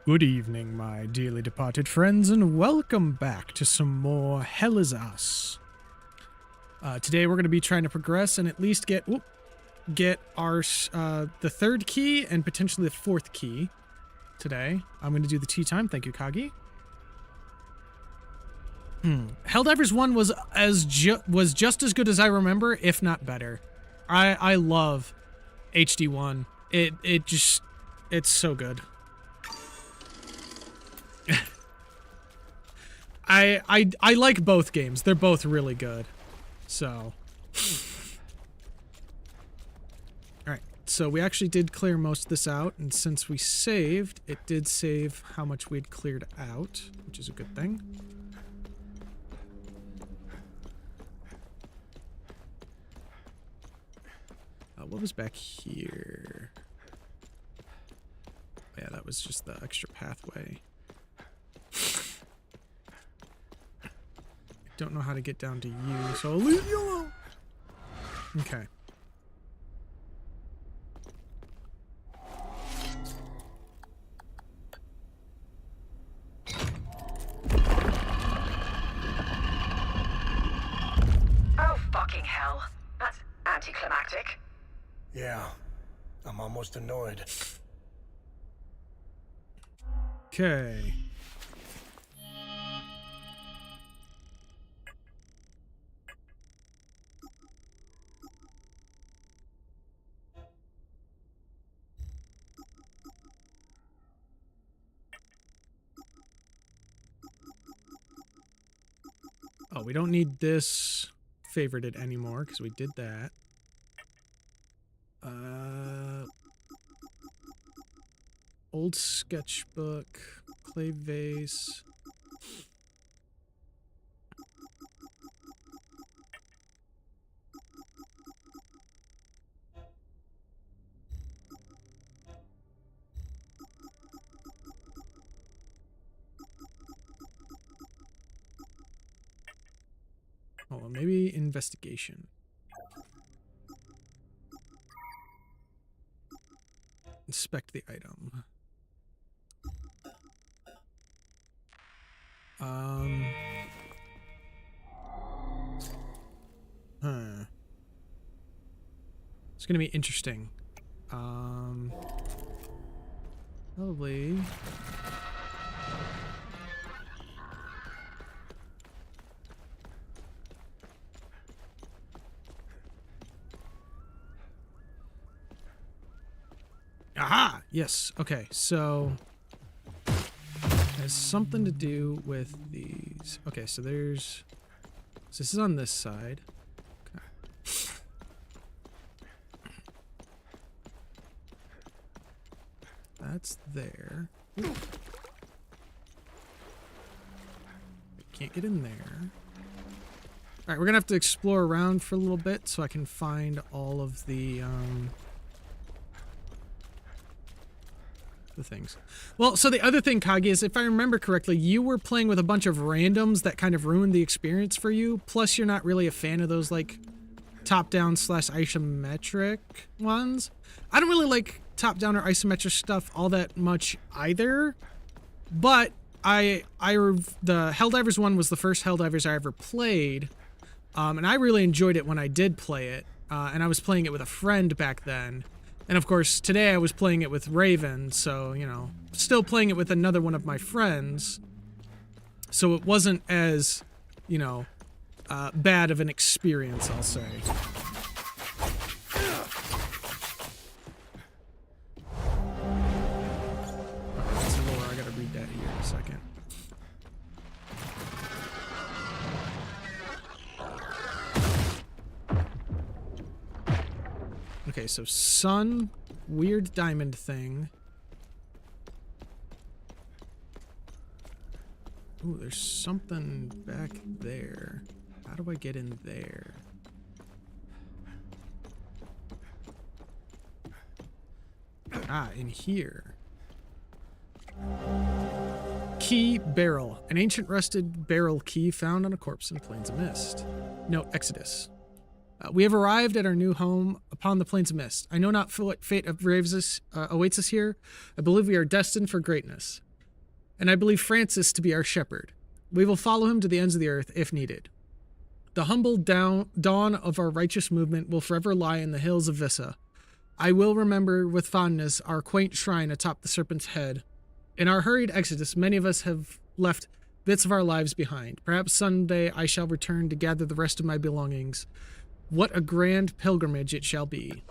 Good evening, my dearly departed friends, and welcome back to some more Hell Is Us. Today we're going to be trying to progress and at least get our the third key and potentially the fourth key today. I'm going to do the tea time. Thank you, Kagi. Helldivers 1 was just as good as I remember, if not better. I love HD1. It's so good. I like both games. They're both really good. So. Alright, so we actually did clear most of this out, and since we saved, it did save how much we had cleared out, which is a good thing. What was back here? Yeah, that was just the extra pathway. Don't know how to get down to you, so I'll leave you alone. Okay. Oh, fucking hell. That's anticlimactic. Yeah, I'm almost annoyed. Okay. Oh, we don't need this favorited anymore because we did that. Old sketchbook, clay vase. Oh, well, maybe investigation. Inspect the item. It's gonna be interesting. Probably. Aha! Yes. Okay, so it has something to do with these. Okay, so there's. So this is on this side. Okay. That's there. Ooh. Can't get in there. Alright, we're gonna have to explore around for a little bit so I can find all of the things. Well, so the other thing, Kagi, is if I remember correctly, you were playing with a bunch of randoms that kind of ruined the experience for you. Plus, you're not really a fan of those, like, top-down / isometric ones. I don't really like top-down or isometric stuff all that much either. But the Helldivers one was the first Helldivers I ever played. And I really enjoyed it when I did play it. And I was playing it with a friend back then. And of course, today I was playing it with Raven, so, you know, still playing it with another one of my friends. So it wasn't as, you know, bad of an experience, I'll say. Okay, that's the lore. I gotta read that here in a second. Okay, so sun, weird diamond thing. Ooh, there's something back there. How do I get in there? Ah, in here. Key barrel. An ancient rusted barrel key found on a corpse in Plains of Mist. Note, Exodus. We have arrived at our new home upon the Plains of Mist. I know not what fate awaits us here. I believe we are destined for greatness. and I believe Francis to be our shepherd. We will follow him to the ends of the earth if needed. The humble dawn of our righteous movement will forever lie in the hills of Vissa. I will remember with fondness our quaint shrine atop the Serpent's Head. In our hurried exodus, many of us have left bits of our lives behind. Perhaps someday I shall return to gather the rest of my belongings. What a grand pilgrimage it shall be.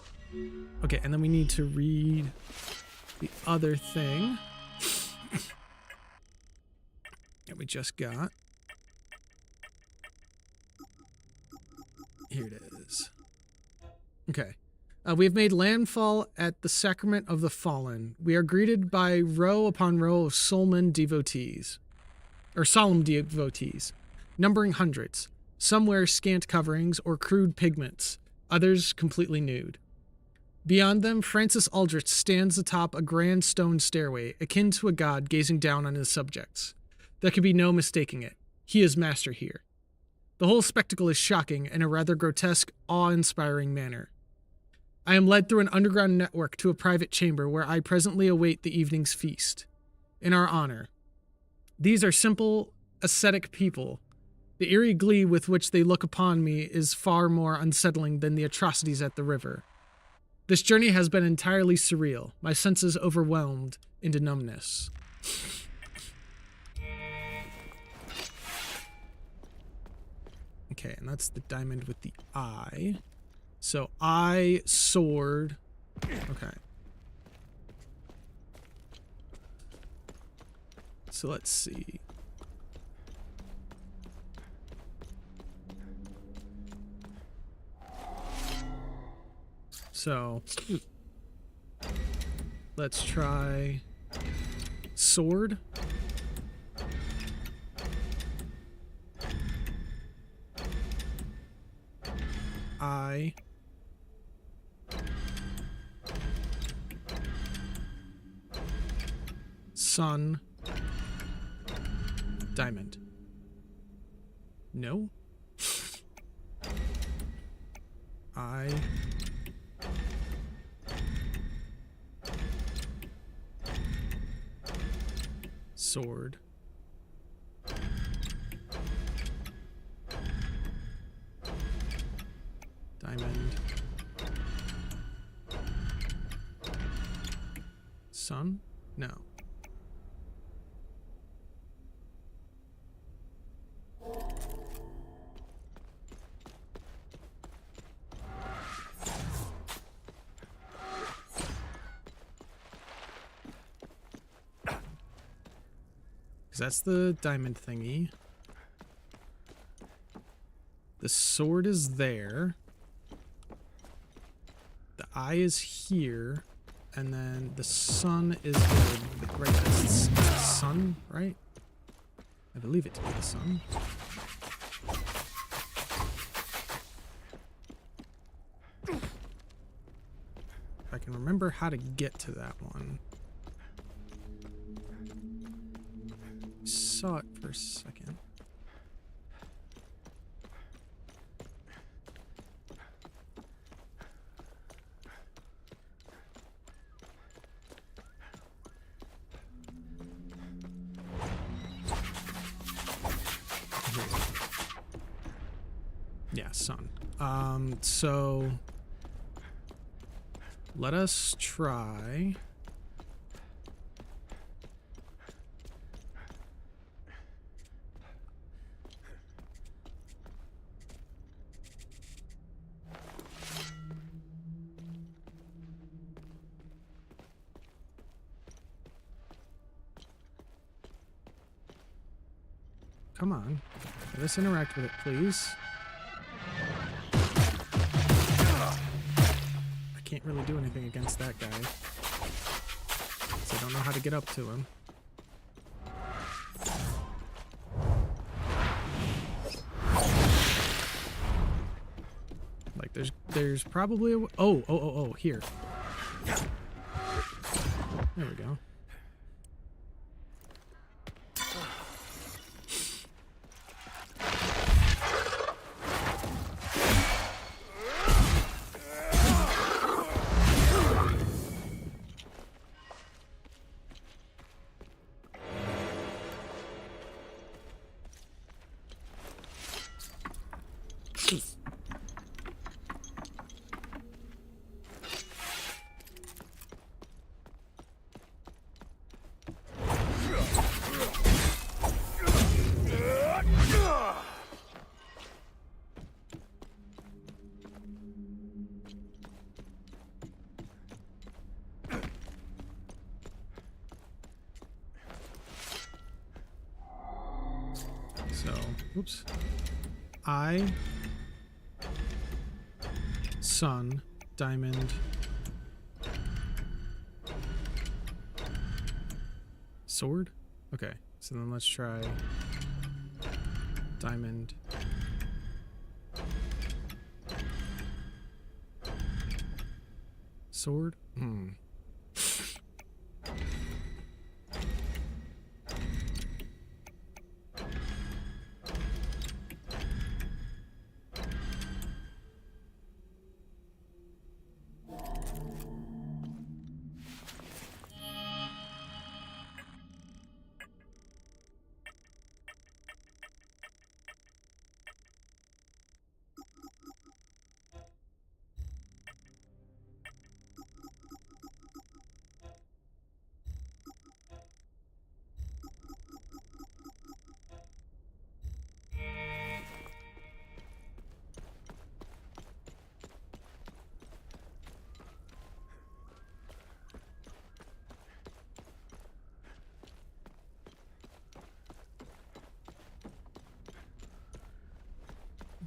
Okay, and then we need to read the other thing that we just got. Here it is. Okay. We have made landfall at the Sacrament of the Fallen. We are greeted by row upon row of solemn devotees, numbering hundreds. Some wear scant coverings or crude pigments, others completely nude. Beyond them, Francis Aldrich stands atop a grand stone stairway, akin to a god gazing down on his subjects. There can be no mistaking it. He is master here. The whole spectacle is shocking in a rather grotesque, awe-inspiring manner. I am led through an underground network to a private chamber where I presently await the evening's feast. In our honor. These are simple, ascetic people. The eerie glee with which they look upon me is far more unsettling than the atrocities at the river. This journey has been entirely surreal, my senses overwhelmed into numbness. Okay, and that's the diamond with the eye. So eye, sword. Okay. So let's see. So let's try sword. Eye. Sun. Diamond. No. Eye. Sword. Diamond. Sun? No. That's the diamond thingy. The sword is there. The eye is here. And then the sun is right. That's the sun, right? I believe it to be the sun. If I can remember how to get to that one. Saw it for a second. Yeah, sun. So let us try. Come on. Let us interact with it, please. I can't really do anything against that guy. So I don't know how to get up to him. Like, there's probably a... Oh, here. There we go. Oops. I, sun, diamond, sword? Okay, so then let's try diamond, sword?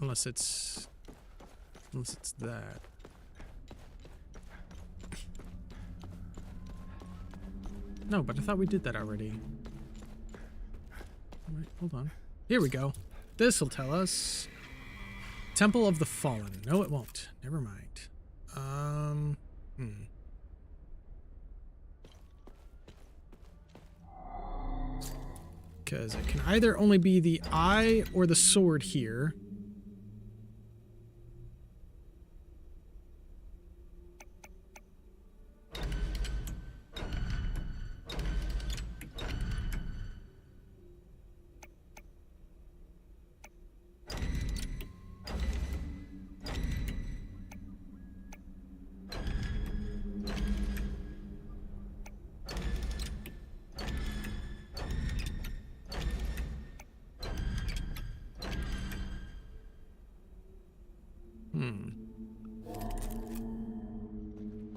Unless it's that. No, but I thought we did that already. Wait, hold on. Here we go. This'll tell us. Temple of the Fallen. No, it won't. Never mind. Because it can either only be the eye or the sword here.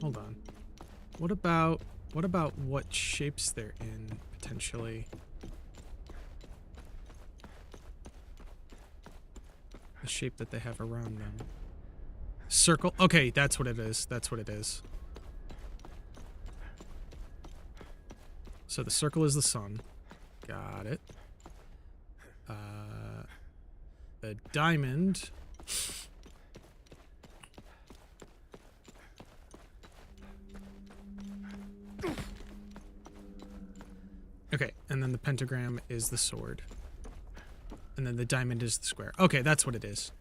Hold on. What about what shapes they're in, potentially? The shape that they have around them. Circle? Okay, that's what it is. That's what it is. So the circle is the sun. Got it. The diamond. Okay, and then the pentagram is the sword. And then the diamond is the square. Okay, that's what it is.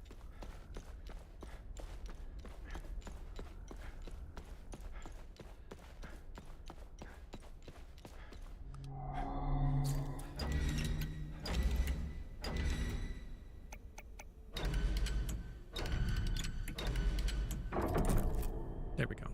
There we go.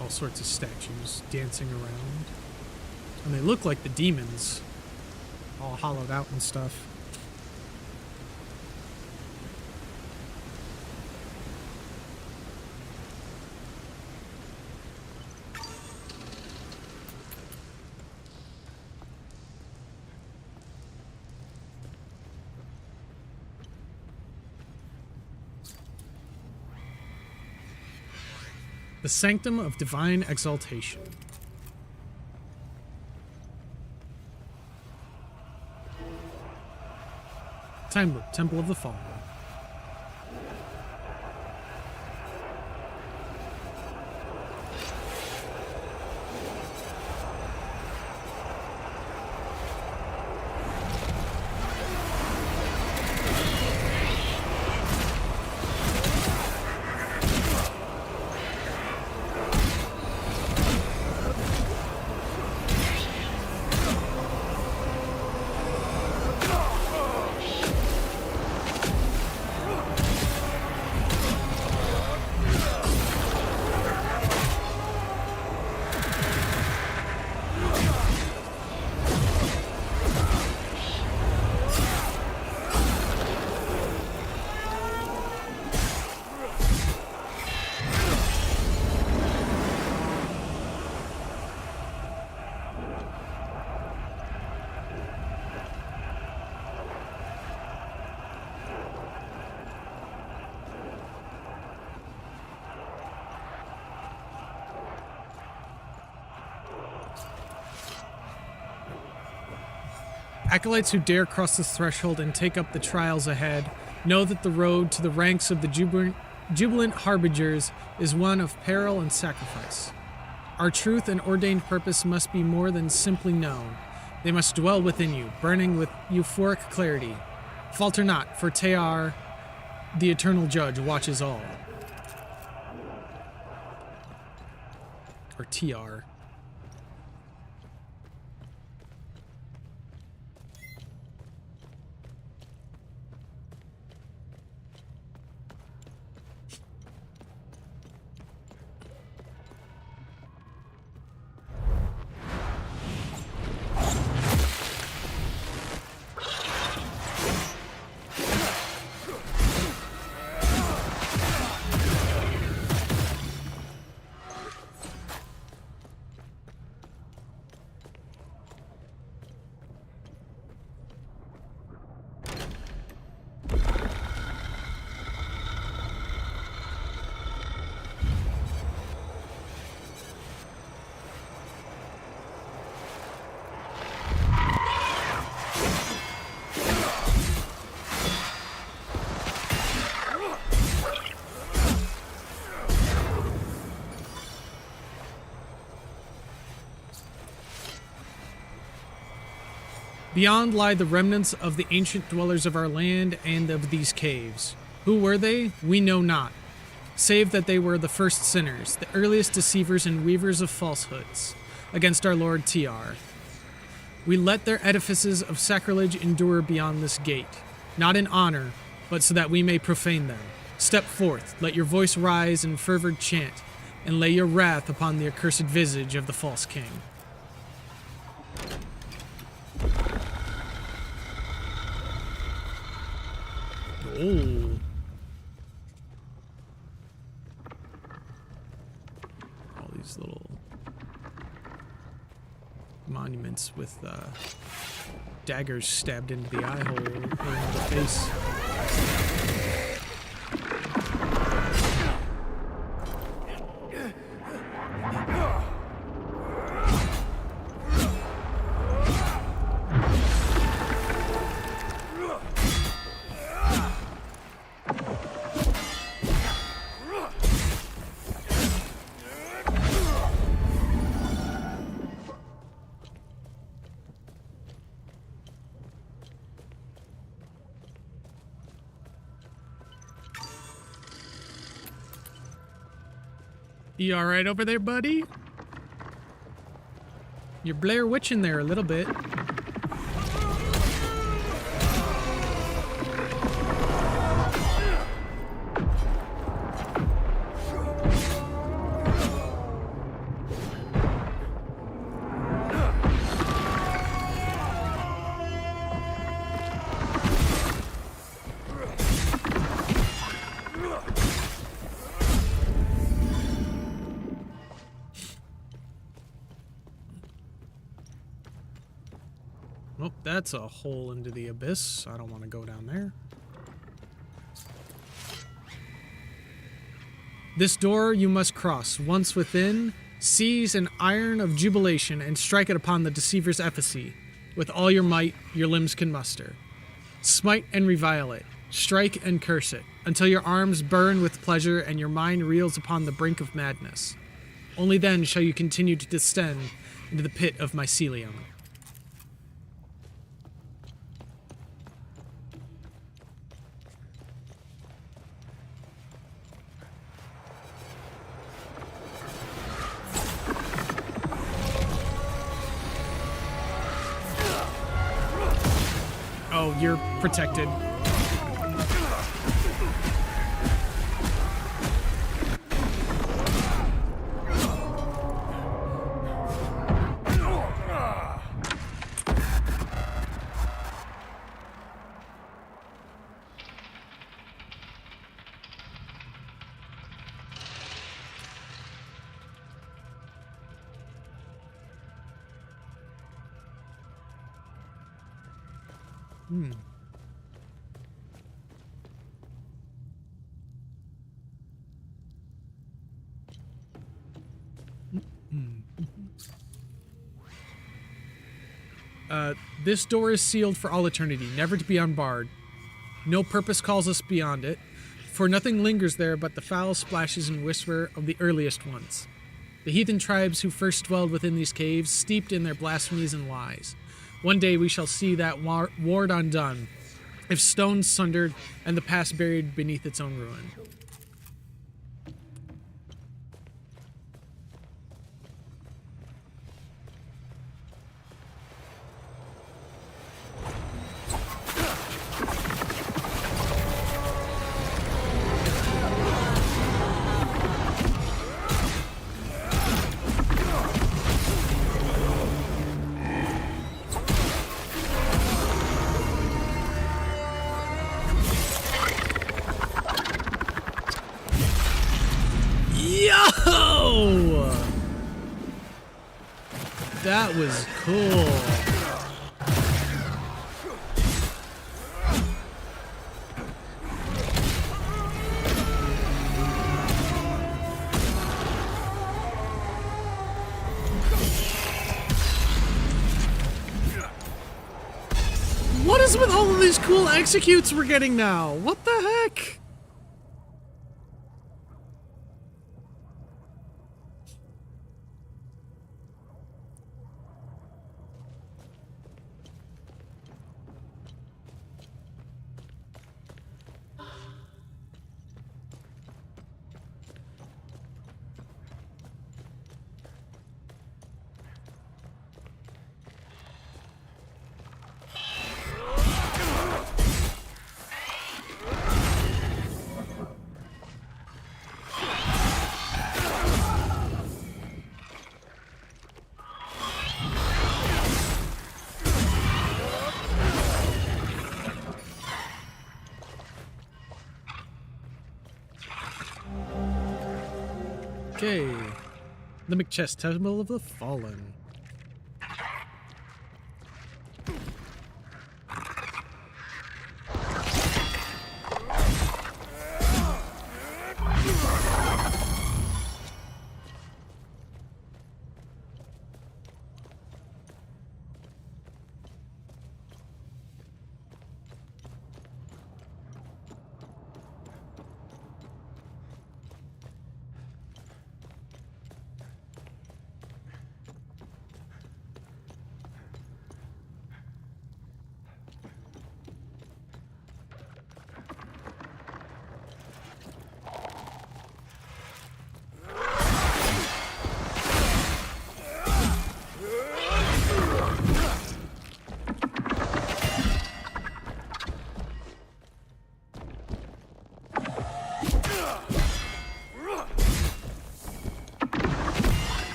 All sorts of statues dancing around. And they look like the demons. All hollowed out and stuff. The Sanctum of Divine Exaltation. Time Loop, Temple of the Fallen. Acolytes who dare cross this threshold and take up the trials ahead know that the road to the ranks of the jubilant harbingers is one of peril and sacrifice. Our truth and ordained purpose must be more than simply known. They must dwell within you, burning with euphoric clarity. Falter not, for Tear, the eternal judge, watches all. Or TR. Beyond lie the remnants of the ancient dwellers of our land and of these caves. Who were they? We know not, save that they were the first sinners, the earliest deceivers and weavers of falsehoods against our Lord TR. We let their edifices of sacrilege endure beyond this gate, not in honor, but so that we may profane them. Step forth, let your voice rise in fervent chant, and lay your wrath upon the accursed visage of the false king. Oh. All these little monuments with daggers stabbed into the eye hole or into the face. You all right over there, buddy? You're Blair Witching there a little bit. Oh, that's a hole into the abyss. I don't want to go down there. This door you must cross. Once within, seize an iron of jubilation and strike it upon the deceiver's effigy. With all your might, your limbs can muster. Smite and revile it. Strike and curse it, until your arms burn with pleasure and your mind reels upon the brink of madness. Only then shall you continue to descend into the pit of mycelium. Oh, you're protected. This door is sealed for all eternity, never to be unbarred. No purpose calls us beyond it, for nothing lingers there but the foul splashes and whisper of the earliest ones. The heathen tribes who first dwelled within these caves, steeped in their blasphemies and lies. One day we shall see that ward undone, if stones sundered and the past buried beneath its own ruin. Yo! That was cool. What is with all of these cool executes we're getting now? What the heck? Okay. The McChest Temple of the Fallen.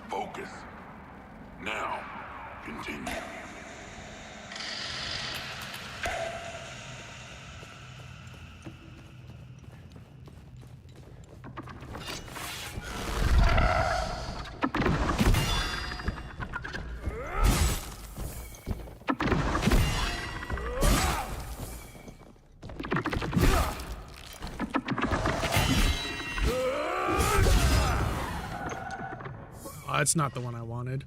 Focus. Now, continue. That's not the one I wanted.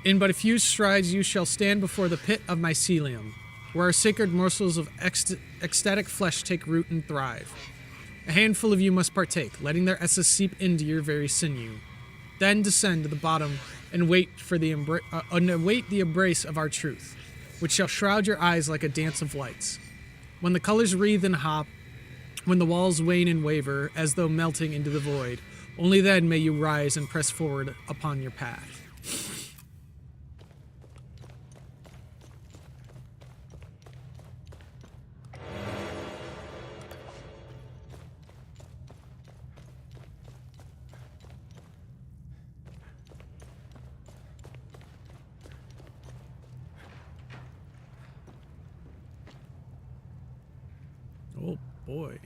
In but a few strides you shall stand before the pit of mycelium, where our sacred morsels of ecstatic flesh take root and thrive. A handful of you must partake, letting their essence seep into your very sinew. Then descend to the bottom and wait for the await the embrace of our truth, which shall shroud your eyes like a dance of lights. When the colors wreathe and hop, when the walls wane and waver, as though melting into the void, only then may you rise and press forward upon your path. Oh boy.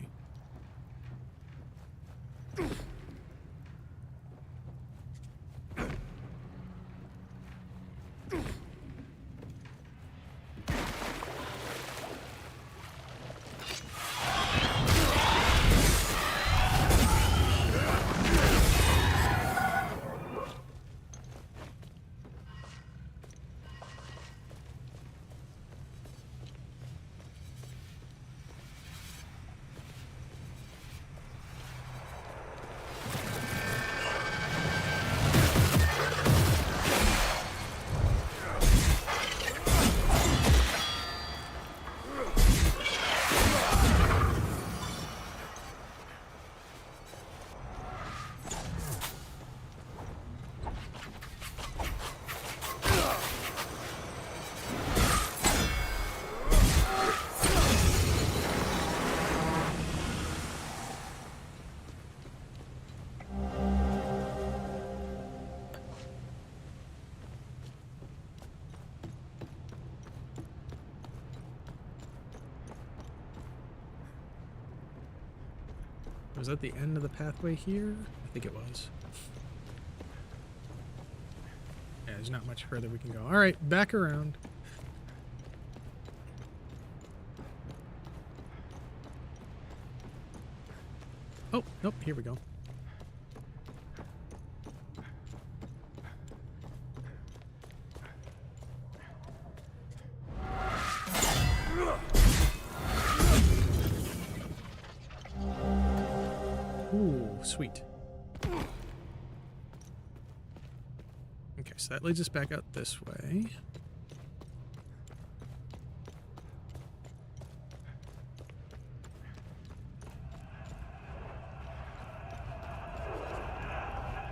Was that the end of the pathway here? I think it was. Yeah, there's not much further we can go. All right, back around. Oh, nope, here we go. Ooh, sweet. Okay, so that leads us back out this way.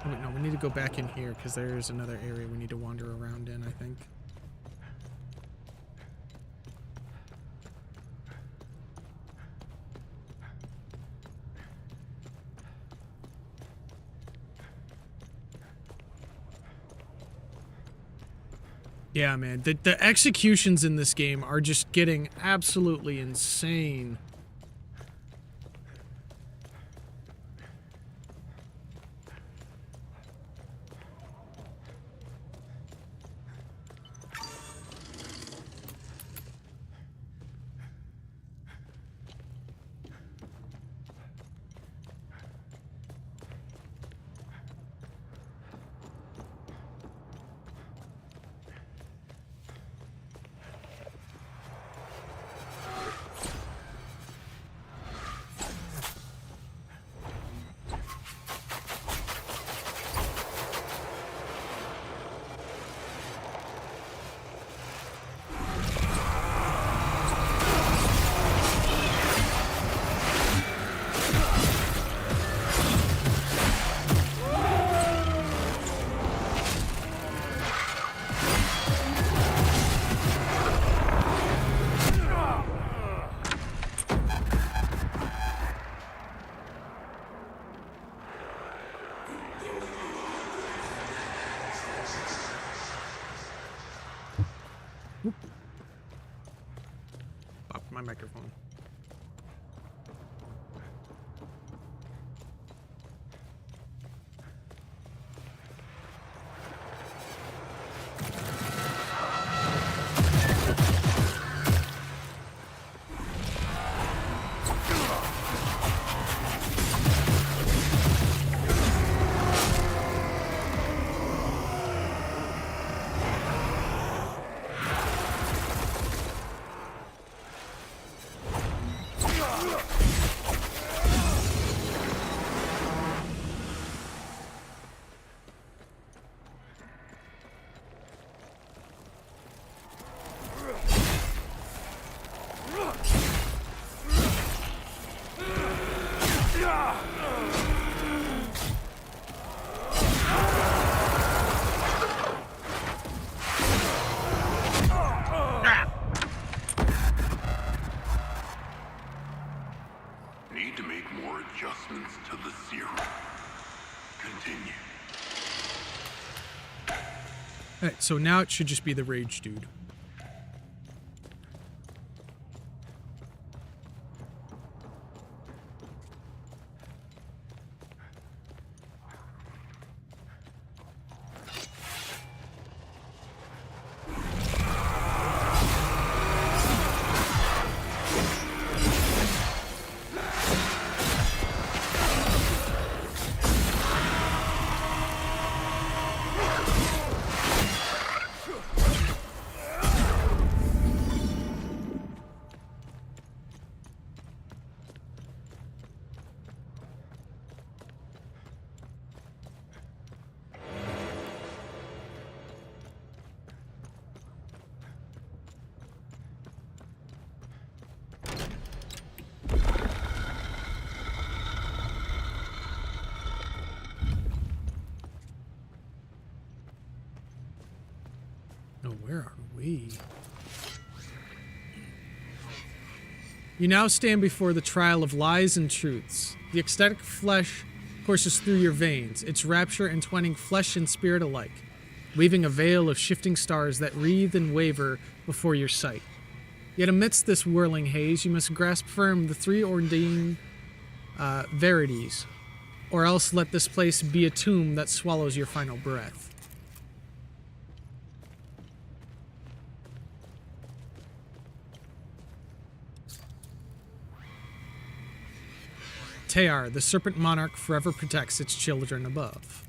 Oh, wait, no, we need to go back in here because there's another area we need to wander around in, I think. Yeah, man, the executions in this game are just getting absolutely insane. Popped my microphone. Need to make more adjustments to the serum. Continue. Alright, so now it should just be the rage dude. No, where are we? You now stand before the trial of lies and truths. The ecstatic flesh courses through your veins, its rapture entwining flesh and spirit alike, weaving a veil of shifting stars that wreathe and waver before your sight. Yet amidst this whirling haze, you must grasp firm the three ordained verities, or else let this place be a tomb that swallows your final breath. Tear, the serpent monarch, forever protects its children above.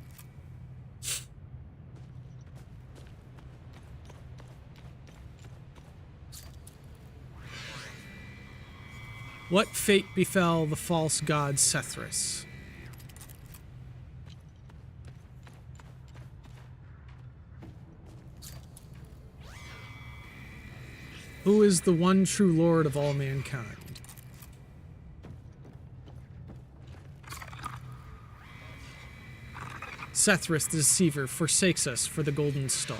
What fate befell the false god Sethris? Who is the one true lord of all mankind? Sethris the deceiver forsakes us for the golden star.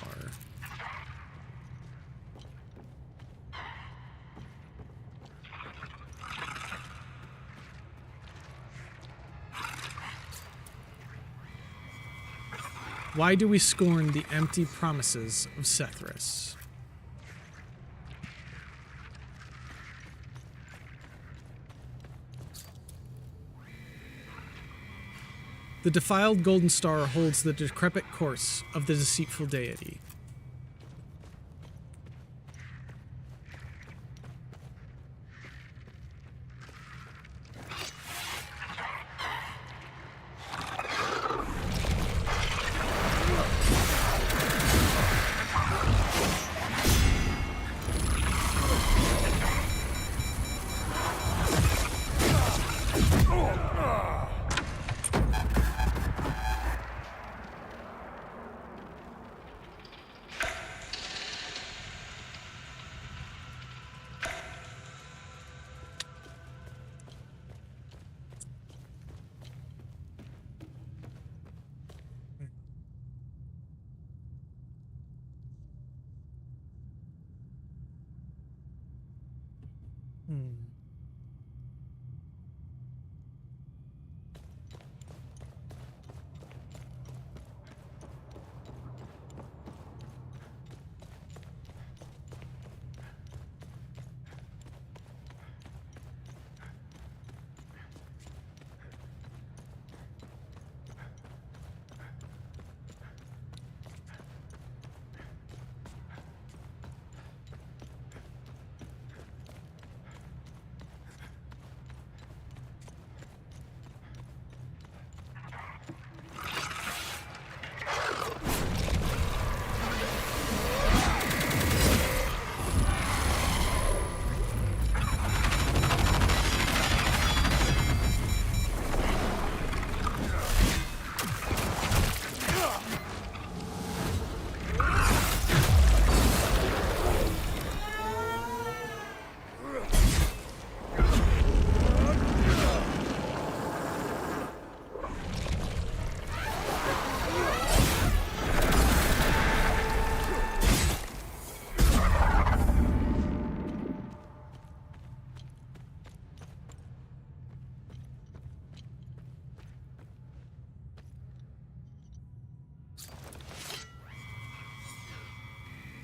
Why do we scorn the empty promises of Sethris? The defiled golden star holds the decrepit corpse of the deceitful deity.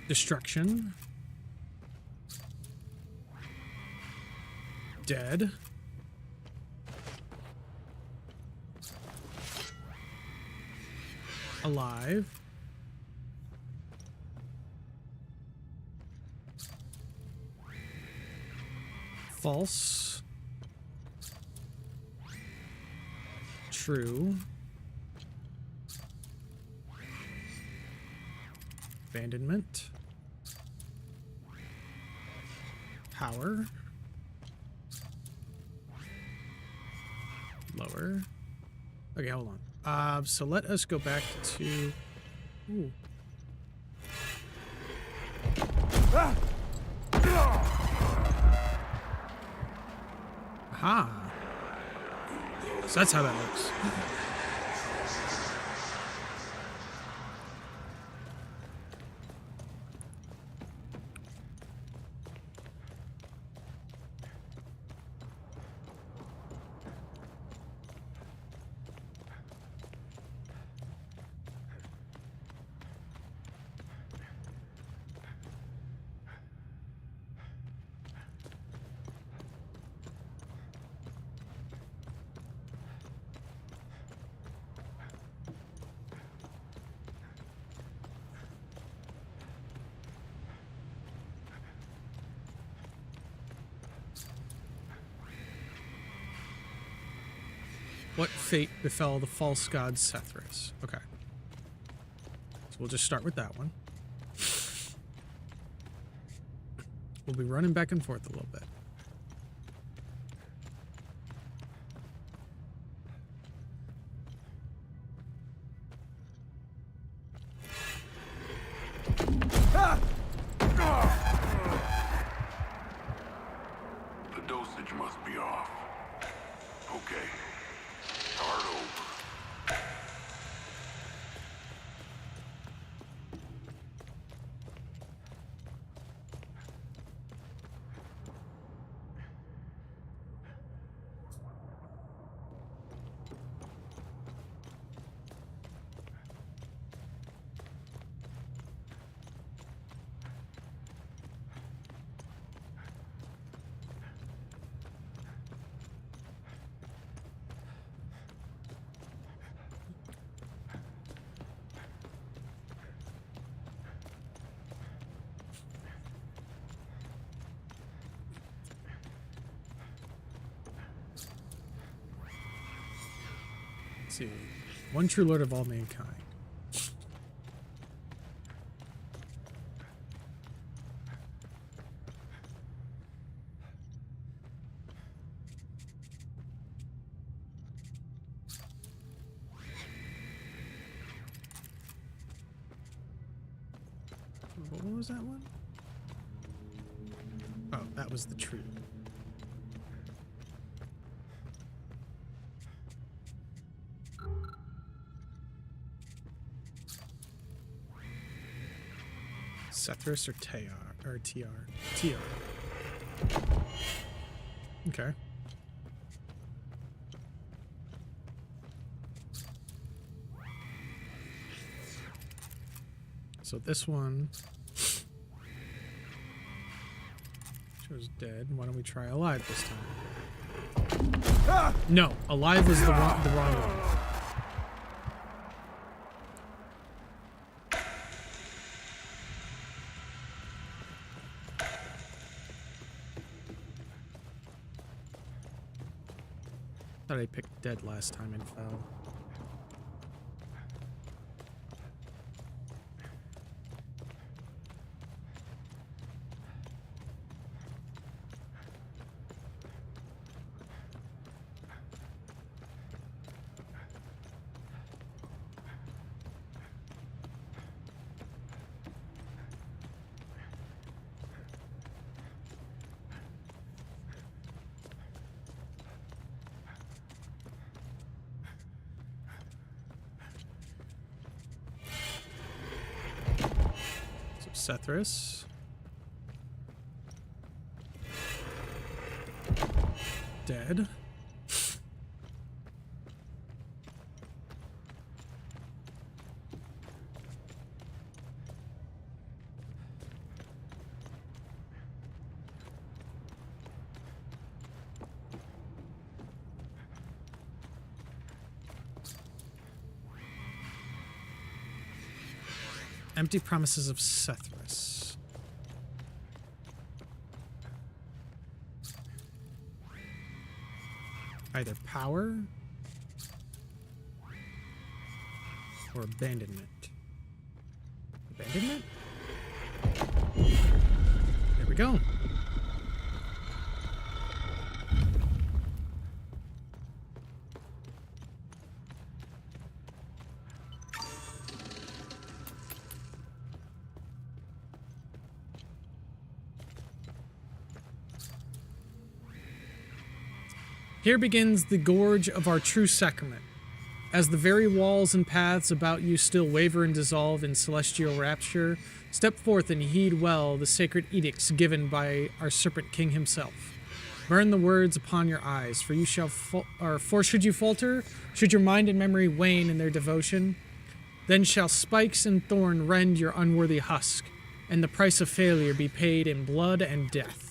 Destruction. Dead. Alive. False. True. Abandonment. Power. Lower. Okay, hold on. So let us go back to... Ooh. Aha. So that's how that works. What fate befell the false god Sethris? Okay. So we'll just start with that one. We'll be running back and forth a little bit. The dosage must be off. Okay. Start over. Let's see. One true lord of all mankind. What was that one? Oh, that was the tree. Sethris or TR or TR. Okay. So this one shows dead. Why don't we try alive this time? No, alive was the wrong one. Thought I picked dead last time and fell. Sethris. Dead. Empty promises of Sethris. Either power or abandonment. Abandonment? There we go. Here begins the gorge of our true sacrament. As the very walls and paths about you still waver and dissolve in celestial rapture, step forth and heed well the sacred edicts given by our Serpent King himself. Burn the words upon your eyes, for you shall for should you falter, should your mind and memory wane in their devotion, then shall spikes and thorn rend your unworthy husk, and the price of failure be paid in blood and death.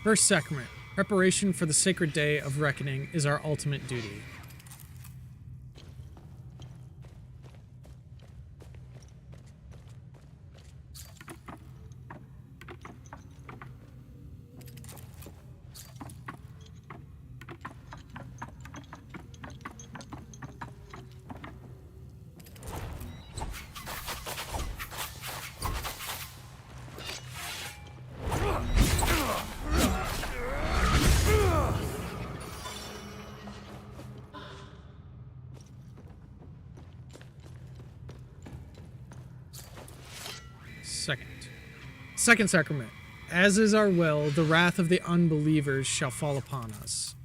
First sacrament. Preparation for the sacred day of reckoning is our ultimate duty. Second sacrament. As is our will, the wrath of the unbelievers shall fall upon us.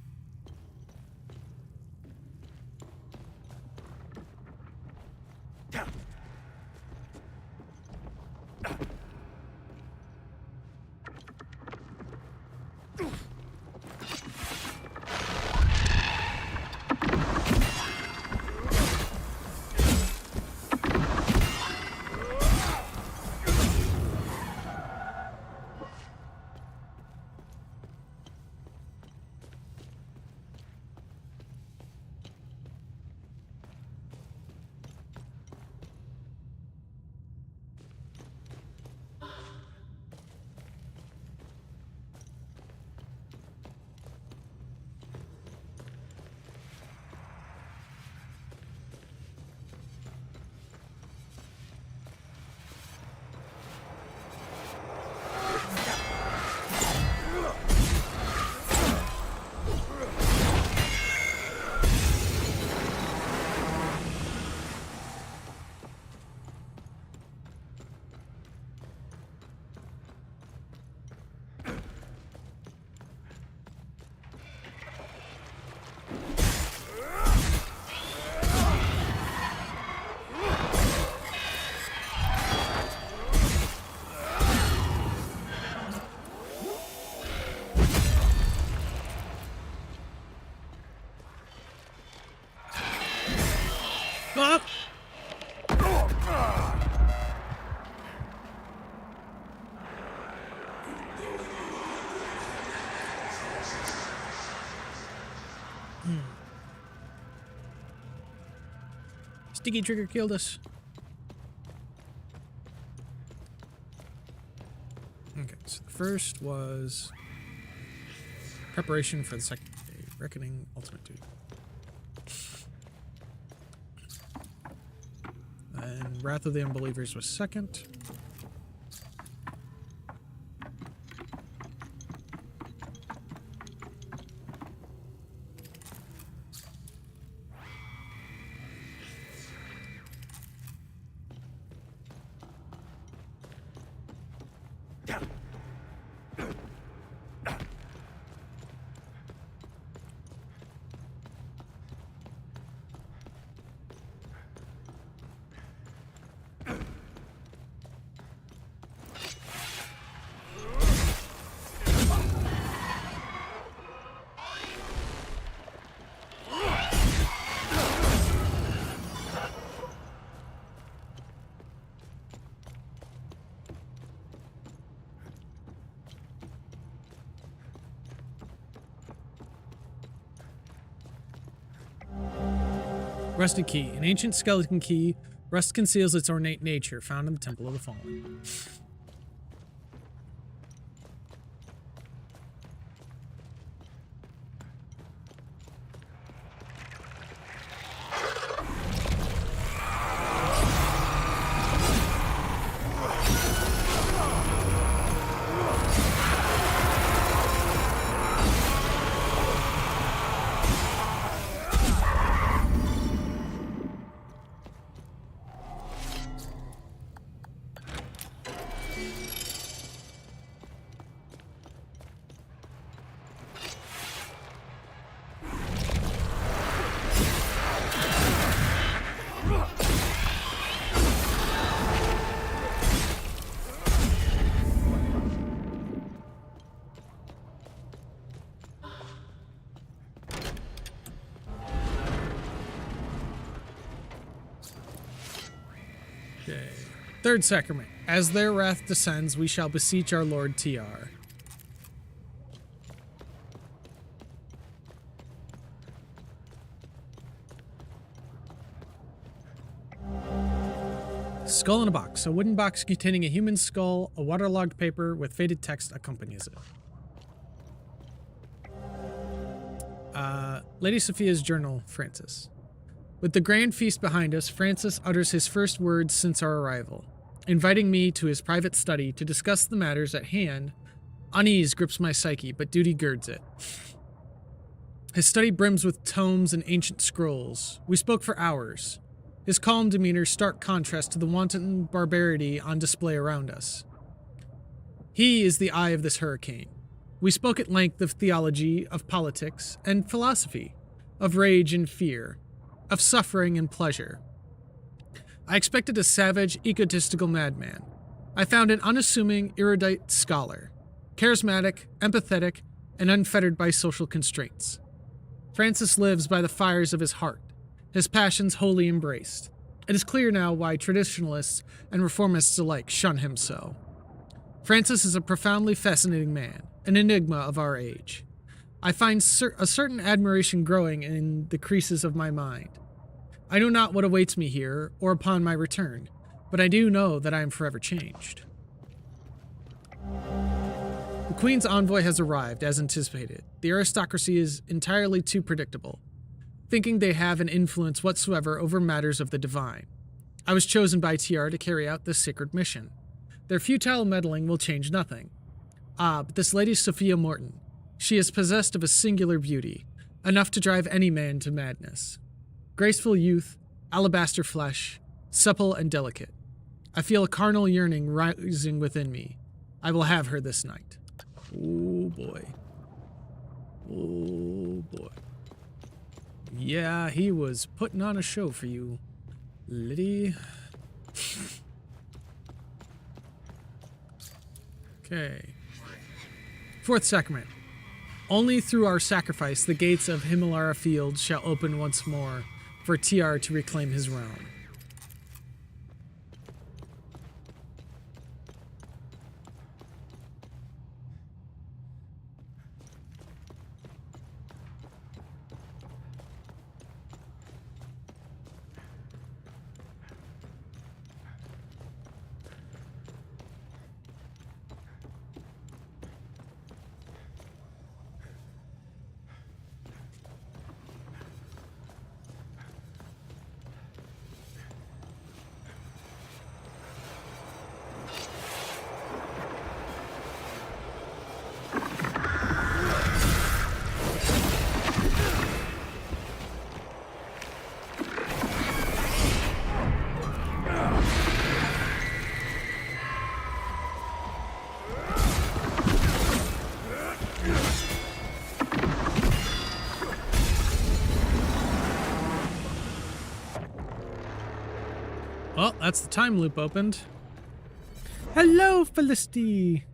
Sticky trigger killed us. Okay, so the first was preparation for the second day. Reckoning, ultimate duty. And Wrath of the Unbelievers was second. Rusted Key. An ancient skeleton key. Rust conceals its ornate nature, found in the Temple of the Fallen. Okay. Third sacrament. As their wrath descends, we shall beseech our Lord TR. Skull in a box. A wooden box containing a human skull, a waterlogged paper with faded text accompanies it. Lady Sophia's journal, Francis. With the grand feast behind us, Francis utters his first words since our arrival. Inviting me to his private study to discuss the matters at hand, unease grips my psyche, but duty girds it. His study brims with tomes and ancient scrolls. We spoke for hours. His calm demeanor stark contrast to the wanton barbarity on display around us. He is the eye of this hurricane. We spoke at length of theology, of politics, and philosophy, of rage and fear, of suffering and pleasure. I expected a savage, egotistical madman. I found an unassuming, erudite scholar, charismatic, empathetic, and unfettered by social constraints. Francis lives by the fires of his heart, his passions wholly embraced. It is clear now why traditionalists and reformists alike shun him so. Francis is a profoundly fascinating man, an enigma of our age. I find a certain admiration growing in the creases of my mind. I know not what awaits me here or upon my return, but I do know that I am forever changed. The Queen's envoy has arrived, as anticipated. The aristocracy is entirely too predictable, thinking they have an influence whatsoever over matters of the divine. I was chosen by TR to carry out this sacred mission. Their futile meddling will change nothing. But this Lady Sophia Morton, she is possessed of a singular beauty, enough to drive any man to madness. Graceful youth, alabaster flesh, supple and delicate. I feel a carnal yearning rising within me. I will have her this night. Oh boy. Oh boy. Yeah, he was putting on a show for you, Liddy. Okay. Fourth sacrament. Only through our sacrifice the gates of Himalara Field shall open once more for TR to reclaim his realm. Well, that's the time loop opened. Hello, Felicity!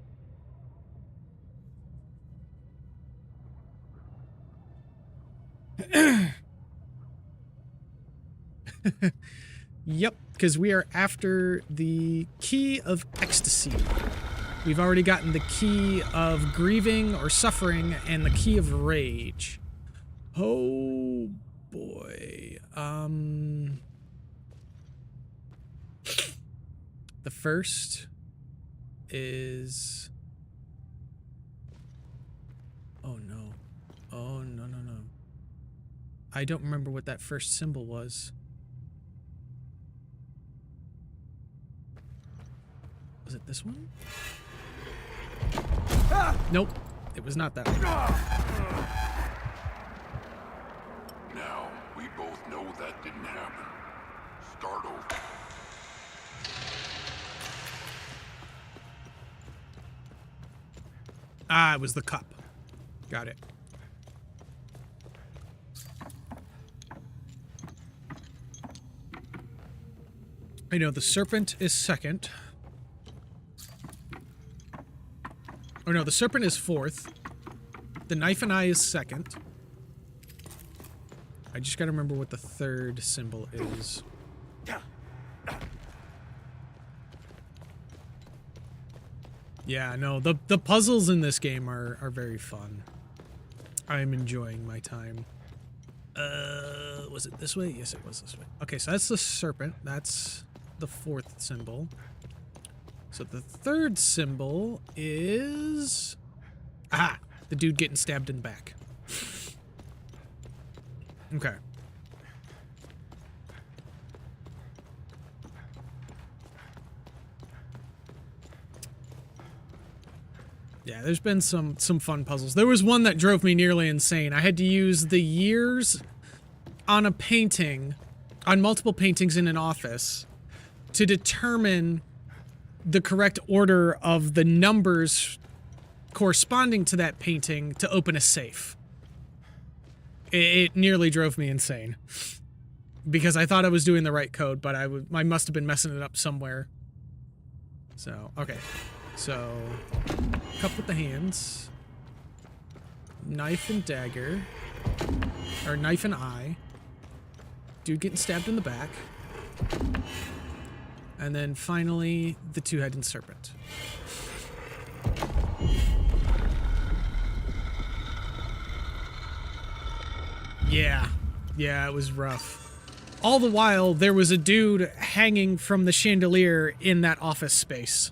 Yep, because we are after the key of ecstasy. We've already gotten the key of grieving or suffering and the key of rage. Oh boy. The first is... Oh no. Oh no, no, no. I don't remember what that first symbol was. Was it this one? Nope. It was not that one. Now, we both know that didn't happen. Start over. Ah, it was the cup. Got it. I know the serpent is second. Oh no, the serpent is fourth. The knife and eye is second. I just gotta remember what the third symbol is. Yeah, no, the puzzles in this game are very fun. I'm enjoying my time. Was it this way? Yes, it was this way. Okay, so that's the serpent. That's the fourth symbol. So the third symbol is... Aha! The dude getting stabbed in the back. Okay. Yeah, there's been some fun puzzles. There was one that drove me nearly insane. I had to use the years on a painting, on multiple paintings in an office, to determine the correct order of the numbers corresponding to that painting to open a safe. It nearly drove me insane. Because I thought I was doing the right code, but I must have been messing it up somewhere. So, okay. So, cup with the hands. Knife and dagger. Or knife and eye. Dude getting stabbed in the back. And then finally, the two-headed serpent. Yeah. Yeah, it was rough. All the while, there was a dude hanging from the chandelier in that office space.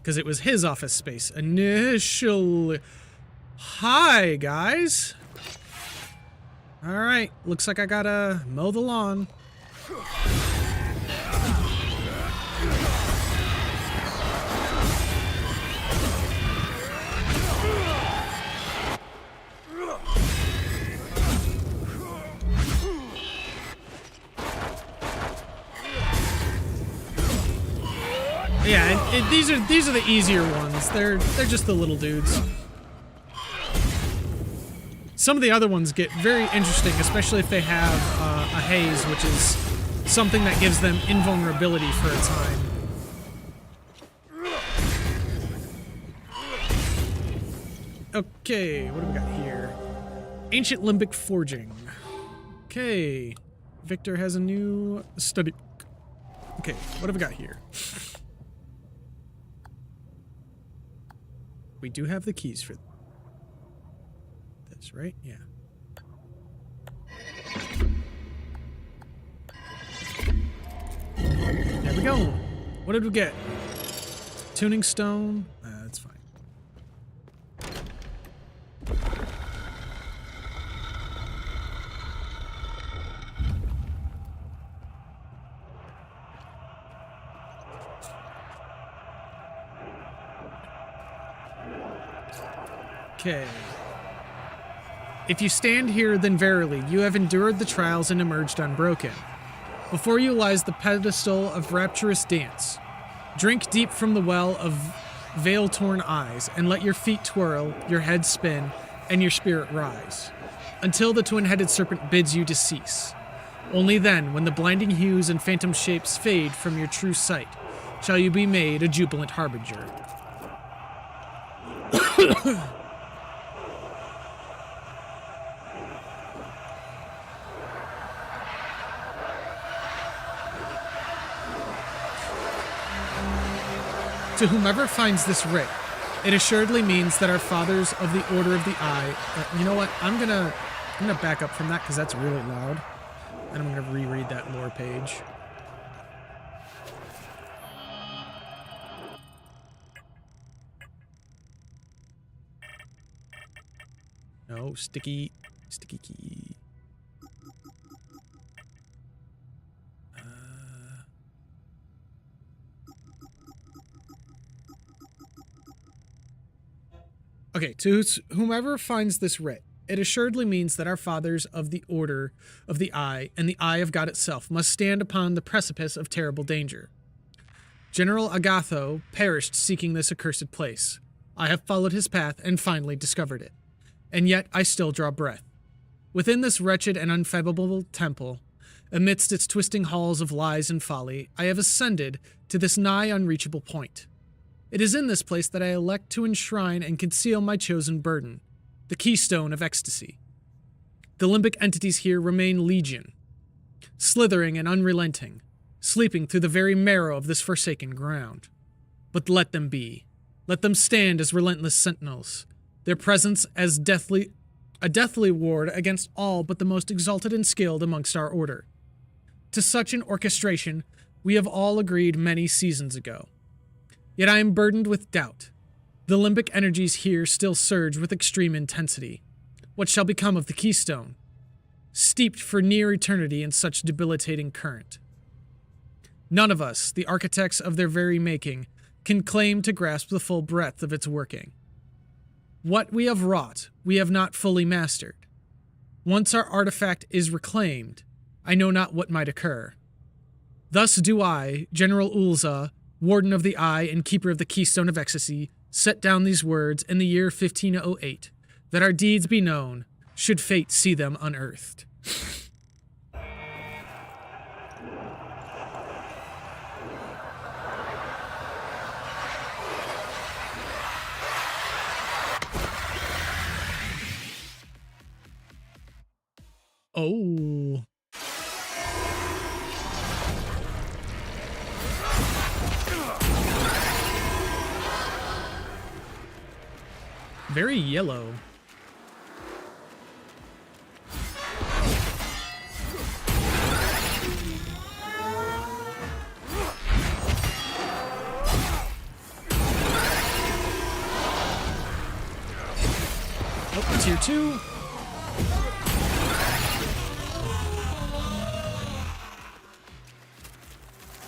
Because it was his office space initially. Hi, guys. Alright, looks like I gotta mow the lawn. Yeah, and these are the easier ones. They're just the little dudes. Some of the other ones get very interesting, especially if they have a haze, which is something that gives them invulnerability for a time. Okay, what do we got here? Ancient Limbic Forging. Okay, Victor has a new study. Okay, what have we got here? We do have the keys for this, right? Yeah. There we go. What did we get? Tuning stone. That's fine. Okay. If you stand here, then verily, you have endured the trials and emerged unbroken. Before you lies the pedestal of rapturous dance. Drink deep from the well of veil-torn eyes, and let your feet twirl, your head spin, and your spirit rise, until the twin-headed serpent bids you to cease. Only then, when the blinding hues and phantom shapes fade from your true sight, shall you be made a jubilant harbinger. To whomever finds this writ, it assuredly means that our fathers of the Order of the Eye... you know what? I'm gonna back up from that because that's really loud. And I'm gonna reread that lore page. No, sticky key. Okay, to whomever finds this writ, it assuredly means that our fathers of the Order of the Eye and the Eye of God itself must stand upon the precipice of terrible danger. General Agatho perished seeking this accursed place. I have followed his path and finally discovered it. And yet I still draw breath. Within this wretched and unfathomable temple, amidst its twisting halls of lies and folly, I have ascended to this nigh unreachable point. It is in this place that I elect to enshrine and conceal my chosen burden, the keystone of ecstasy. The limbic entities here remain legion, slithering and unrelenting, sleeping through the very marrow of this forsaken ground. But let them be. Let them stand as relentless sentinels, their presence as a deathly ward against all but the most exalted and skilled amongst our order. To such an orchestration, we have all agreed many seasons ago. Yet I am burdened with doubt. The limbic energies here still surge with extreme intensity. What shall become of the Keystone? Steeped for near eternity in such debilitating current. None of us, the architects of their very making, can claim to grasp the full breadth of its working. What we have wrought, we have not fully mastered. Once our artifact is reclaimed, I know not what might occur. Thus do I, General Ulza, Warden of the Eye and Keeper of the Keystone of Ecstasy, set down these words in the year 1508, that our deeds be known, should fate see them unearthed. Oh. Very yellow. Oh, tier 2.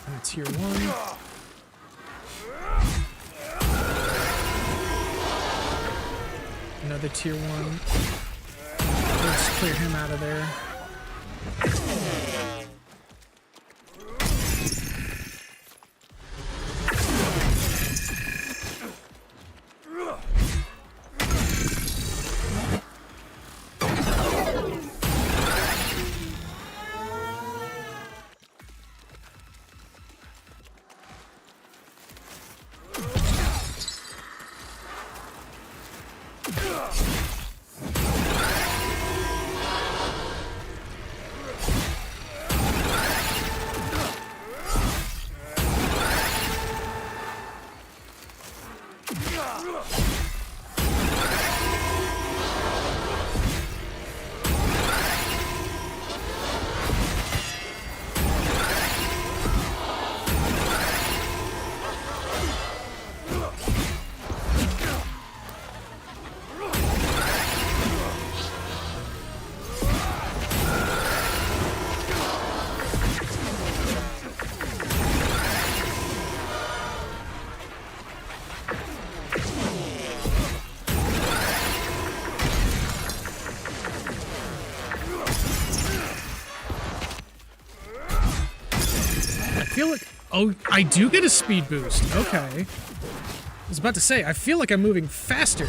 And tier 1. Another tier 1. Let's clear him out of there. Oh, I do get a speed boost. Okay. I was about to say, I feel like I'm moving faster.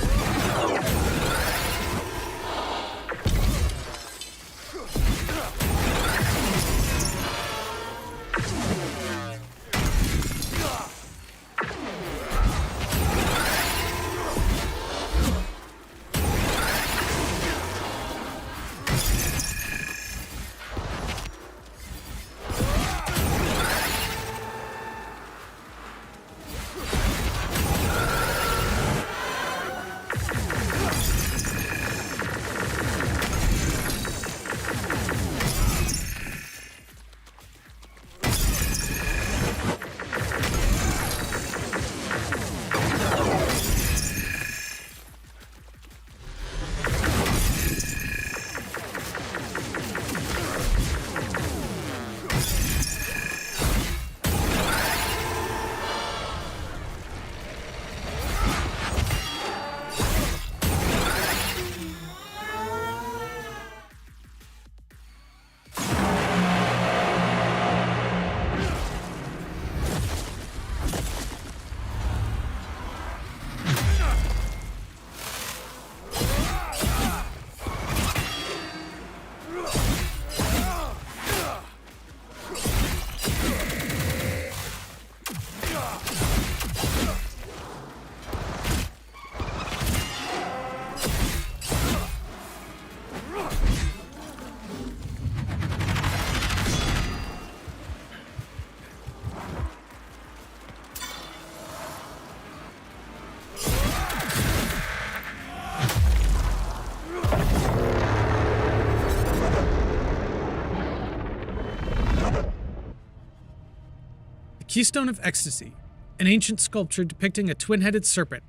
Keystone of Ecstasy, an ancient sculpture depicting a twin-headed serpent.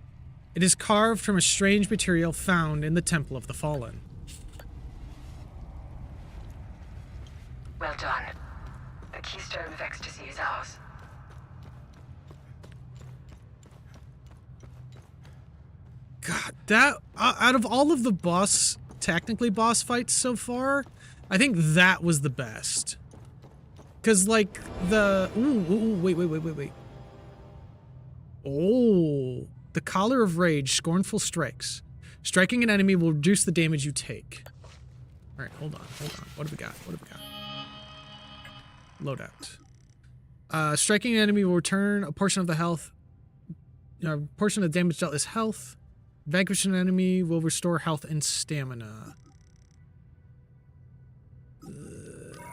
It is carved from a strange material found in the Temple of the Fallen. Well done. The Keystone of Ecstasy is ours. God, that out of all of the technically boss fights so far, I think that was the best. Cause like wait. Oh, the Collar of Rage, Scornful Strikes. Striking an enemy will reduce the damage you take. All right, hold on. What do we got? Loadout. Striking an enemy will return a portion of the health. A portion of the damage dealt is health. Vanquish an enemy will restore health and stamina.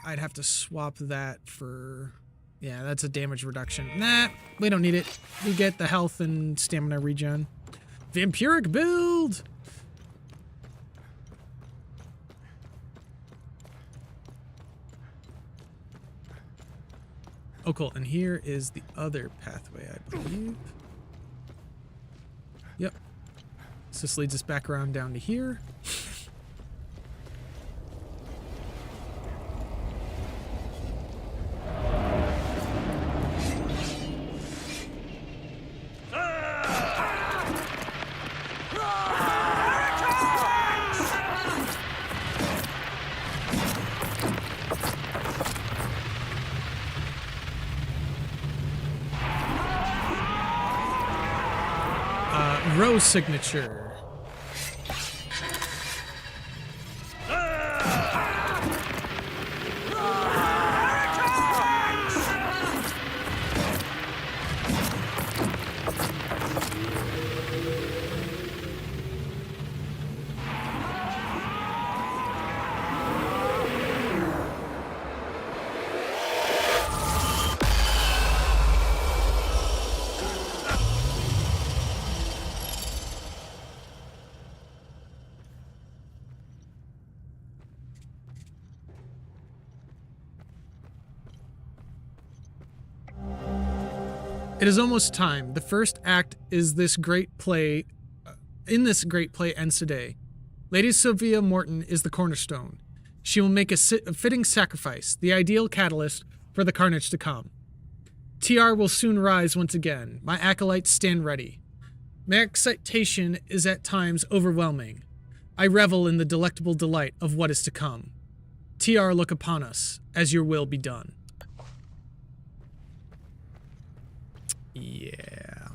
I'd have to swap that for... Yeah, that's a damage reduction. Nah, we don't need it. We get the health and stamina regen. Vampiric build! Oh, cool. And here is the other pathway, I believe. Yep. So this leads us back around down to here. Rose signature. It is almost time. The first act is this great play. In this great play ends today. Lady Sophia Morton is the cornerstone. She will make a fitting sacrifice, the ideal catalyst for the carnage to come. TR will soon rise once again. My acolytes stand ready. My excitation is at times overwhelming. I revel in the delectable delight of what is to come. TR, look upon us, as your will be done. Yeah,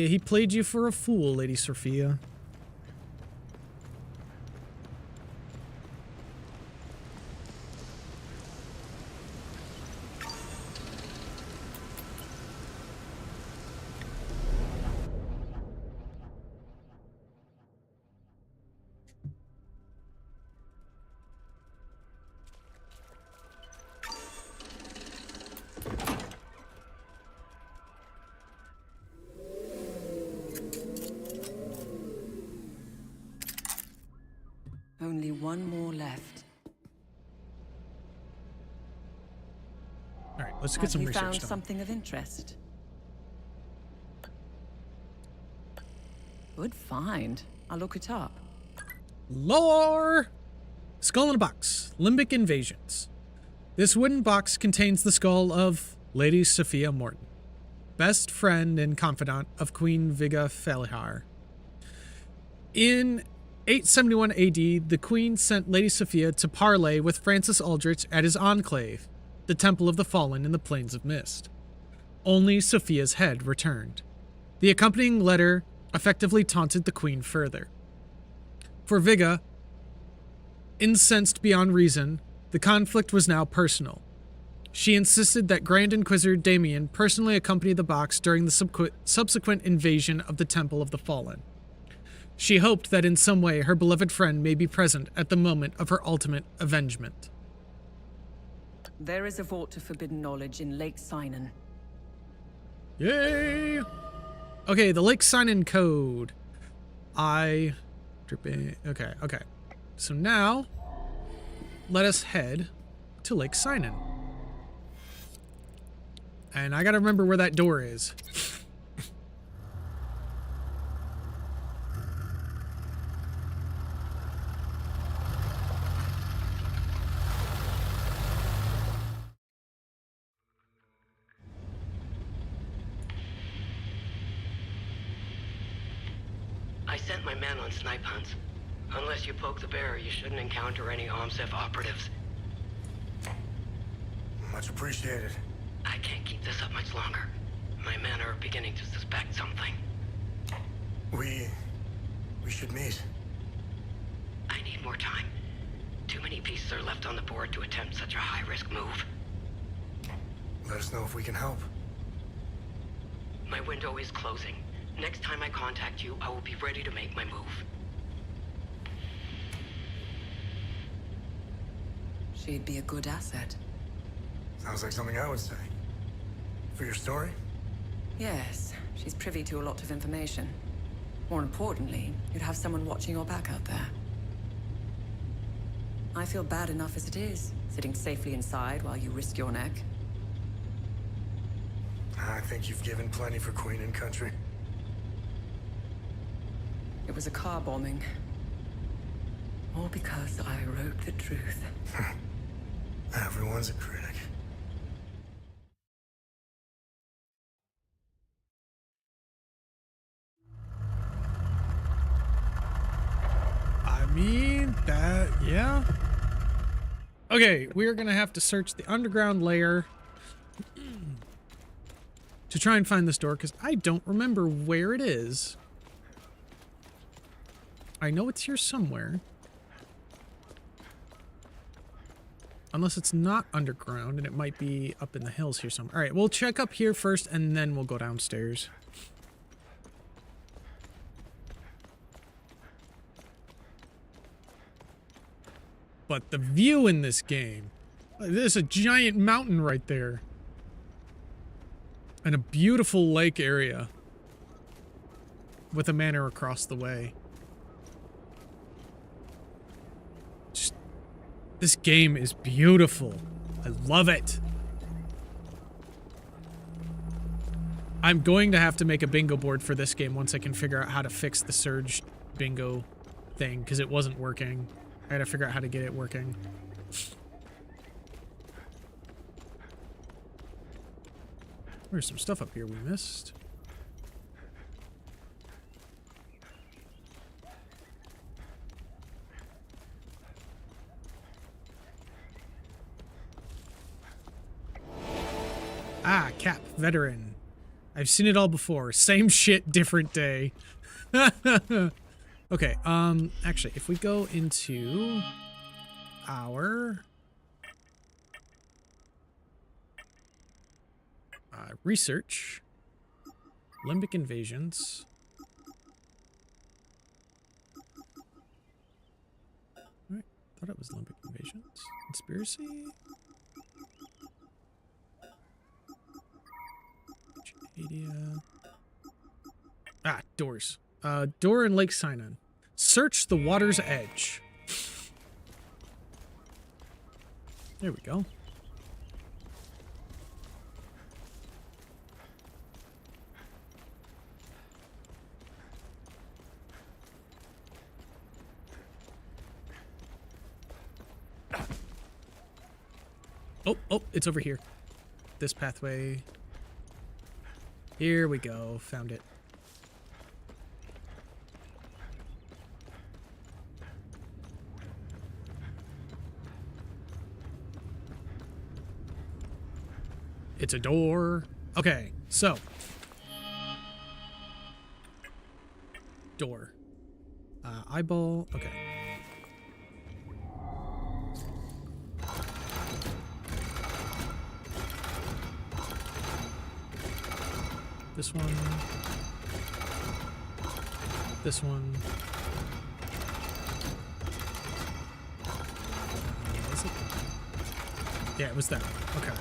he played you for a fool, Lady Sophia. Only one more left. All right, let's get some research Have you found done. something of interest? Good find. I'll look it up. Lore! Skull in a box. Limbic invasions. This wooden box contains the skull of Lady Sophia Morton, best friend and confidant of Queen Viga Felihar. In 871 AD, the Queen sent Lady Sophia to parley with Francis Aldrich at his enclave, the Temple of the Fallen in the Plains of Mist. Only Sophia's head returned. The accompanying letter effectively taunted the Queen further. For Viga, incensed beyond reason, the conflict was now personal. She insisted that Grand Inquisitor Damien personally accompany the box during the subsequent invasion of the Temple of the Fallen. She hoped that in some way her beloved friend may be present at the moment of her ultimate avengement. There is a vault of forbidden knowledge in Lake Sinan. Yay! Okay, the Lake Sinan code. Okay. So now, let us head to Lake Sinan. And I gotta remember where that door is. I sent my men on snipe hunts. Unless you poke the bear, you shouldn't encounter any OMSEF operatives. Much appreciated. I can't keep this up much longer. My men are beginning to suspect something. We should meet. I need more time. Too many pieces are left on the board to attempt such a high-risk move. Let us know if we can help. My window is closing. Next time I contact you, I will be ready to make my move. She'd be a good asset. Sounds like something I would say. For your story? Yes, she's privy to a lot of information. More importantly, you'd have someone watching your back out there. I feel bad enough as it is, sitting safely inside while you risk your neck. I think you've given plenty for Queen and Country. It was a car bombing. All because I wrote the truth. Everyone's a critic. I mean, yeah. Okay, we're gonna have to search the underground layer to try and find this door, because I don't remember where it is. I know it's here somewhere. Unless it's not underground, and it might be up in the hills here somewhere. Alright, we'll check up here first, and then we'll go downstairs. But the view in this game... There's a giant mountain right there. And a beautiful lake area. With a manor across the way. Just... This game is beautiful. I love it. I'm going to have to make a bingo board for this game once I can figure out how to fix the surge bingo thing, because it wasn't working. I gotta figure out how to get it working. There's some stuff up here we missed. Ah, Cap, veteran. I've seen it all before. Same shit, different day. Okay, actually, if we go into our research, limbic invasions. Right, thought it was limbic invasions. Conspiracy. Wikipedia. Ah, doors. Door in Lake Sinon. Search the water's edge. There we go. Oh, it's over here. This pathway. Here we go. Found it. It's a door. Okay, so. Door. Eyeball. Okay. This one. This one. Was it? Yeah, it was that one. Okay.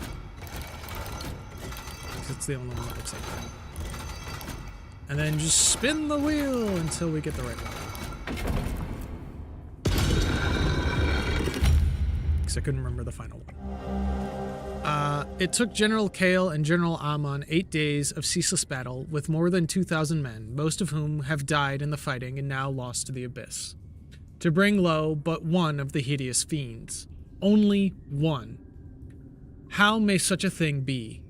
It's the only one that looks like that. And then just spin the wheel until we get the right one. Because I couldn't remember the final one. It took General Kale and General Amon 8 days of ceaseless battle with more than 2,000 men, most of whom have died in the fighting and now lost to the abyss, to bring low but one of the hideous fiends. Only one. How may such a thing be?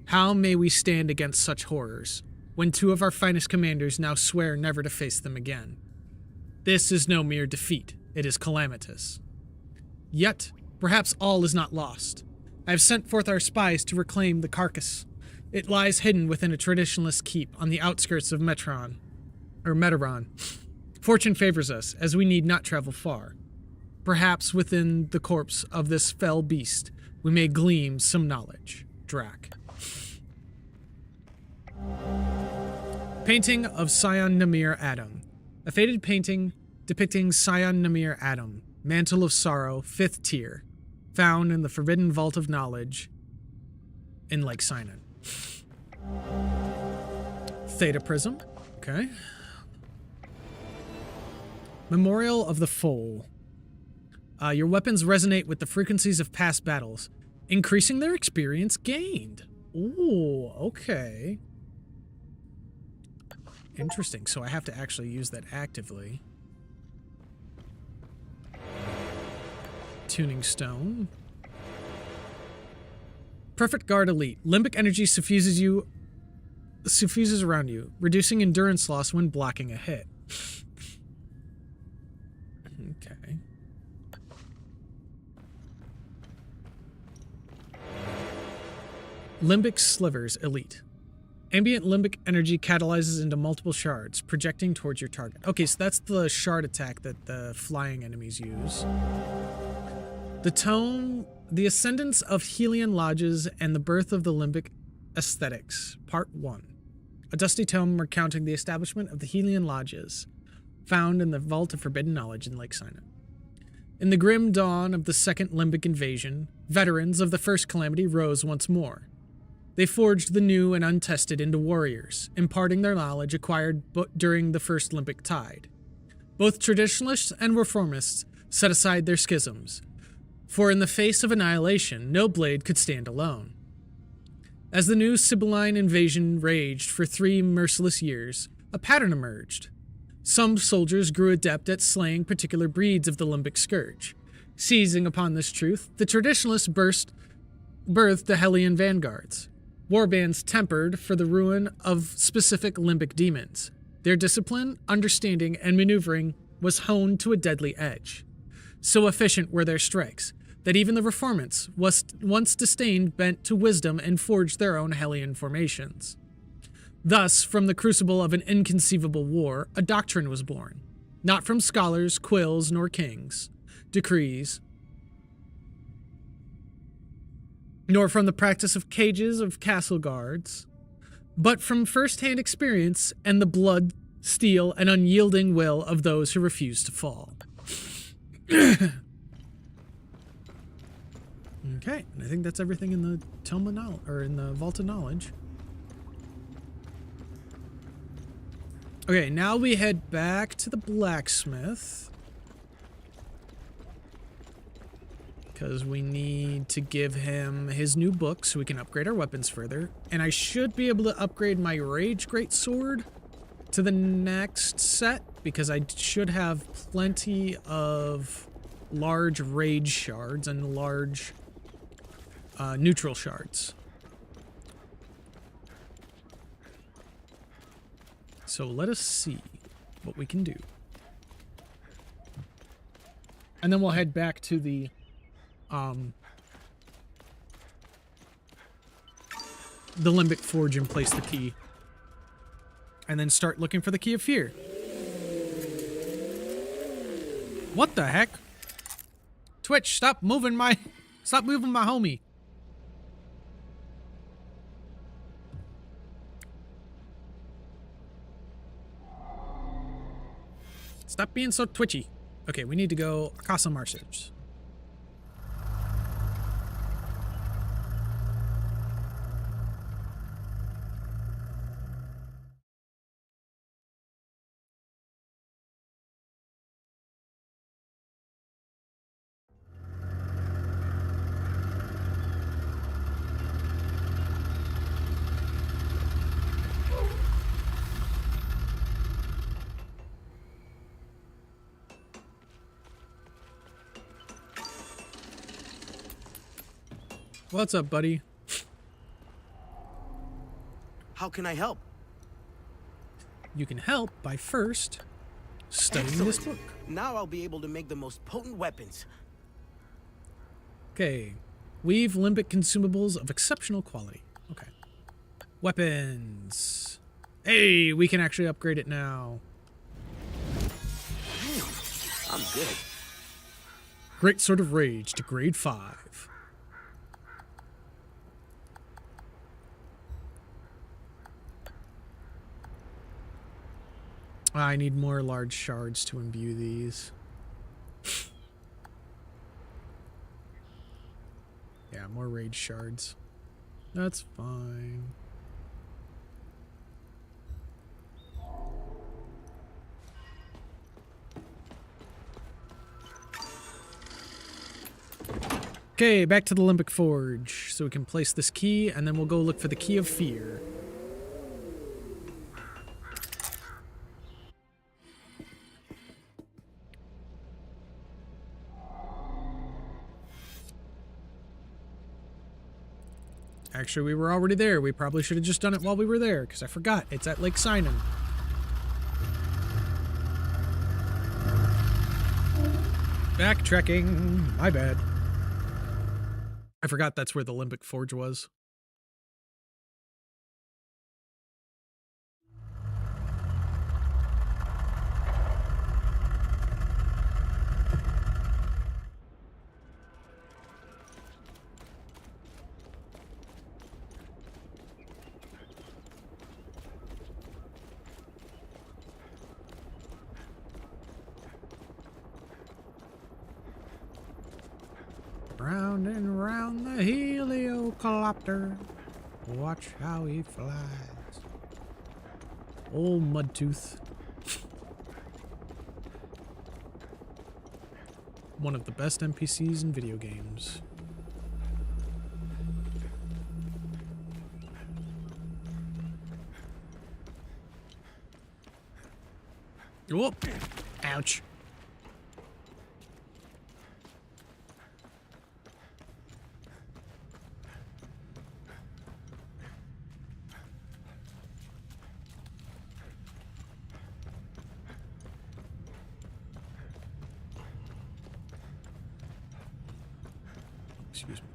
How may we stand against such horrors, when 2 of our finest commanders now swear never to face them again? This is no mere defeat, it is calamitous. Yet, perhaps all is not lost. I have sent forth our spies to reclaim the carcass. It lies hidden within a traditionalist keep on the outskirts of Meteron. Fortune favors us, as we need not travel far. Perhaps within the corpse of this fell beast, we may glean some knowledge. Drac. Painting of Sion Namir Adam. A faded painting depicting Sion Namir Adam, Mantle of Sorrow, 5th tier, found in the Forbidden Vault of Knowledge in Lake Sinon. Theta Prism. Okay. Memorial of the Foal. Your weapons resonate with the frequencies of past battles, increasing their experience gained. Ooh, okay. Interesting. So I have to actually use that actively. Tuning Stone. Perfect Guard Elite. Limbic energy suffuses around you, reducing endurance loss when blocking a hit. Okay. Limbic Slivers Elite. Ambient limbic energy catalyzes into multiple shards, projecting towards your target. Okay, so that's the shard attack that the flying enemies use. The Tome, The Ascendance of Helian Lodges and the Birth of the Limbic Aesthetics, Part 1. A dusty tome recounting the establishment of the Helian Lodges, found in the Vault of Forbidden Knowledge in Lake Sinon. In the grim dawn of the Second Limbic Invasion, veterans of the First Calamity rose once more. They forged the new and untested into warriors, imparting their knowledge acquired during the First Limbic Tide. Both traditionalists and reformists set aside their schisms, for in the face of annihilation, no blade could stand alone. As the new Sibylline invasion raged for 3 merciless years, a pattern emerged. Some soldiers grew adept at slaying particular breeds of the Limbic Scourge. Seizing upon this truth, the traditionalists birthed the Hellion vanguards, warbands tempered for the ruin of specific Limbic demons. Their discipline, understanding, and maneuvering was honed to a deadly edge. So efficient were their strikes, that even the reformants, once disdained, bent to wisdom and forged their own Hellion formations. Thus, from the crucible of an inconceivable war, a doctrine was born, not from scholars, quills, nor kings, decrees, nor from the practice of cages of castle guards, but from first-hand experience and the blood, steel, and unyielding will of those who refuse to fall. Okay, and I think that's everything in the Tome of Knowledge, or in the Vault of Knowledge. Okay, now we head back to the blacksmith, because we need to give him his new book so we can upgrade our weapons further. And I should be able to upgrade my Rage Greatsword to the next set, because I should have plenty of large Rage shards and large neutral shards. So let us see what we can do. And then we'll head back to the Limbic Forge and place the key. And then start looking for the Key of Fear. What the heck? Twitch, stop moving my homie. Stop being so twitchy. Okay, we need to go Casa Marsage. What's up, buddy? How can I help? You can help by first studying this book. Now I'll be able to make the most potent weapons. Okay. Weave limbic consumables of exceptional quality. Okay. Weapons. Hey, we can actually upgrade it now. I'm good. Great Sword of Rage to grade 5. I need more large shards to imbue these. Yeah, more rage shards. That's fine. Okay, back to the Limbic Forge, so we can place this key, and then we'll go look for the Key of Fear. Actually, we were already there. We probably should have just done it while we were there, because I forgot. It's at Lake Sinon. Backtracking. My bad. I forgot that's where the Limbic Forge was. Round and round the heliocopter, watch how he flies. Old Mudtooth. One of the best NPCs in video games. Whoop! Ouch. Excuse me.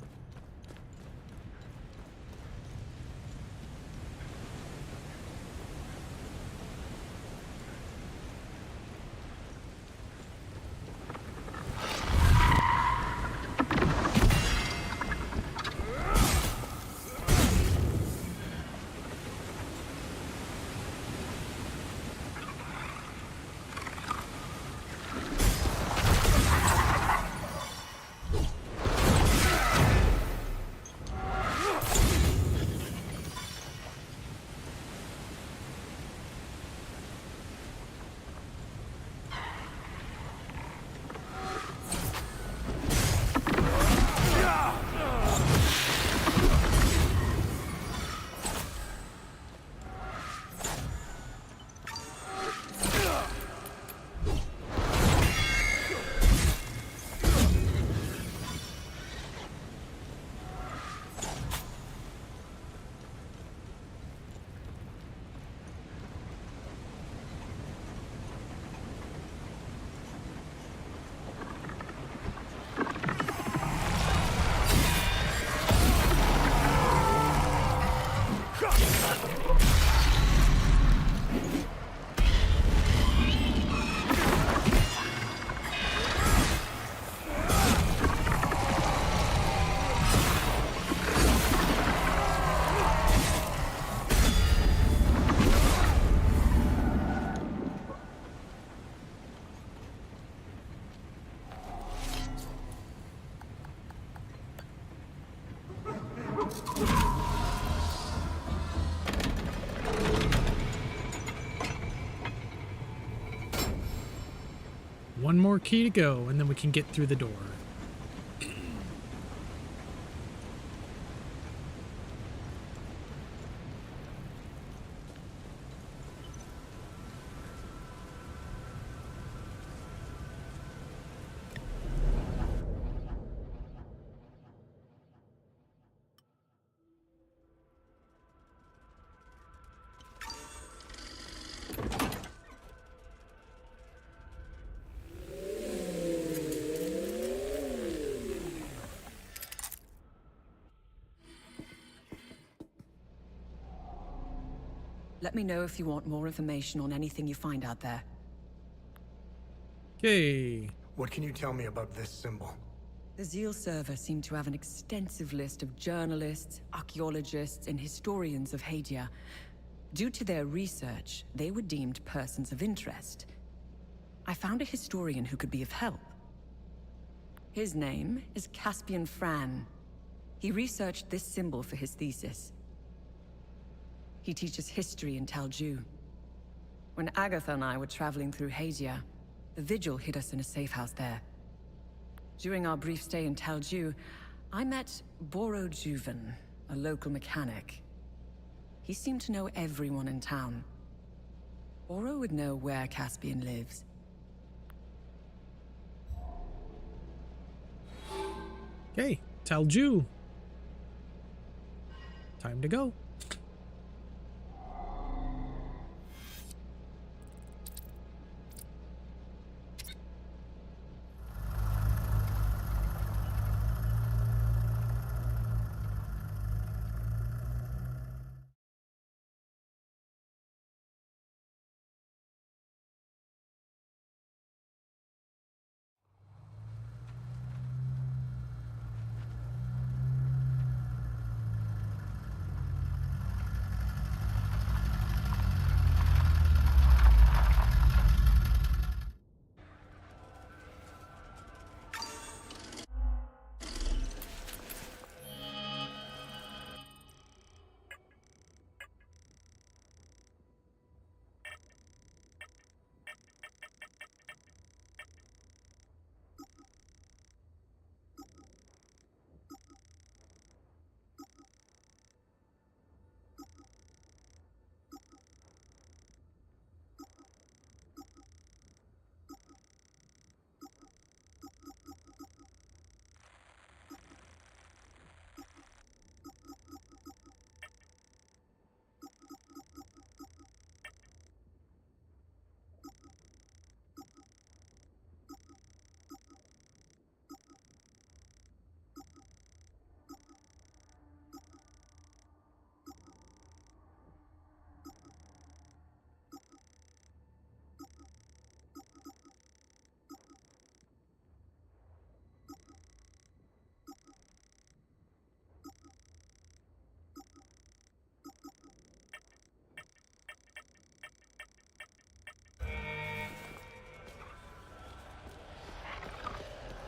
One more key to go, and then we can get through the door. Let me know if you want more information on anything you find out there. Okay. What can you tell me about this symbol? The Zeal server seemed to have an extensive list of journalists, archaeologists, and historians of Hadia. Due to their research, they were deemed persons of interest. I found a historian who could be of help. His name is Caspian Fran. He researched this symbol for his thesis. He teaches history in Talju. When Agatha and I were traveling through Hadia, the Vigil hid us in a safe house there. During our brief stay in Talju, I met Boro Juven, a local mechanic. He seemed to know everyone in town. Boro would know where Caspian lives. Okay, Talju. Time to go.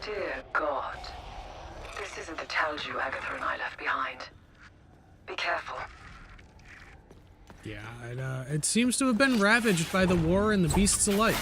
Dear God. This isn't the Talju Agatha and I left behind. Be careful. Yeah, it seems to have been ravaged by the war and the beasts alike.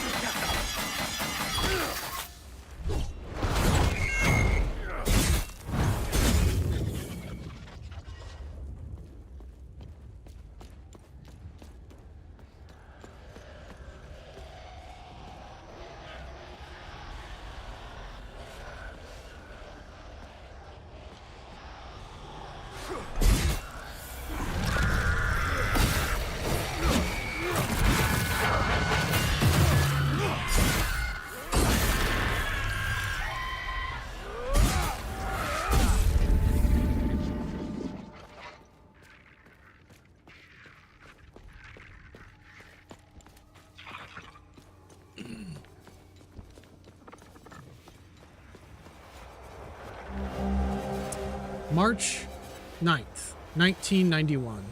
March 9th, 1991.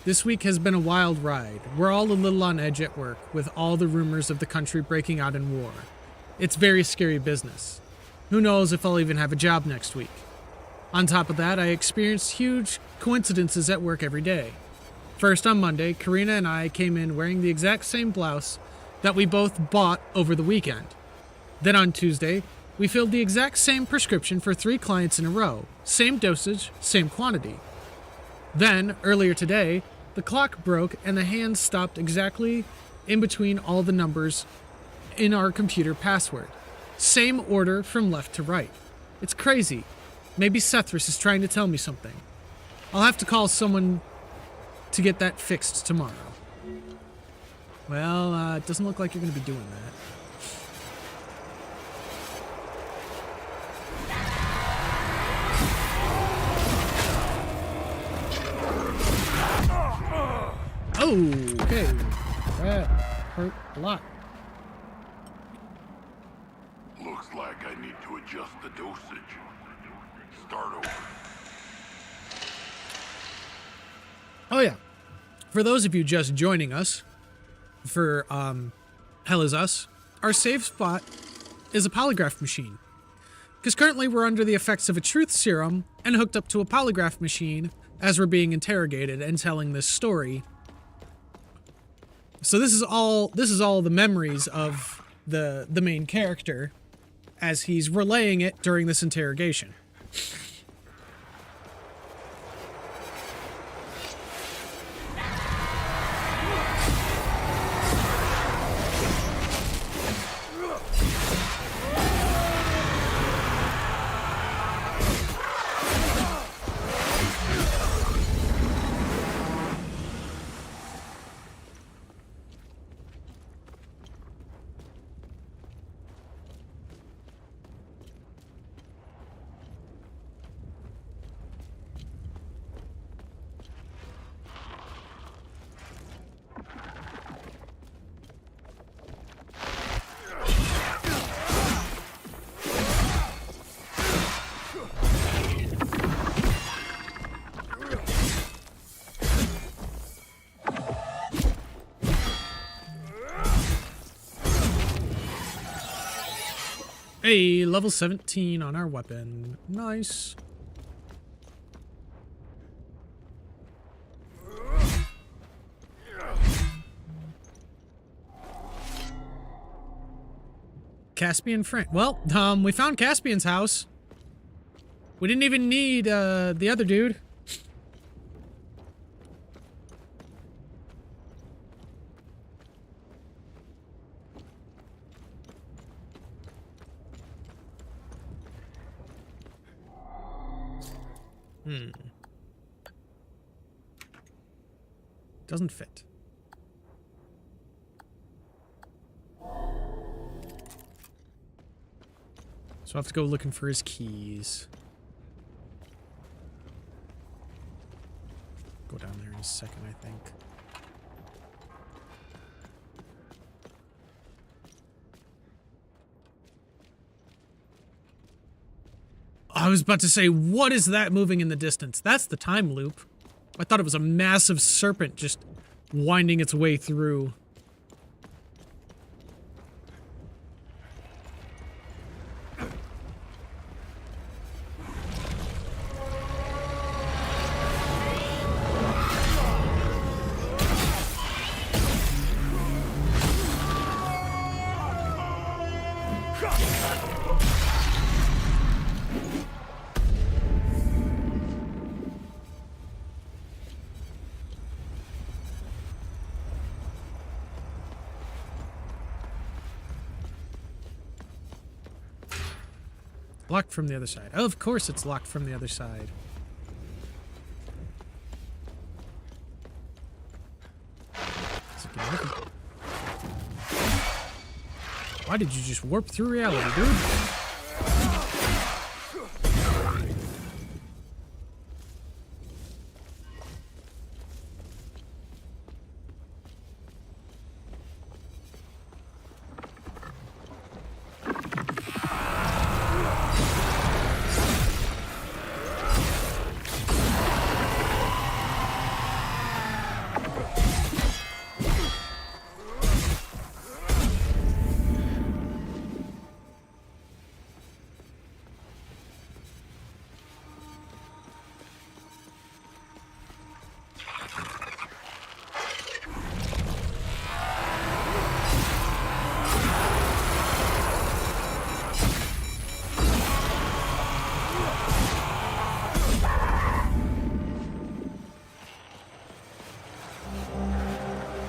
This week has been a wild ride. We're all a little on edge at work, with all the rumors of the country breaking out in war. It's very scary business. Who knows if I'll even have a job next week. On top of that, I experienced huge coincidences at work every day. First, on Monday, Karina and I came in wearing the exact same blouse that we both bought over the weekend. Then on Tuesday, we filled the exact same prescription for 3 clients in a row. Same dosage, same quantity. Then, earlier today, the clock broke and the hands stopped exactly in between all the numbers in our computer password. Same order from left to right. It's crazy. Maybe Sethris is trying to tell me something. I'll have to call someone to get that fixed tomorrow. Well, it doesn't look like you're going to be doing that. Okay. That hurt a lot. Looks like I need to adjust the dosage. Start over. Oh yeah. For those of you just joining us, for Hell Is Us, our save spot is a polygraph machine. Because currently we're under the effects of a truth serum and hooked up to a polygraph machine as we're being interrogated and telling this story. So this is all the memories of the main character as he's relaying it during this interrogation. Hey, level 17 on our weapon. Nice. Caspian friend. Well, we found Caspian's house. We didn't even need the other dude. Doesn't fit. So I have to go looking for his keys. Go down there in a second, I think. I was about to say, what is that moving in the distance? That's the time loop. I thought it was a massive serpent just winding its way through. Locked from the other side. Oh, of course it's locked from the other side. Why did you just warp through reality, dude?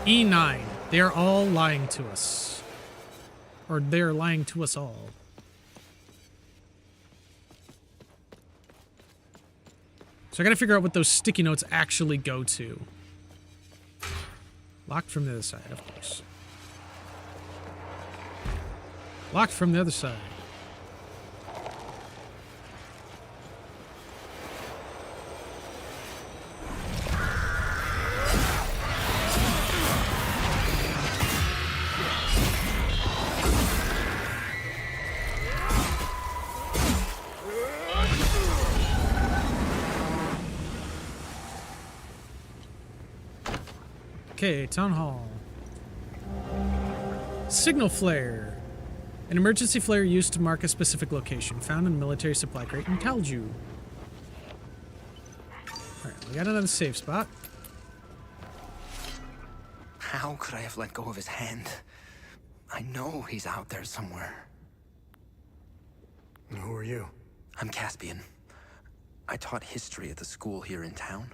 E9. They are all lying to us. Or they're lying to us all. So I gotta figure out what those sticky notes actually go to. Locked from the other side, of course. Locked from the other side. Okay, Town Hall. Signal flare. An emergency flare used to mark a specific location, found in a military supply crate in Talju. Alright, we got another safe spot. How could I have let go of his hand? I know he's out there somewhere. And who are you? I'm Caspian. I taught history at the school here in town.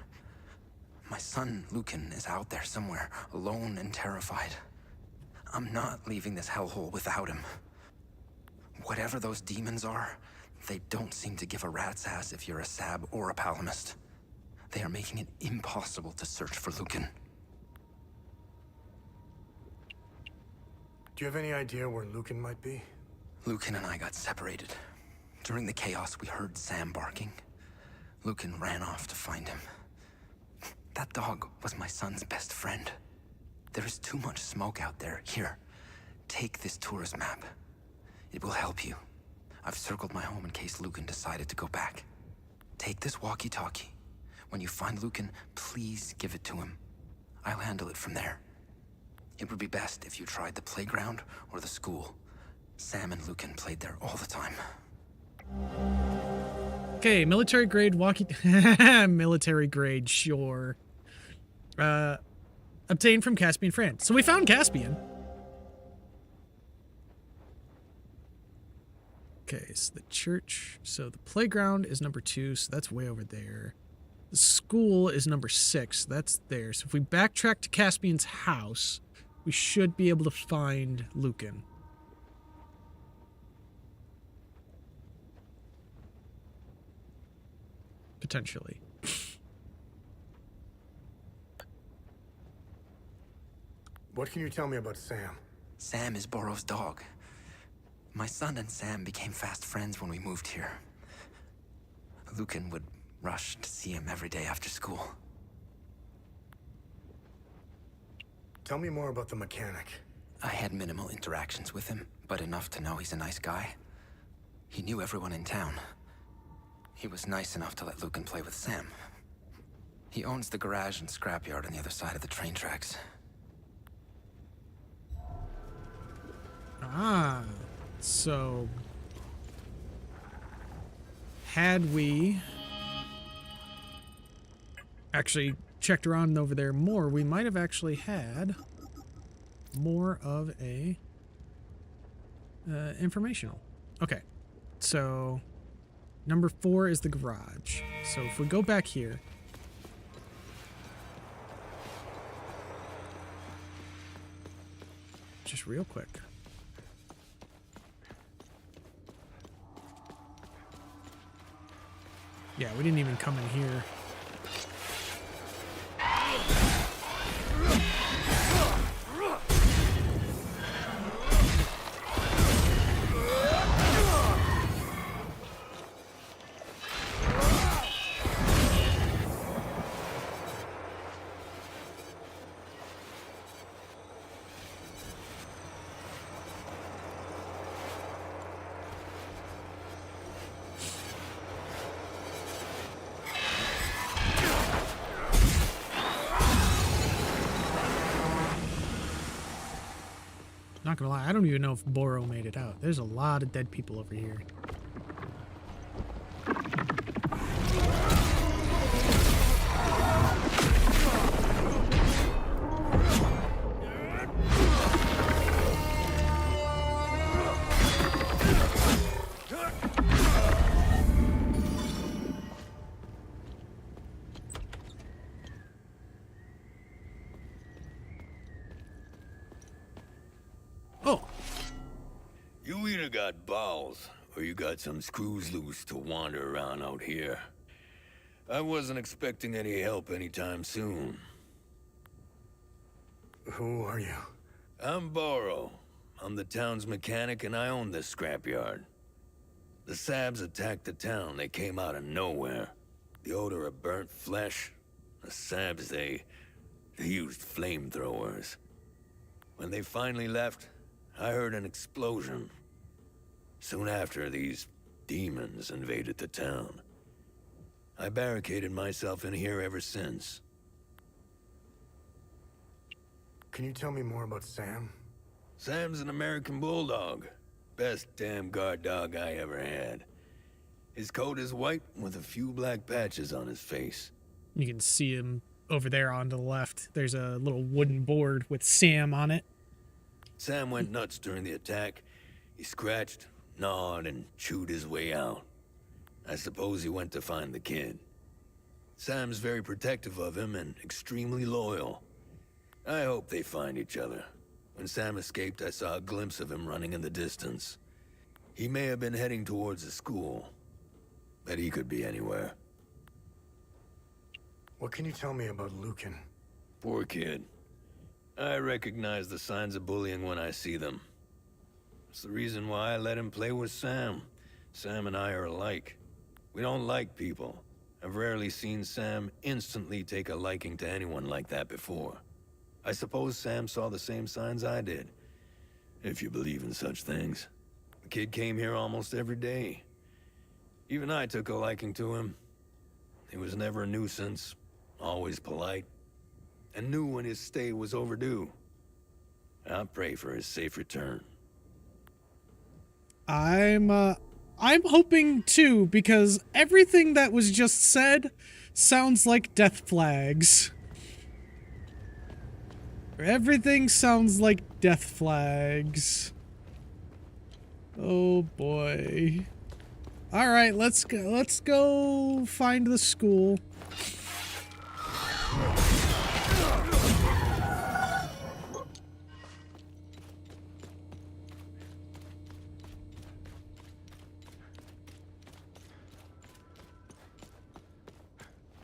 My son, Lucan, is out there somewhere, alone and terrified. I'm not leaving this hellhole without him. Whatever those demons are, they don't seem to give a rat's ass if you're a Sab or a Palamist. They are making it impossible to search for Lucan. Do you have any idea where Lucan might be? Lucan and I got separated. During the chaos, we heard Sam barking. Lucan ran off to find him. That dog was my son's best friend. There is too much smoke out there. Here, take this tourist map. It will help you. I've circled my home in case Lucan decided to go back. Take this walkie-talkie. When you find Lucan, please give it to him. I'll handle it from there. It would be best if you tried the playground or the school. Sam and Lucan played there all the time. Okay, military grade walkie... military grade, sure. Obtained from Caspian, France. So we found Caspian. Okay, so the church... So the playground is number 2, so that's way over there. The school is number 6, that's there. So if we backtrack to Caspian's house, we should be able to find Lucan. Potentially. What can you tell me about Sam? Sam is Borrow's dog. My son and Sam became fast friends when we moved here. Lucan would rush to see him every day after school. Tell me more about the mechanic. I had minimal interactions with him, but enough to know he's a nice guy. He knew everyone in town. He was nice enough to let Lucan play with Sam. He owns the garage and scrapyard on the other side of the train tracks. Ah, so had we actually checked around over there more, we might have actually had more of a informational. Okay, so number 4 is the garage. So if we go back here, just real quick. Yeah, we didn't even come in here. Not gonna lie, I don't even know if Boro made it out. There's a lot of dead people over here. Oh, You either got balls, or you got some screws loose to wander around out here. I wasn't expecting any help anytime soon. Who are you? I'm Borrow. I'm the town's mechanic, and I own this scrapyard. The Sabs attacked the town. They came out of nowhere. The odor of burnt flesh. The Sabs, they used flamethrowers. When they finally left, I heard an explosion. Soon after, these demons invaded the town. I barricaded myself in here ever since. Can you tell me more about Sam? Sam's an American bulldog. Best damn guard dog I ever had. His coat is white with a few black patches on his face. You can see him over there on the left. There's a little wooden board with Sam on it. Sam went nuts during the attack. He scratched, gnawed, and chewed his way out. I suppose he went to find the kid. Sam's very protective of him and extremely loyal. I hope they find each other. When Sam escaped, I saw a glimpse of him running in the distance. He may have been heading towards the school, but he could be anywhere. What can you tell me about Lucan? Poor kid. I recognize the signs of bullying when I see them. It's the reason why I let him play with Sam. Sam and I are alike. We don't like people. I've rarely seen Sam instantly take a liking to anyone like that before. I suppose Sam saw the same signs I did, if you believe in such things. The kid came here almost every day. Even I took a liking to him. He was never a nuisance, always polite, and knew when his stay was overdue. I pray for his safe return. I'm hoping too, because everything that was just said sounds like death flags. Everything sounds like death flags. Oh boy. All right, let's go find the school.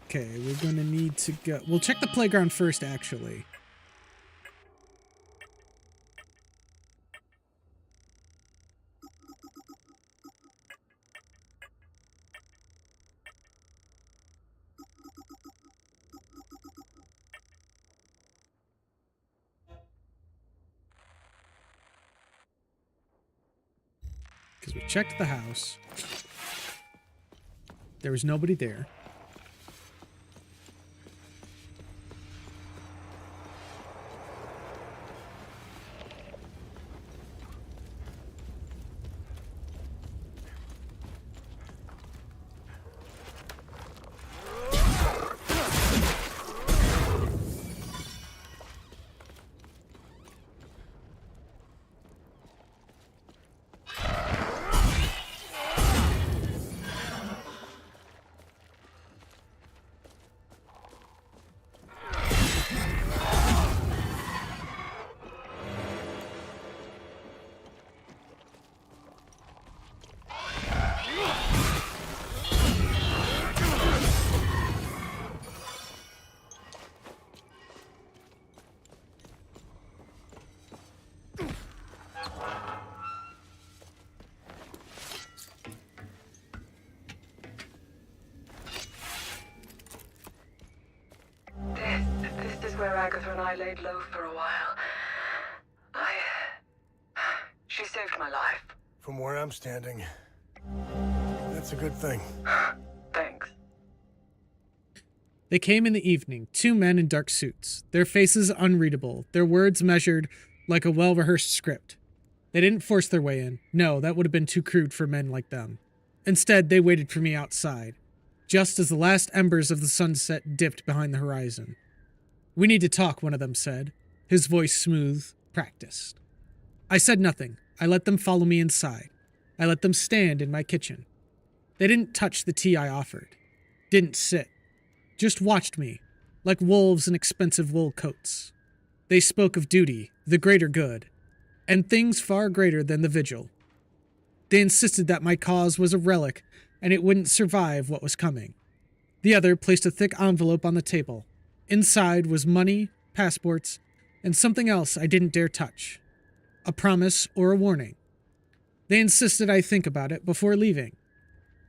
Okay, we're gonna need to go. We'll check the playground first, actually. Because we checked the house. There was nobody there. This is where Agatha and I laid low for a while. She saved my life. From where I'm standing, that's a good thing. Thanks. They came in the evening, two men in dark suits, their faces unreadable, their words measured like a well-rehearsed script. They didn't force their way in. No, that would have been too crude for men like them. Instead, they waited for me outside, just as the last embers of the sunset dipped behind the horizon. "We need to talk," one of them said, his voice smooth, practiced. I said nothing. I let them follow me inside. I let them stand in my kitchen. They didn't touch the tea I offered. Didn't sit. Just watched me, like wolves in expensive wool coats. They spoke of duty, the greater good, and things far greater than the vigil. They insisted that my cause was a relic, and it wouldn't survive what was coming. The other placed a thick envelope on the table. Inside was money, passports, and something else I didn't dare touch. A promise or a warning. They insisted I think about it before leaving.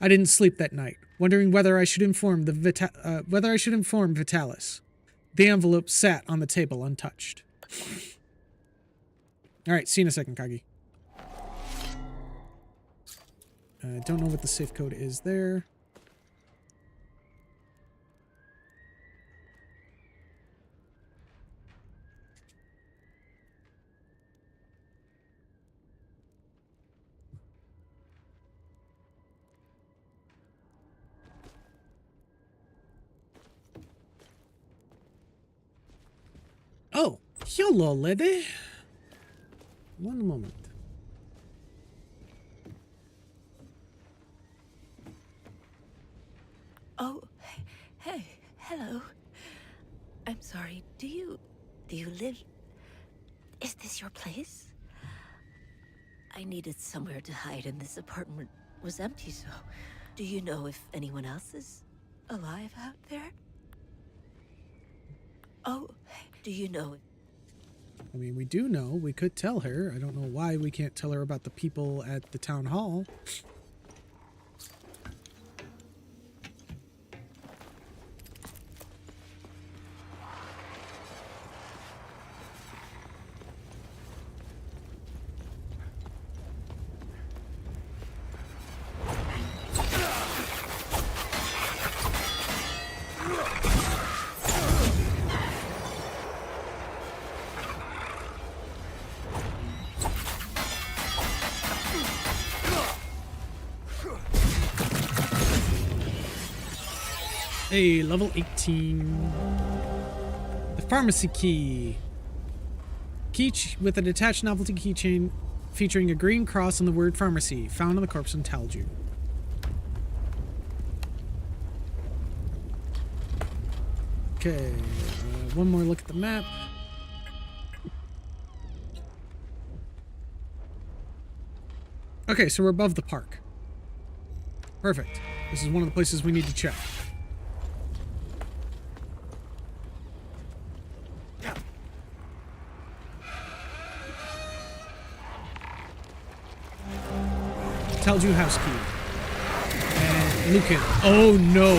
I didn't sleep that night, wondering whether I should inform Vitalis. The envelope sat on the table untouched. All right, see you in a second, Kagi. I don't know what the safe code is there. Hello, lady. One moment. Oh, hey, hello. I'm sorry, do you live... Is this your place? I needed somewhere to hide and this apartment was empty, so... Do you know if anyone else is alive out there? Oh, do you know... I mean, we do know. We could tell her. I don't know why we can't tell her about the people at the town hall. Hey, level 18. The pharmacy key. With an attached novelty keychain featuring a green cross and the word pharmacy, found on the corpse in Talju. Okay, one more look at the map. Okay, so we're above the park. Perfect. This is one of the places we need to check. Telju house key. And Lucan. Oh no.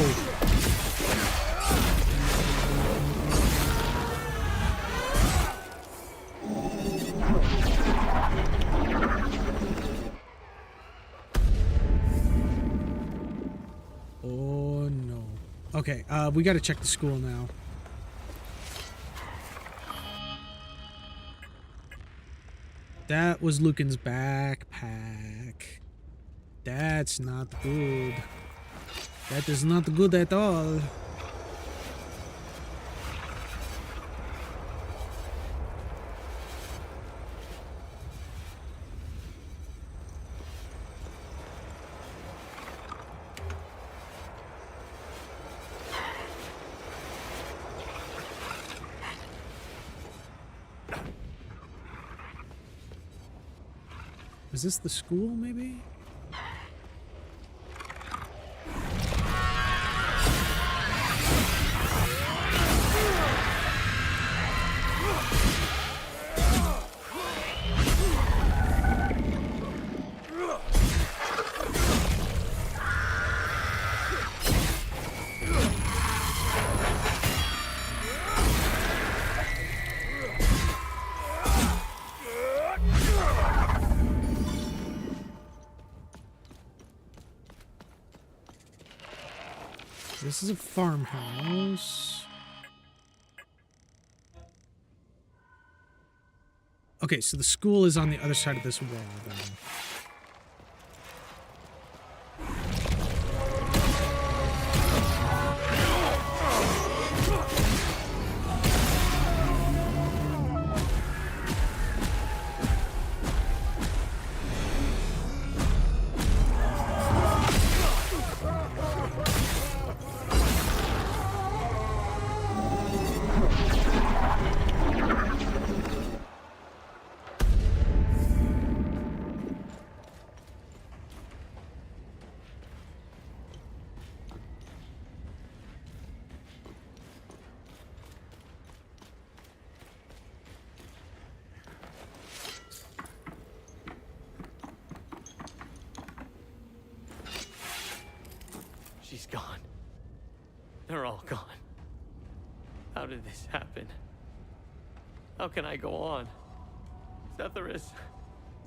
Oh no. Okay, we gotta check the school now. That was Lucan's backpack. That's not good. That is not good at all. Is this the school, maybe? This is a farmhouse. Okay, so the school is on the other side of this wall then. She's gone. They're all gone. How did this happen? How can I go on? Setharus,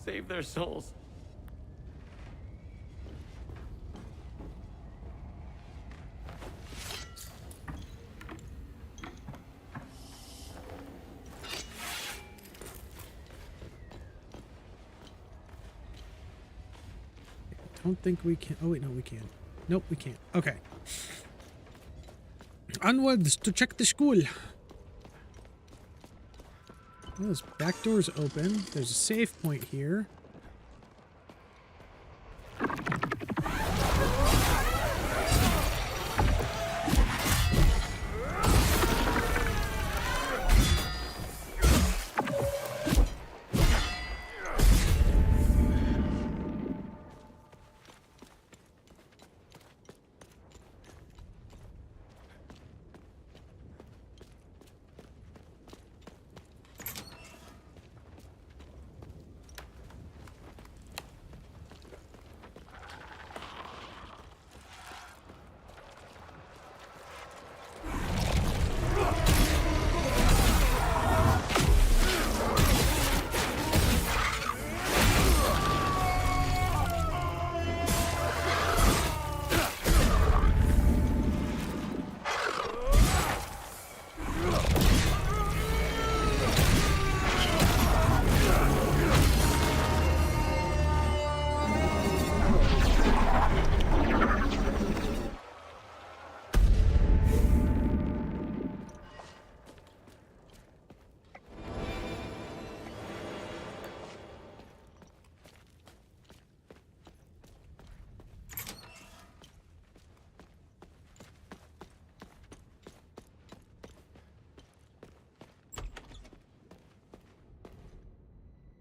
save their souls. I don't think we can. Oh wait, no, we can. Nope, we can't. Okay. Onwards to check the school. Well, this back door's open. There's a save point here.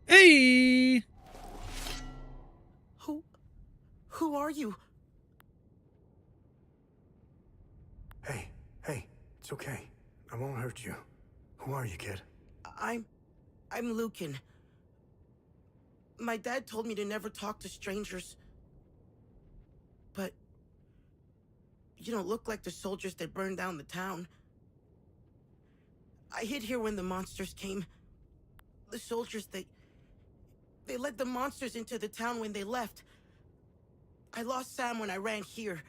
Hey! Who are you? Hey, it's okay. I won't hurt you. Who are you, kid? I'm Lucan. My dad told me to never talk to strangers. But you don't look like the soldiers that burned down the town. I hid here when the monsters came. The soldiers, they led the monsters into the town when they left. I lost Sam when I ran here.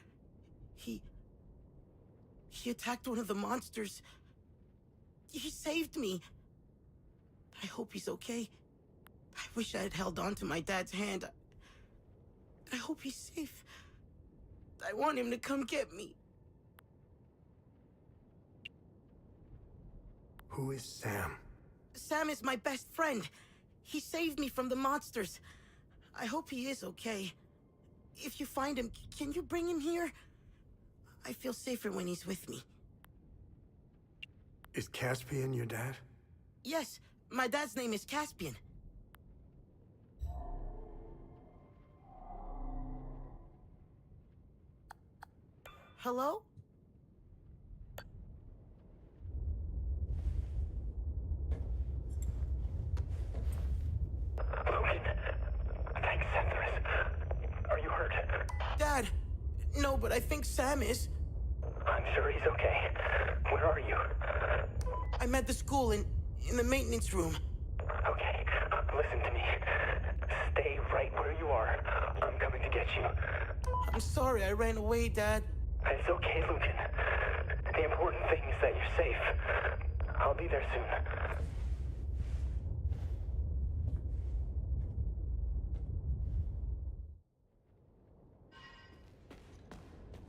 He attacked one of the monsters. He saved me. I hope he's okay. I wish I had held on to my dad's hand. I hope he's safe. I want him to come get me. Who is Sam? Sam is my best friend. He saved me from the monsters. I hope he is okay. If you find him, can you bring him here? I feel safer when he's with me. Is Caspian your dad? Yes, my dad's name is Caspian. Hello? Logan, thanks, Centaurus. Are you hurt? Dad, no, but I think Sam is. I'm sure he's okay. Where are you? I'm at the school in the maintenance room. Okay, listen to me. Stay right where you are. I'm coming to get you. I'm sorry I ran away, Dad. It's okay, Lucan. The important thing is that you're safe. I'll be there soon.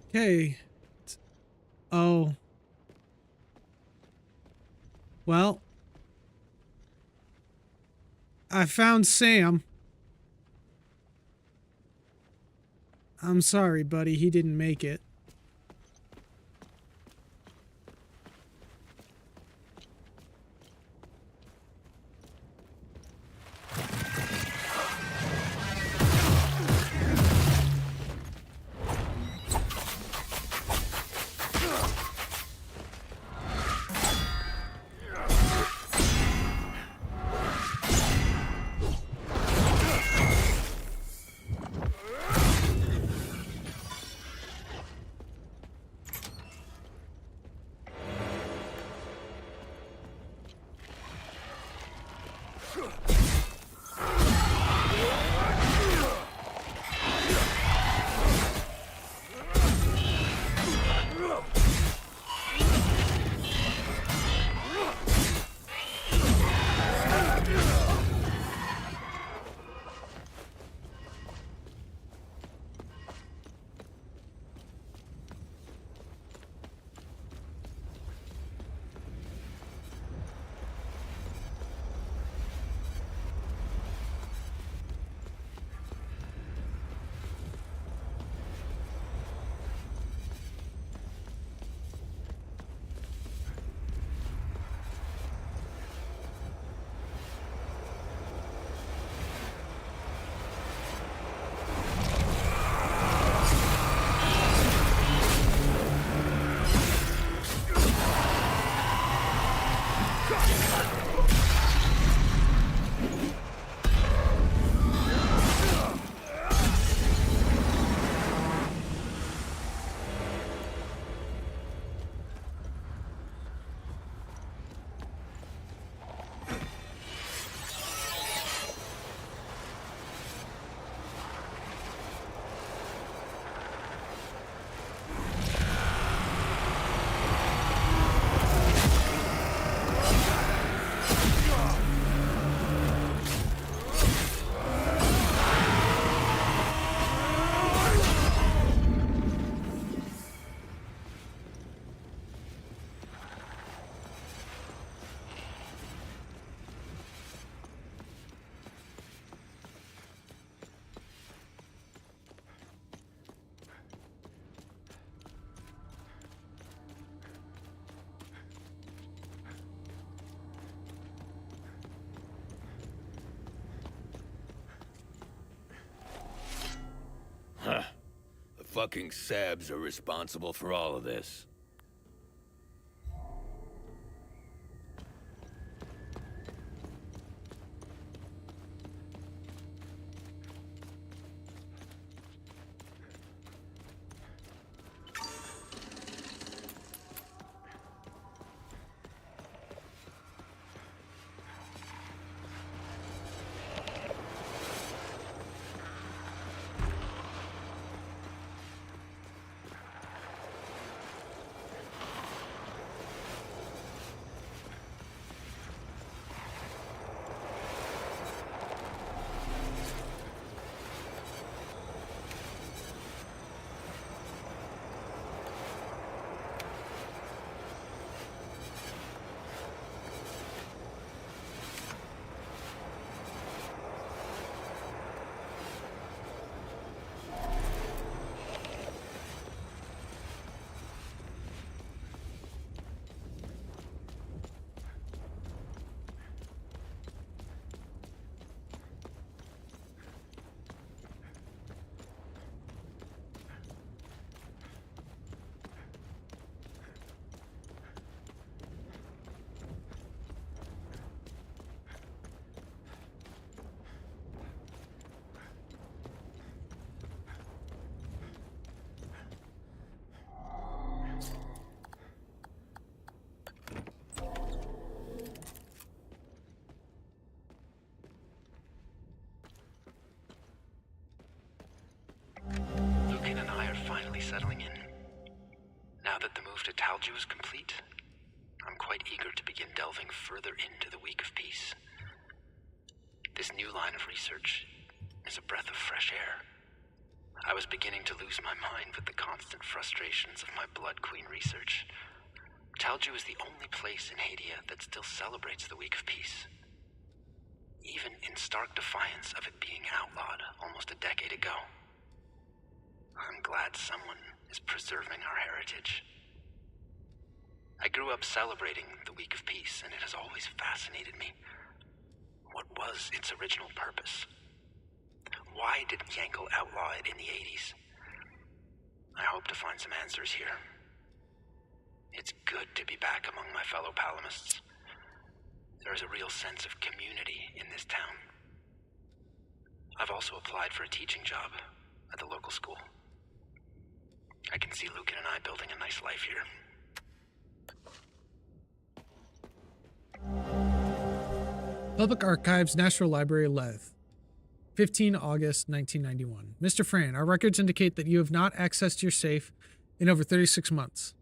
Okay. Oh. Well. I found Sam. I'm sorry, buddy. He didn't make it. fucking Sabs are responsible for all of this. Lucan and I are finally settling in. Now that the move to Talju is complete, I'm quite eager to begin delving further into the Week of Peace. This new line of research is a breath of fresh air. I was beginning to lose my mind with the constant frustrations of my Blood Queen research. Talju is the only place in Hadia that still celebrates the Week of Peace, even in stark defiance of it being outlawed almost a decade ago. I'm glad someone is preserving our heritage. I grew up celebrating the Week of Peace, and it has always fascinated me. What was its original purpose? Why did Yankel outlaw it in the 80s? I hope to find some answers here. It's good to be back among my fellow Palamists. There is a real sense of community in this town. I've also applied for a teaching job at the local school. I can see Lucan and I building a nice life here. Public Archives, National Library, Leth. 15 August 1991. Mr. Fran, our records indicate that you have not accessed your safe in over 36 months.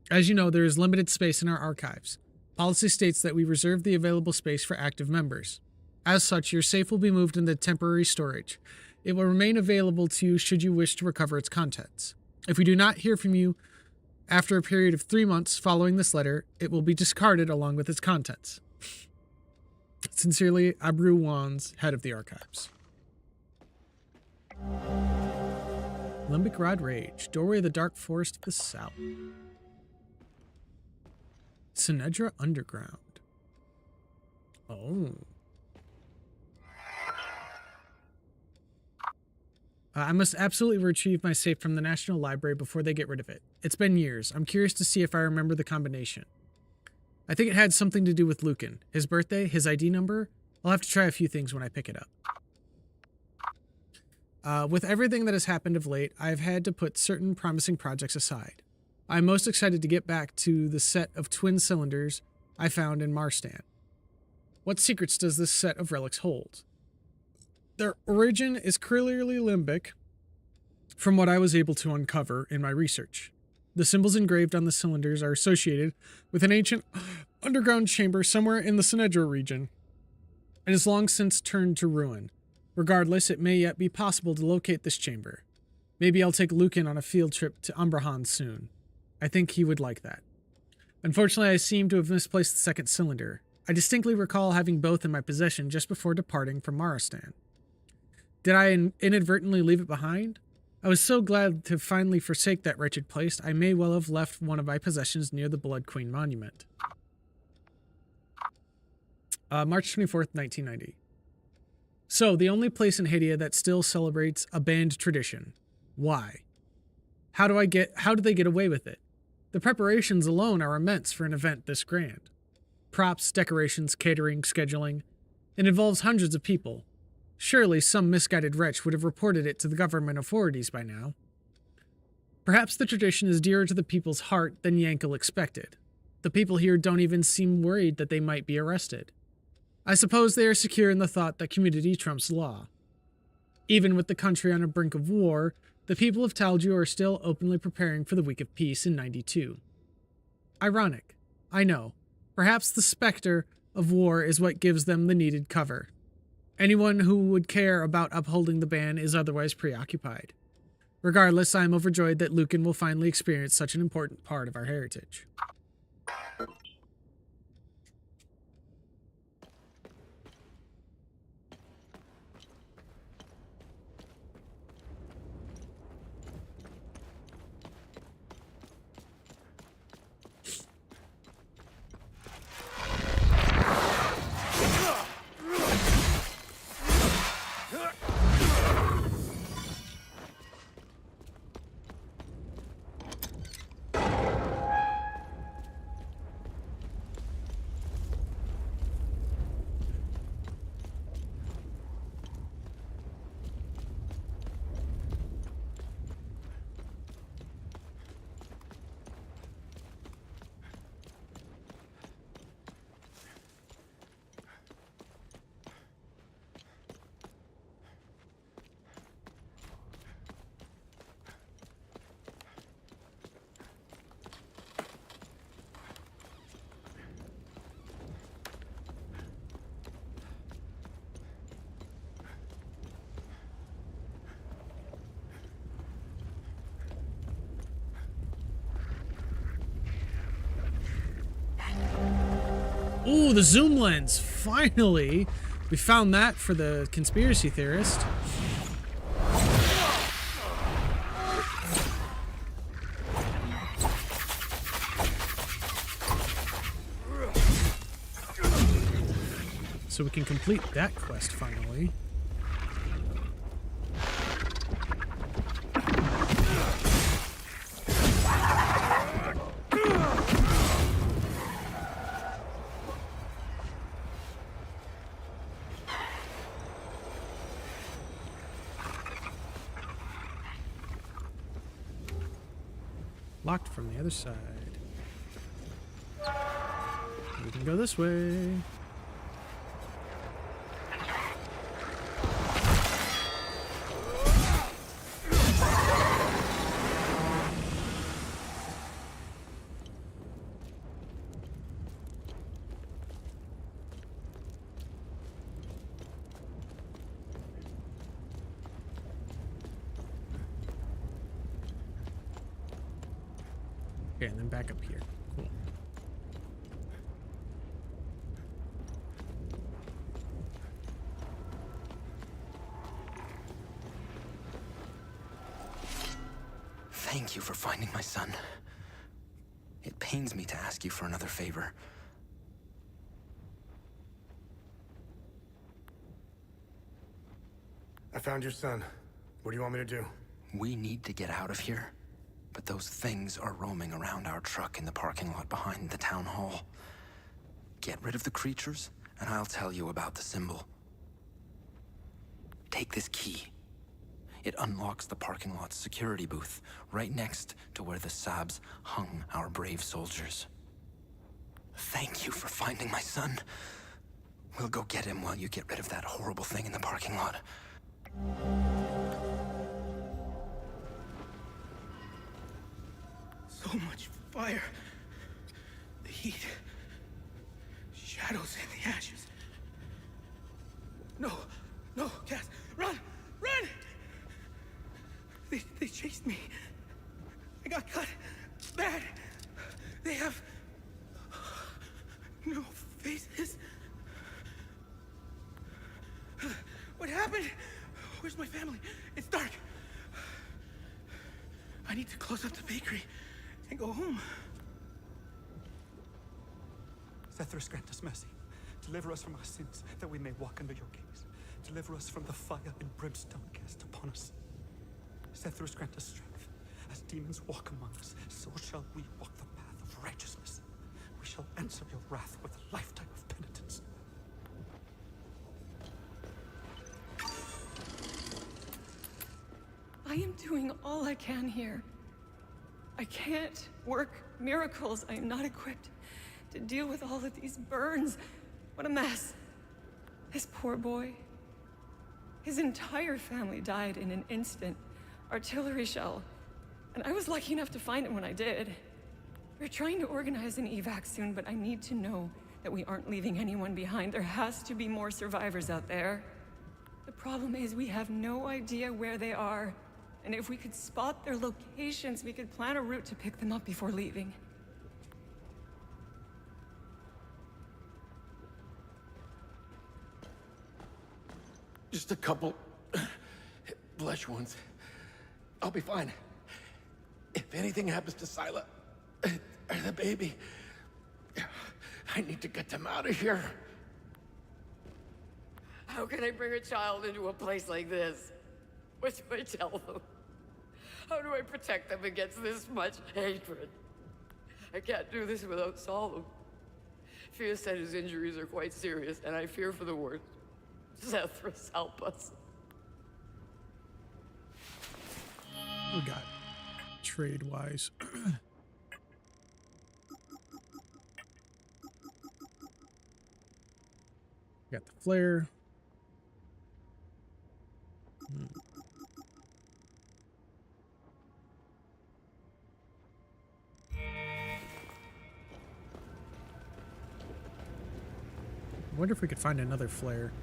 As you know, there is limited space in our archives. Policy states that we reserve the available space for active members. As such, your safe will be moved into temporary storage. It will remain available to you should you wish to recover its contents. If we do not hear from you after a period of 3 months following this letter, it will be discarded along with its contents. Sincerely, Abru Wands, head of the archives. Limbic Rod Rage, doorway of the dark forest of the south. Sinedra Underground. Oh. I must absolutely retrieve my safe from the National Library before they get rid of it. It's been years. I'm curious to see if I remember the combination. I think it had something to do with Lucan. His birthday, his ID number. I'll have to try a few things when I pick it up. With everything that has happened of late, I've had to put certain promising projects aside. I'm most excited to get back to the set of twin cylinders I found in Marstan. What secrets does this set of relics hold? Their origin is clearly limbic, from what I was able to uncover in my research. The symbols engraved on the cylinders are associated with an ancient underground chamber somewhere in the Sinedra region. It has long since turned to ruin. Regardless, it may yet be possible to locate this chamber. Maybe I'll take Lucan on a field trip to Umbrahan soon. I think he would like that. Unfortunately, I seem to have misplaced the second cylinder. I distinctly recall having both in my possession just before departing from Maristan. Did I inadvertently leave it behind? I was so glad to finally forsake that wretched place, I may well have left one of my possessions near the Blood Queen monument. March 24th, 1990. So, the only place in Hadia that still celebrates a banned tradition. Why? How did they get away with it? The preparations alone are immense for an event this grand. Props, decorations, catering, scheduling. It involves hundreds of people. Surely some misguided wretch would have reported it to the government authorities by now. Perhaps the tradition is dearer to the people's heart than Yankel expected. The people here don't even seem worried that they might be arrested. I suppose they are secure in the thought that community trumps law. Even with the country on the brink of war, the people of Talju are still openly preparing for the week of peace in 92. Ironic, I know. Perhaps the specter of war is what gives them the needed cover. Anyone who would care about upholding the ban is otherwise preoccupied. Regardless, I am overjoyed that Lucan will finally experience such an important part of our heritage. Ooh, the zoom lens. Finally. We found that for the conspiracy theorist. So we can complete that quest finally. Locked from the other side. We can go this way. Okay, and then back up here. Cool. Thank you for finding my son. It pains me to ask you for another favor. I found your son. What do you want me to do? We need to get out of here. But those things are roaming around our truck in the parking lot behind the town hall. Get rid of the creatures, and I'll tell you about the symbol. Take this key. It unlocks the parking lot's security booth, right next to where the Sabs hung our brave soldiers. Thank you for finding my son. We'll go get him while you get rid of that horrible thing in the parking lot. So much fire. The heat. Shadows in the ashes. No, no, Cass, run, run! They chased me. I got cut bad. They have no faces. What happened? Where's my family? It's dark. I need to close up the bakery and go home. Zethras, grant us mercy. Deliver us from our sins, that we may walk under your gaze. Deliver us from the fire and brimstone cast upon us. Zethras, grant us strength, As demons walk among us, so shall we walk the path of righteousness. We shall answer your wrath with a lifetime of penitence. I am doing all I can here. I can't work miracles. I am not equipped to deal with all of these burns. What a mess. This poor boy. His entire family died in an instant. Artillery shell. And I was lucky enough to find him when I did. We're trying to organize an evac soon, but I need to know that we aren't leaving anyone behind. There has to be more survivors out there. The problem is we have no idea where they are. And if we could spot their locations, we could plan a route to pick them up before leaving. Just a couple flesh wounds. I'll be fine. If anything happens to Sila or the baby, I need to get them out of here. How can I bring a child into a place like this? What do I tell them? How do I protect them against this much hatred? I can't do this without Solemn. Fear said his injuries are quite serious, and I fear for the worst. Zethras, help us. We got trade-wise. Got the flare. I wonder if we could find another flare.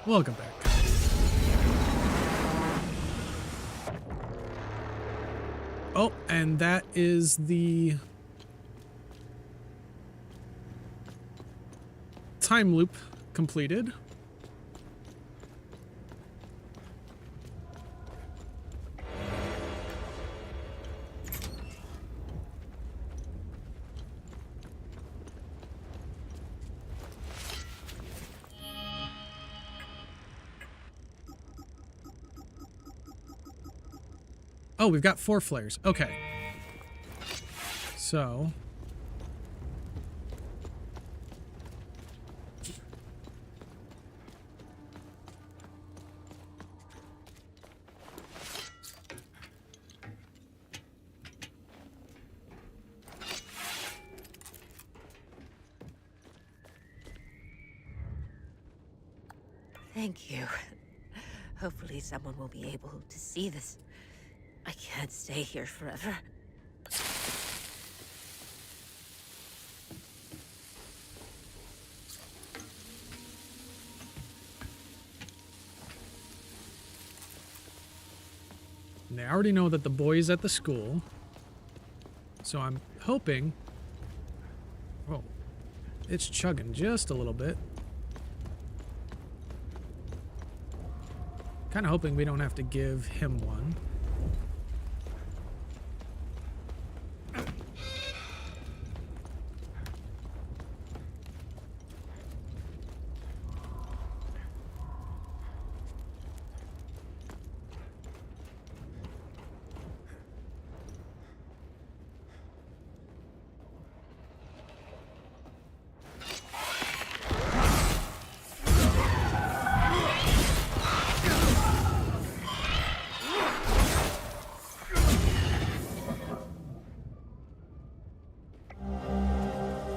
Welcome back. Oh, and that is the time loop completed. Oh, we've got 4 flares. Okay. So. Thank you. Hopefully someone will be able to see this. I can't stay here forever. And they already know that the boy's at the school. So I'm hoping... Oh, it's chugging just a little bit. Kind of hoping we don't have to give him one.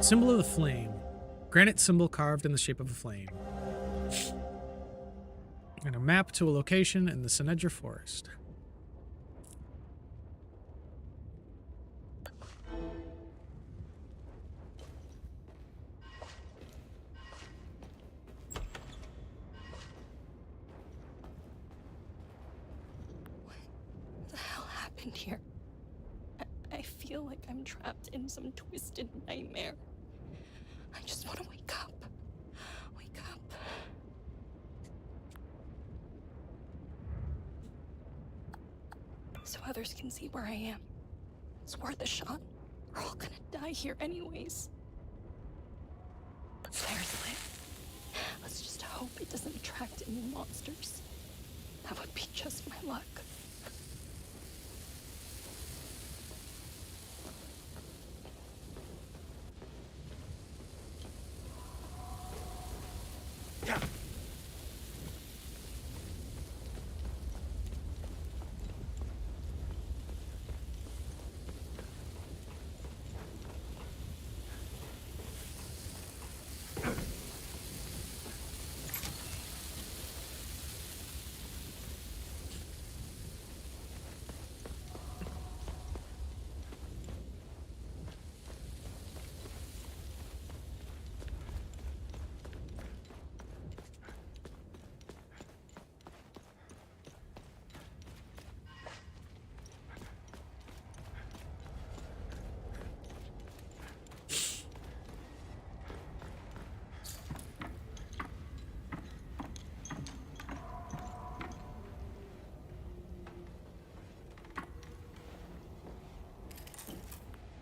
Symbol of the flame. Granite symbol carved in the shape of a flame. And a map to a location in the Sinedra Forest. What the hell happened here? I feel like I'm trapped in some twisted nightmare. I just want to wake up. Wake up. So others can see where I am. It's worth a shot. We're all gonna die here anyways. Flare's lit. Let's just hope it doesn't attract any monsters. That would be just my luck.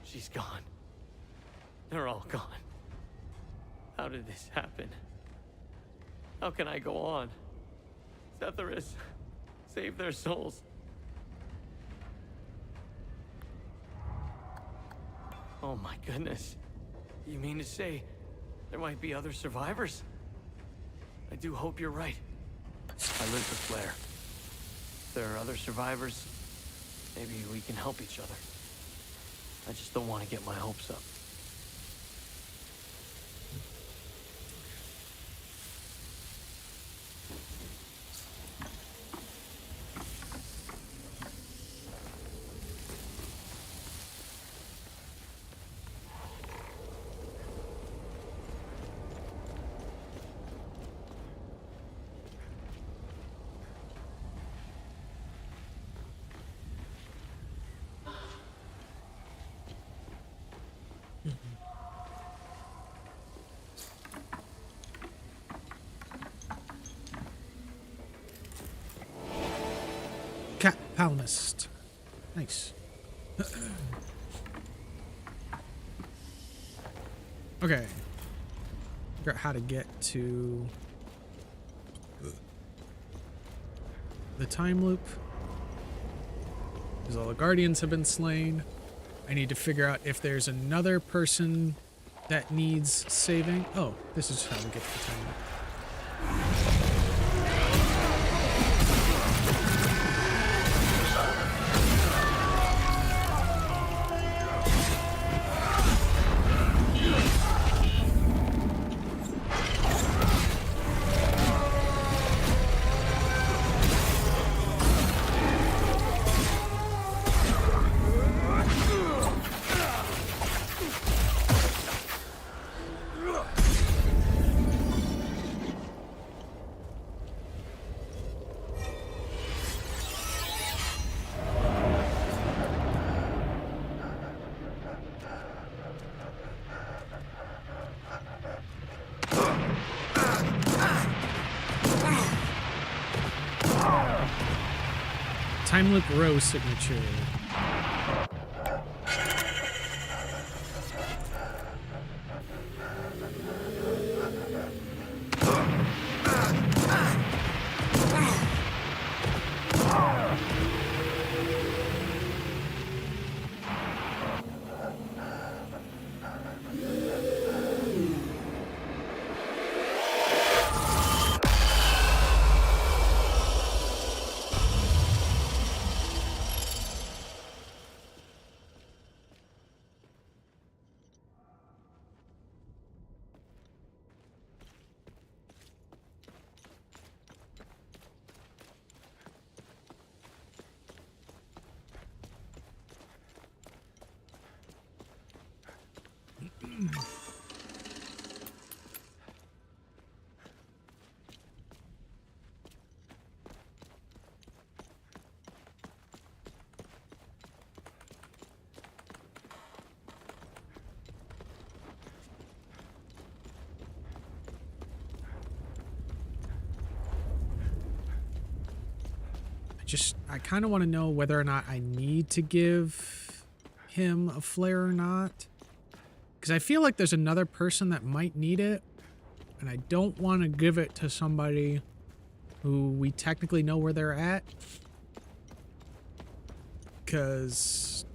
She's gone. They're all gone. How did this happen? How can I go on? Setharus, save their souls. Oh my goodness. You mean to say there might be other survivors? I do hope you're right. I live with Flare. If there are other survivors, maybe we can help each other. I just don't want to get my hopes up. Cat palmist. Nice. Okay. Figure out how to get to the time loop. Because all the guardians have been slain. I need to figure out if there's another person that needs saving. Oh, this is how we get to the time loop. Time loop row signature. I kind of want to know whether or not I need to give him a flare or not. Because I feel like there's another person that might need it. And I don't want to give it to somebody who we technically know where they're at. Because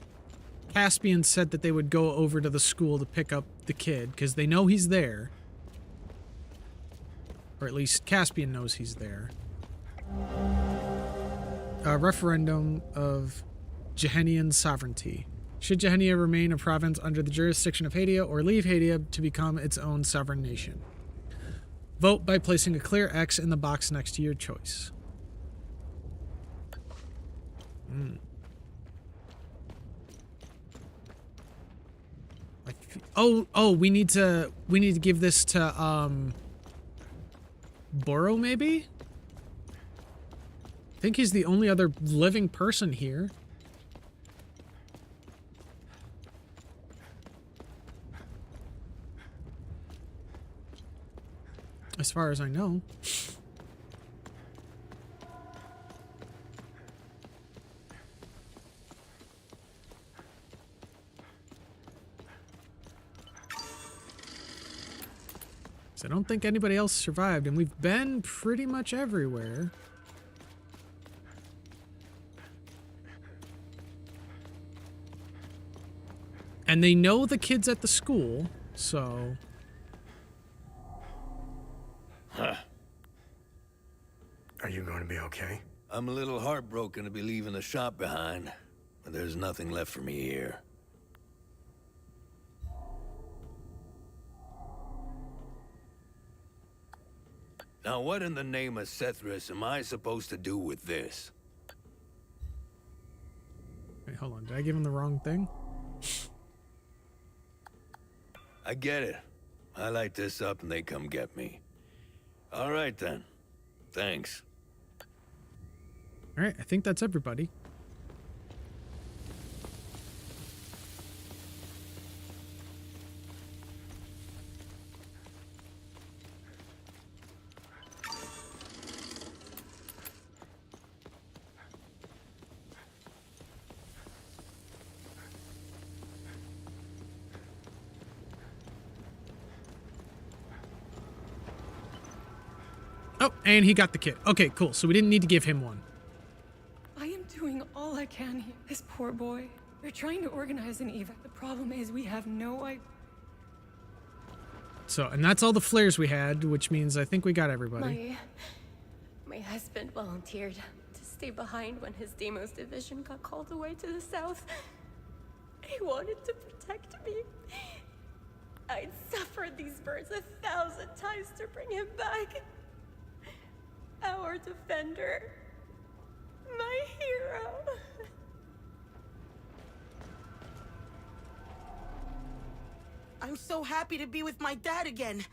Caspian said that they would go over to the school to pick up the kid. Because they know he's there. Or at least Caspian knows he's there. A referendum of Jehenian sovereignty. Should Jehenia remain a province under the jurisdiction of Hadia or leave Hadia to become its own sovereign nation? Vote by placing a clear X in the box next to your choice. Oh, we need to give this to Boro maybe? I think he's the only other living person here. As far as I know. So I don't think anybody else survived, and we've been pretty much everywhere. And they know the kids at the school, so... Huh. Are you going to be okay? I'm a little heartbroken to be leaving the shop behind, but there's nothing left for me here. Now, what in the name of Sethris am I supposed to do with this? Wait, hold on. Did I give him the wrong thing? I get it. I light this up and they come get me. All right, then. Thanks. All right, I think that's everybody. Oh, and he got the kid. Okay, cool. So we didn't need to give him one. I am doing all I can here. This poor boy. We're trying to organize an evac. The problem is we have no idea. So, and that's all the flares we had, which means I think we got everybody. My husband volunteered to stay behind when his Deimos division got called away to the south. He wanted to protect me. I'd suffered these birds 1,000 times to bring him back. Our defender. My hero. I'm so happy to be with my dad again.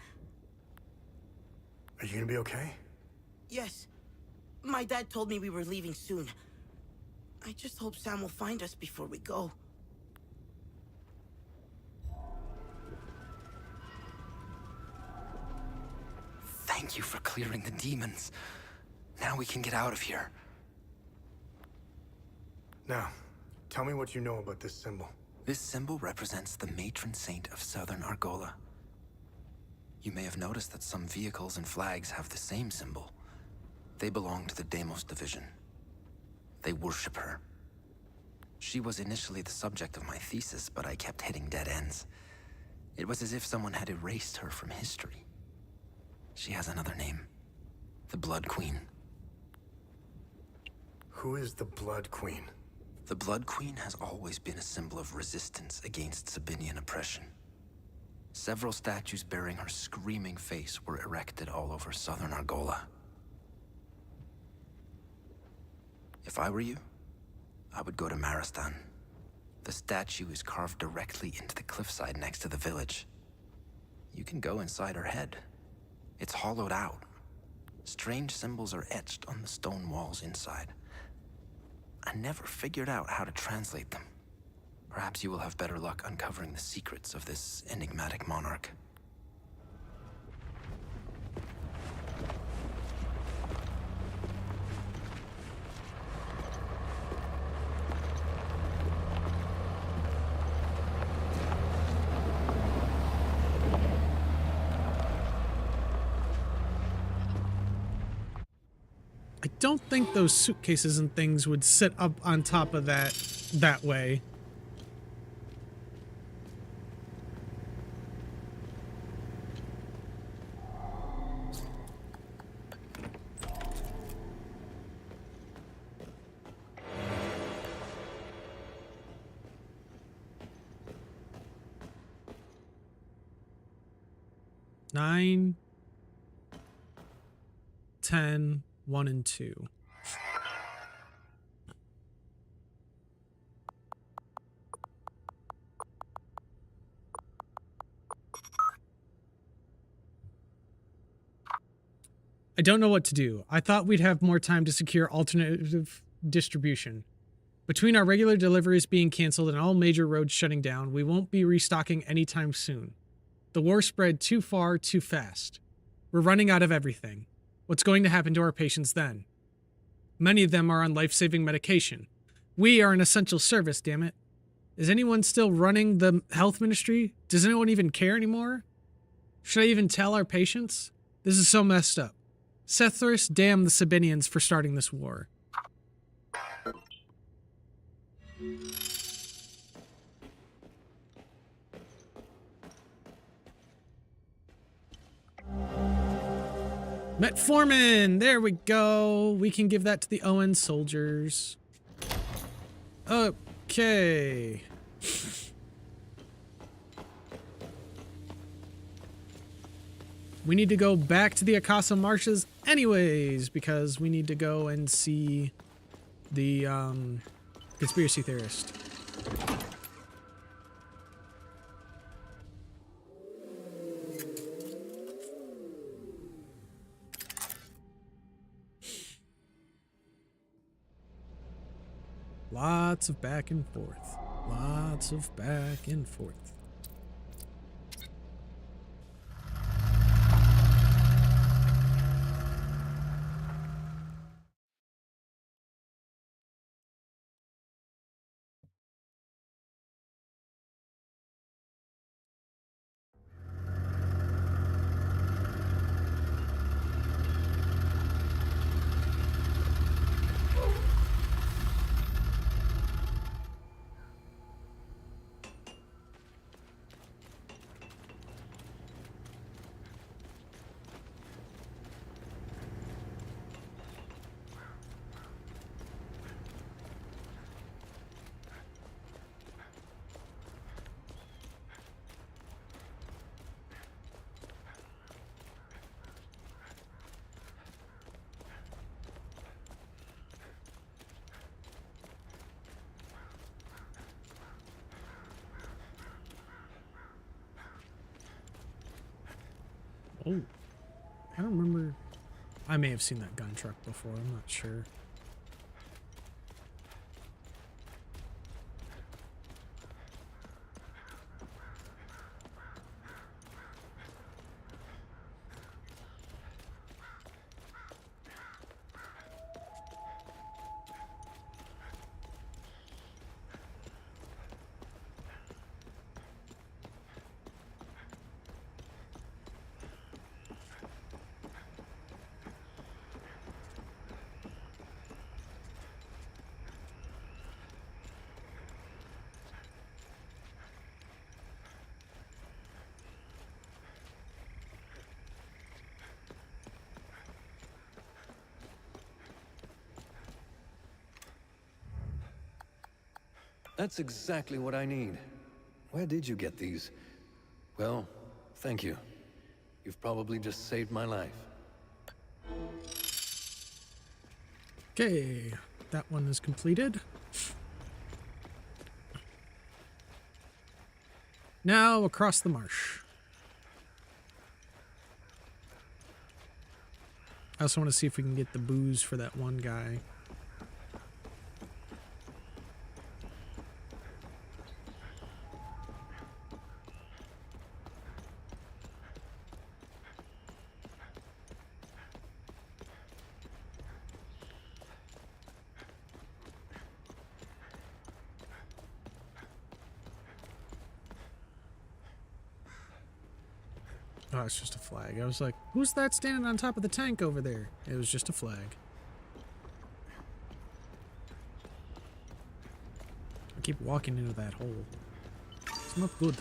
Are you gonna be okay? Yes. My dad told me we were leaving soon. I just hope Sam will find us before we go. Thank you for clearing the demons. Now we can get out of here. Now, tell me what you know about this symbol. This symbol represents the matron saint of southern Argola. You may have noticed that some vehicles and flags have the same symbol. They belong to the Deimos division. They worship her. She was initially the subject of my thesis, but I kept hitting dead ends. It was as if someone had erased her from history. She has another name. The Blood Queen. Who is the Blood Queen? The Blood Queen has always been a symbol of resistance against Sabinian oppression. Several statues bearing her screaming face were erected all over southern Argola. If I were you, I would go to Maristan. The statue is carved directly into the cliffside next to the village. You can go inside her head. It's hollowed out. Strange symbols are etched on the stone walls inside. I never figured out how to translate them. Perhaps you will have better luck uncovering the secrets of this enigmatic monarch. I don't think those suitcases and things would sit up on top of that way. Nine, 10, 1 and 2. I don't know what to do. I thought we'd have more time to secure alternative distribution. Between our regular deliveries being canceled and all major roads shutting down, we won't be restocking anytime soon. The war spread too far, too fast. We're running out of everything. What's going to happen to our patients then? Many of them are on life-saving medication. We are an essential service, damn it. Is anyone still running the health ministry? Does anyone even care anymore? Should I even tell our patients? This is so messed up. Sethris damn the Sabinians for starting this war. Metformin! There we go. We can give that to the ON soldiers. Okay. We need to go back to the Akasa Marshes anyways, because we need to go and see the conspiracy theorist. Lots of back and forth. Lots of back and forth. Oh, I don't remember. I may have seen that gun truck before. I'm not sure. That's exactly what I need. Where did you get these? Well, thank you. You've probably just saved my life. Okay, that one is completed. Now across the marsh. I also want to see if we can get the booze for that one guy. Oh, it's just a flag. I was like, who's that standing on top of the tank over there? It was just a flag. I keep walking into that hole. It's not good.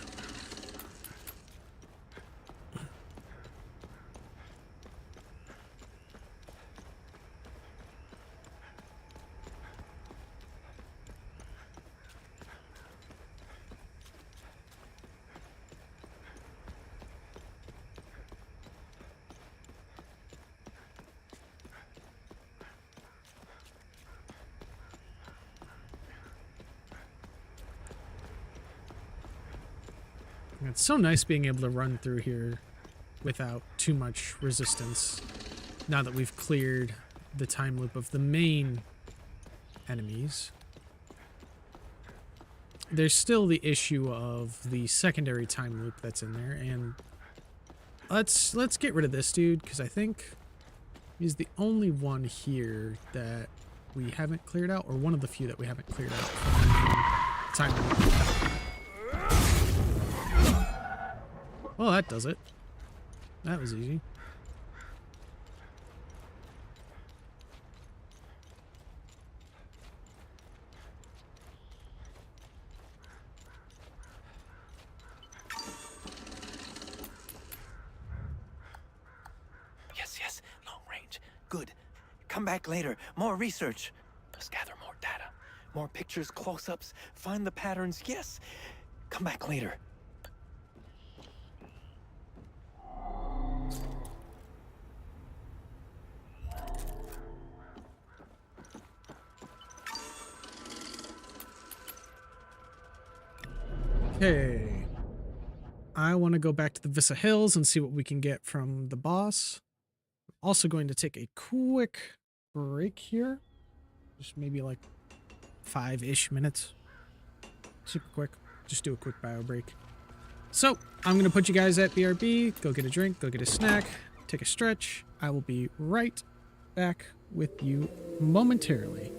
It's so nice being able to run through here without too much resistance. Now that we've cleared the time loop of the main enemies. There's still the issue of the secondary time loop that's in there, and let's get rid of this dude, because I think he's the only one here that we haven't cleared out, or one of the few that we haven't cleared out from the time loop. Well, that does it. That was easy. Yes, long range. Good. Come back later. More research. Let's gather more data. More pictures, close-ups. Find the patterns. Yes. Come back later. Okay. I want to go back to the Vissa Hills and see what we can get from the boss. I'm also going to take a quick break here. Just maybe like 5-ish minutes. Super quick. Just do a quick bio break. So, I'm going to put you guys at BRB. Go get a drink, go get a snack, take a stretch. I will be right back with you momentarily.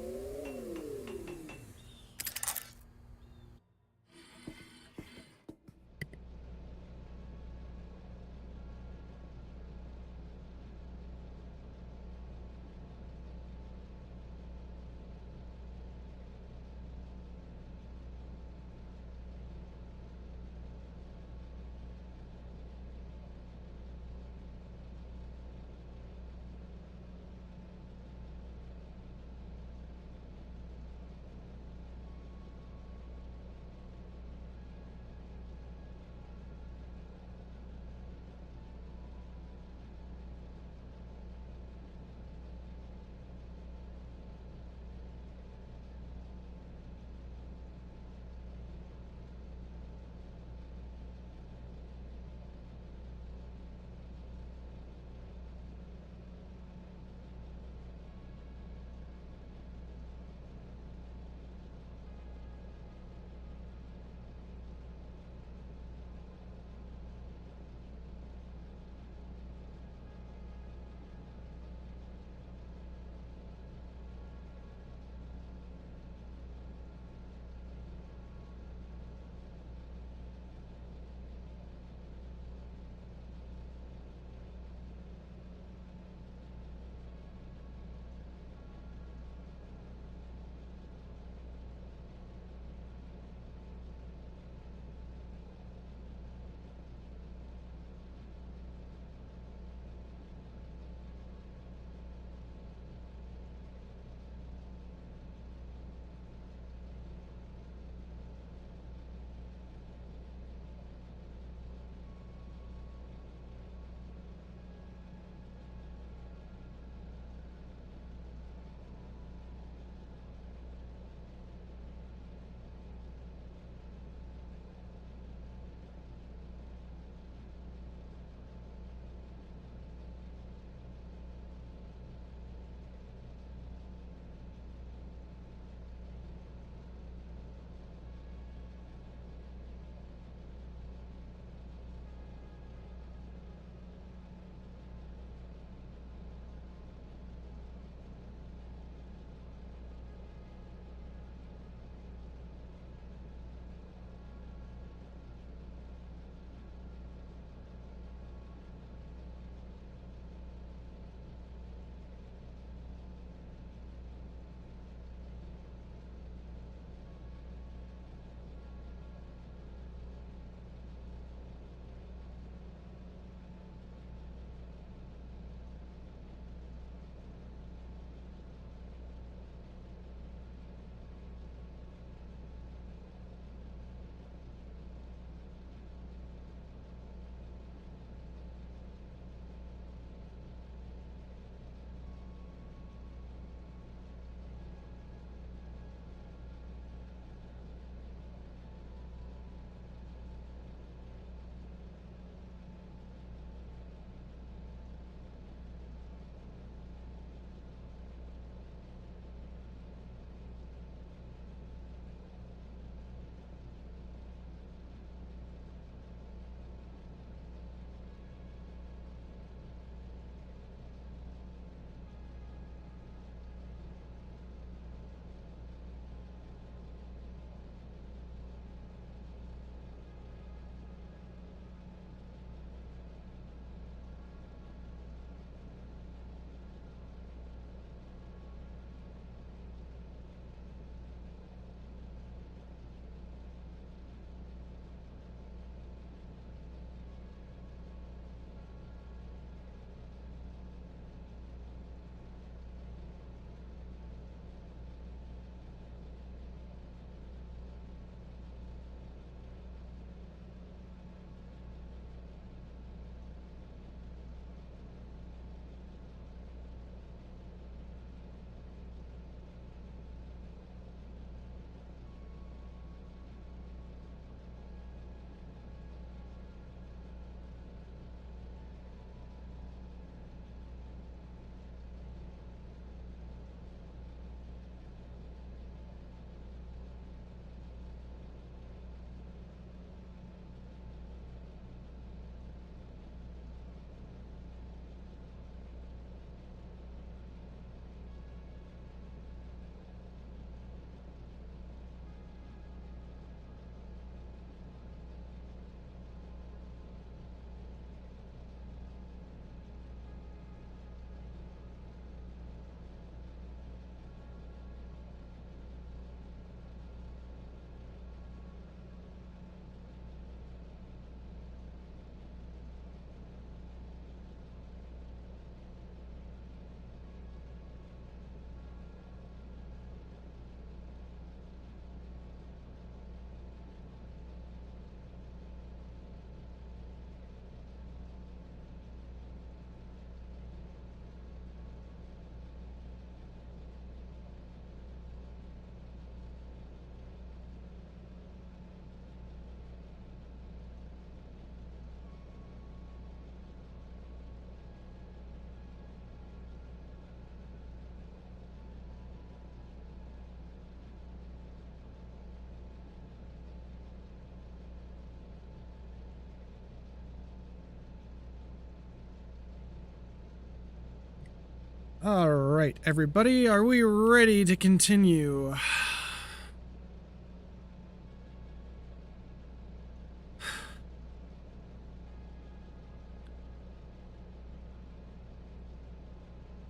All right, everybody, are we ready to continue?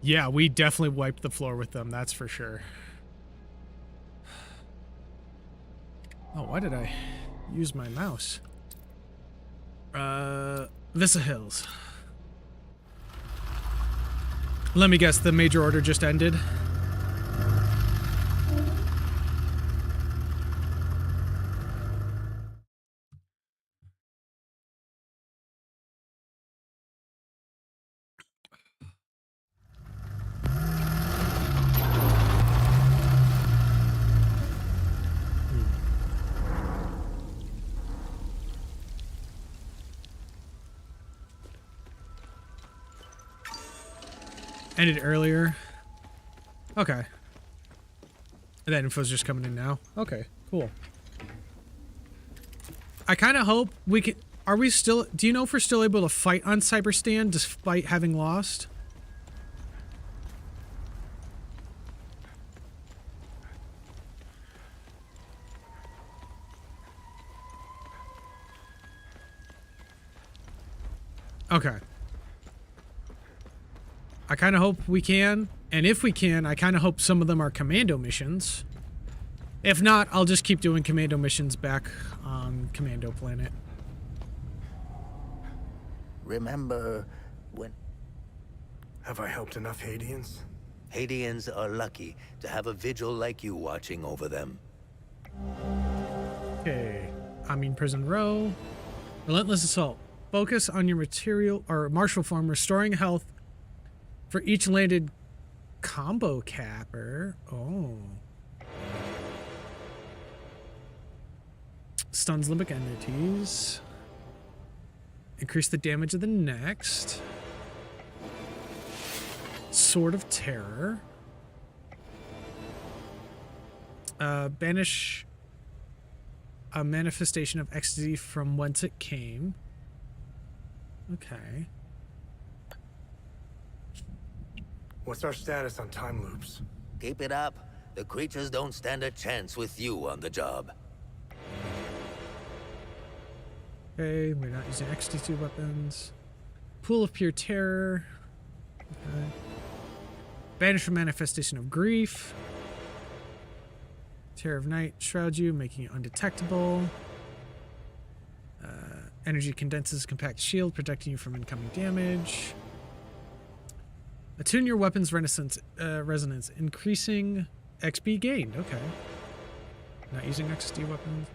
Yeah, we definitely wiped the floor with them, that's for sure. Oh, why did I use my mouse? Vissa Hills. Let me guess, the major order just ended? Ended earlier. Okay. And that info's just coming in now. Okay, cool. I kind of hope we can... Are we still... Do you know if we're still able to fight on Cyberstan despite having lost? Okay. I kind of hope we can. And if we can, I kind of hope some of them are commando missions. If not, I'll just keep doing commando missions back on Commando Planet. Remember when... Have I helped enough Haitians? Haitians are lucky to have a vigil like you watching over them. Okay. Prison Row. Relentless Assault. Focus on your material or martial form, restoring health for each landed combo capper. Oh. Stuns limbic entities. Increase the damage of the next. Sword of Terror. Banish a manifestation of ecstasy from whence it came. Okay. What's our status on time loops? Keep it up. The creatures don't stand a chance with you on the job. Okay, we're not using ecstasy weapons. Pool of Pure Terror. Okay. Banish a manifestation of grief. Terror of Night shrouds you, making you undetectable. Energy condenses compact shield, protecting you from incoming damage. Attune your weapon's resonance, increasing XP gained. Okay. Not using ecstasy weapons.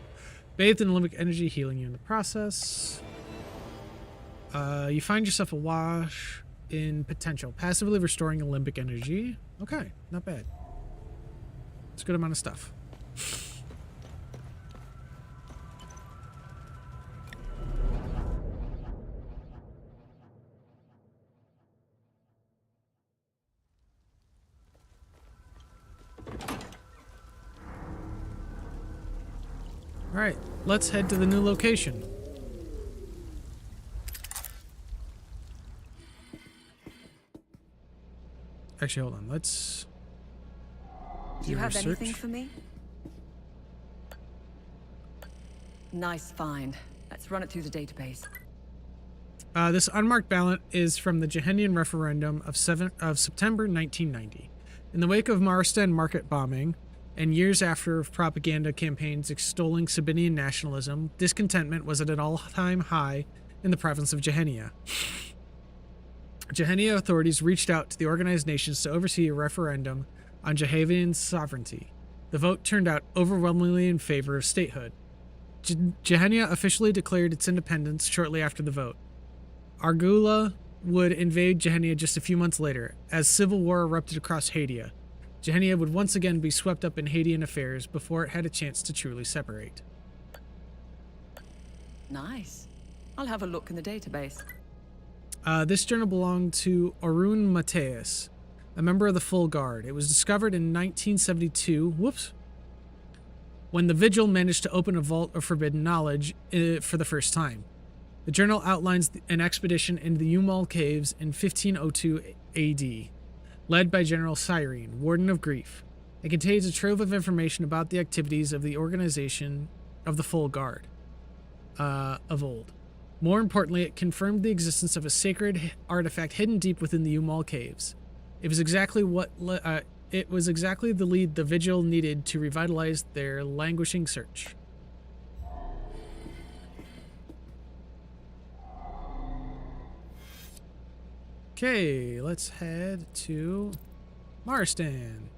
Bathed in limbic energy, healing you in the process. You find yourself awash in potential, passively restoring limbic energy. Okay, not bad. It's a good amount of stuff. All right, let's head to the new location. Actually, hold on. Let's Do you have research. anything for me? Nice find. Let's run it through the database. This unmarked ballot is from the Jehenian referendum of September 1990. In the wake of Marsden market bombing, and years after propaganda campaigns extolling Sabinian nationalism, discontentment was at an all-time high in the province of Jehenia. Jehenia authorities reached out to the organized nations to oversee a referendum on Jehavian sovereignty. The vote turned out overwhelmingly in favor of statehood. Jehenia officially declared its independence shortly after the vote. Argula would invade Jehenia just a few months later, as civil war erupted across Hadia. Jehenia would once again be swept up in Haitian affairs before it had a chance to truly separate. Nice. I'll have a look in the database. This journal belonged to Arun Mateus, a member of the Full Guard. It was discovered in 1972, when the Vigil managed to open a vault of forbidden knowledge for the first time. The journal outlines an expedition into the Umal Caves in 1502 AD. led by General Cyrene, Warden of Grief. It contains a trove of information about the activities of the organization of the Full Guard of old. More importantly, it confirmed the existence of a sacred artifact hidden deep within the Umal Caves. It was exactly the lead the Vigil needed to revitalize their languishing search. Okay, let's head to Marston.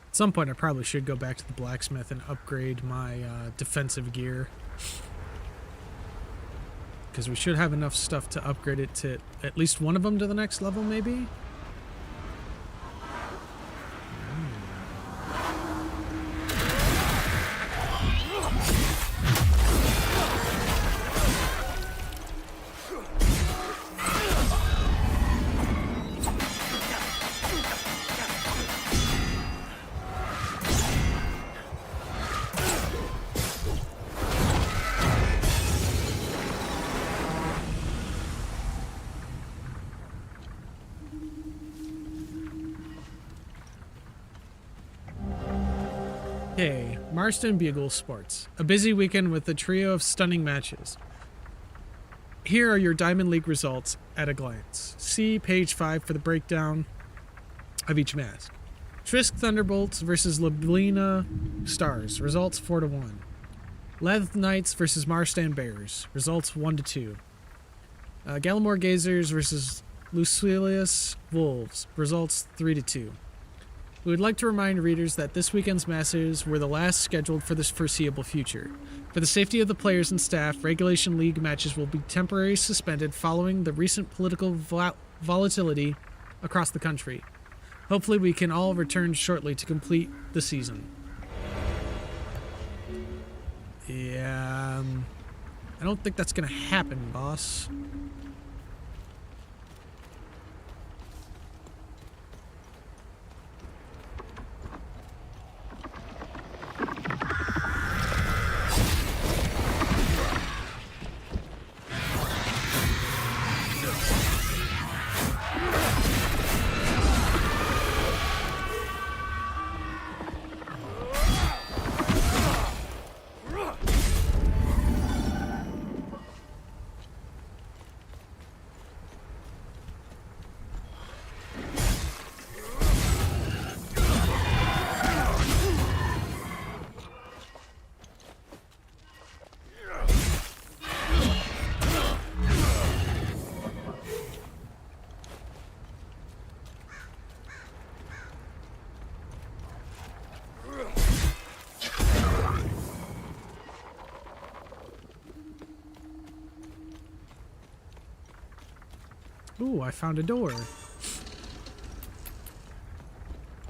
At some point, I probably should go back to the blacksmith and upgrade my defensive gear. Because we should have enough stuff to upgrade it to at least one of them to the next level, maybe? Okay, Marston Bugle Sports. A busy weekend with a trio of stunning matches. Here are your Diamond League results at a glance. See page 5 for the breakdown of each match. Trisk Thunderbolts versus Liblina Stars. Results 4-1. Leth Knights versus Marston Bears. Results 1-2. Gallimore Gazers versus Lucilius Wolves. Results 3-2. We would like to remind readers that this weekend's matches were the last scheduled for the foreseeable future. For the safety of the players and staff, Regulation League matches will be temporarily suspended following the recent political volatility across the country. Hopefully we can all return shortly to complete the season. Yeah, I don't think that's gonna happen, boss. Ooh, I found a door.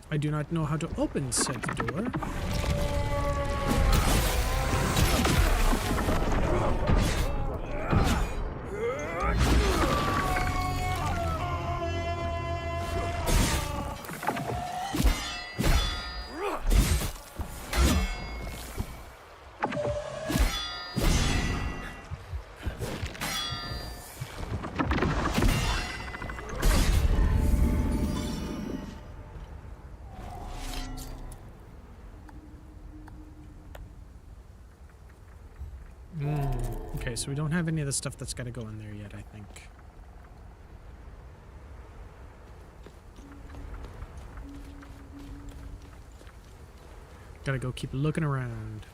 I do not know how to open said door. Okay, so we don't have any of the stuff that's got to go in there yet, I think. Gotta go keep looking around.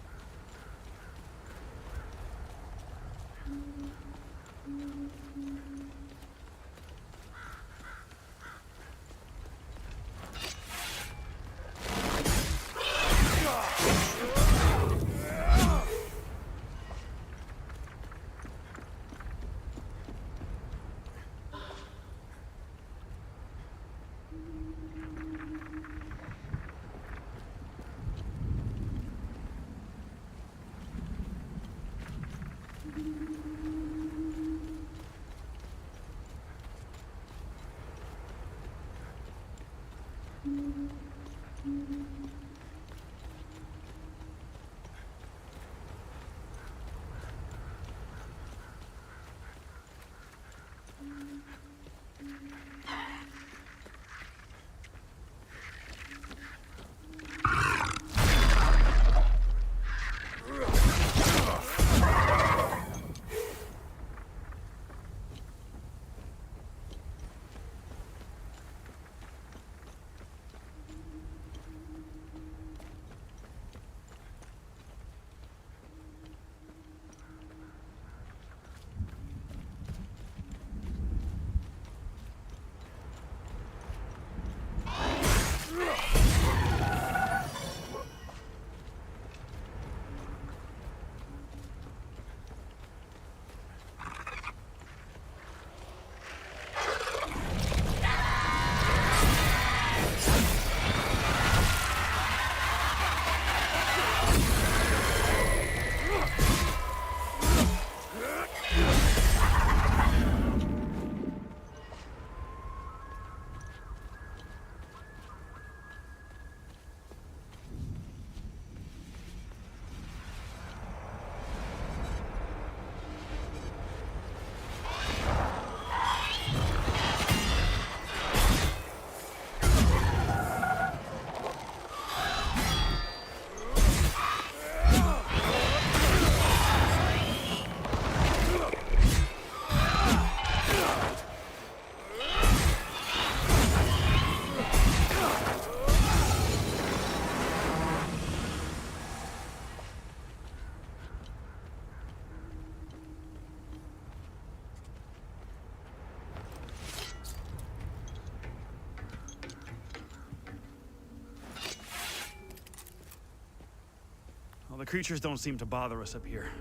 Well, the creatures don't seem to bother us up here.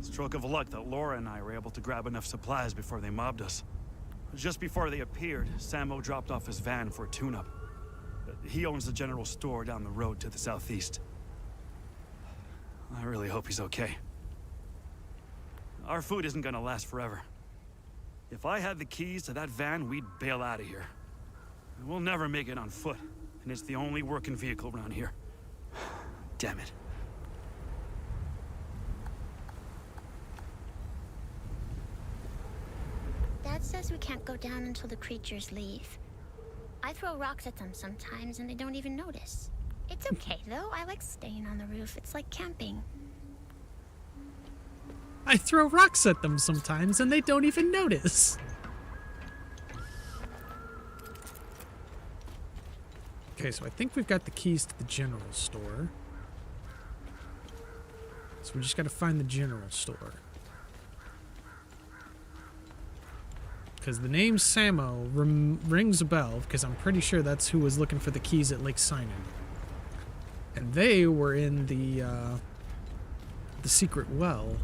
Stroke of luck that Laura and I were able to grab enough supplies before they mobbed us. Just before they appeared, Sammo dropped off his van for a tune-up. He owns the general store down the road to the southeast. I really hope he's okay. Our food isn't gonna last forever. If I had the keys to that van, we'd bail out of here. We'll never make it on foot, and it's the only working vehicle around here. Damn it. Dad says we can't go down until the creatures leave. I throw rocks at them sometimes and they don't even notice. It's okay though, I like staying on the roof. It's like camping. I throw rocks at them sometimes and they don't even notice. Okay, so I think we've got the keys to the general store. So we just gotta find the general store. Because the name Sammo rings a bell, because I'm pretty sure that's who was looking for the keys at Lake Sinon. And they were in the secret well.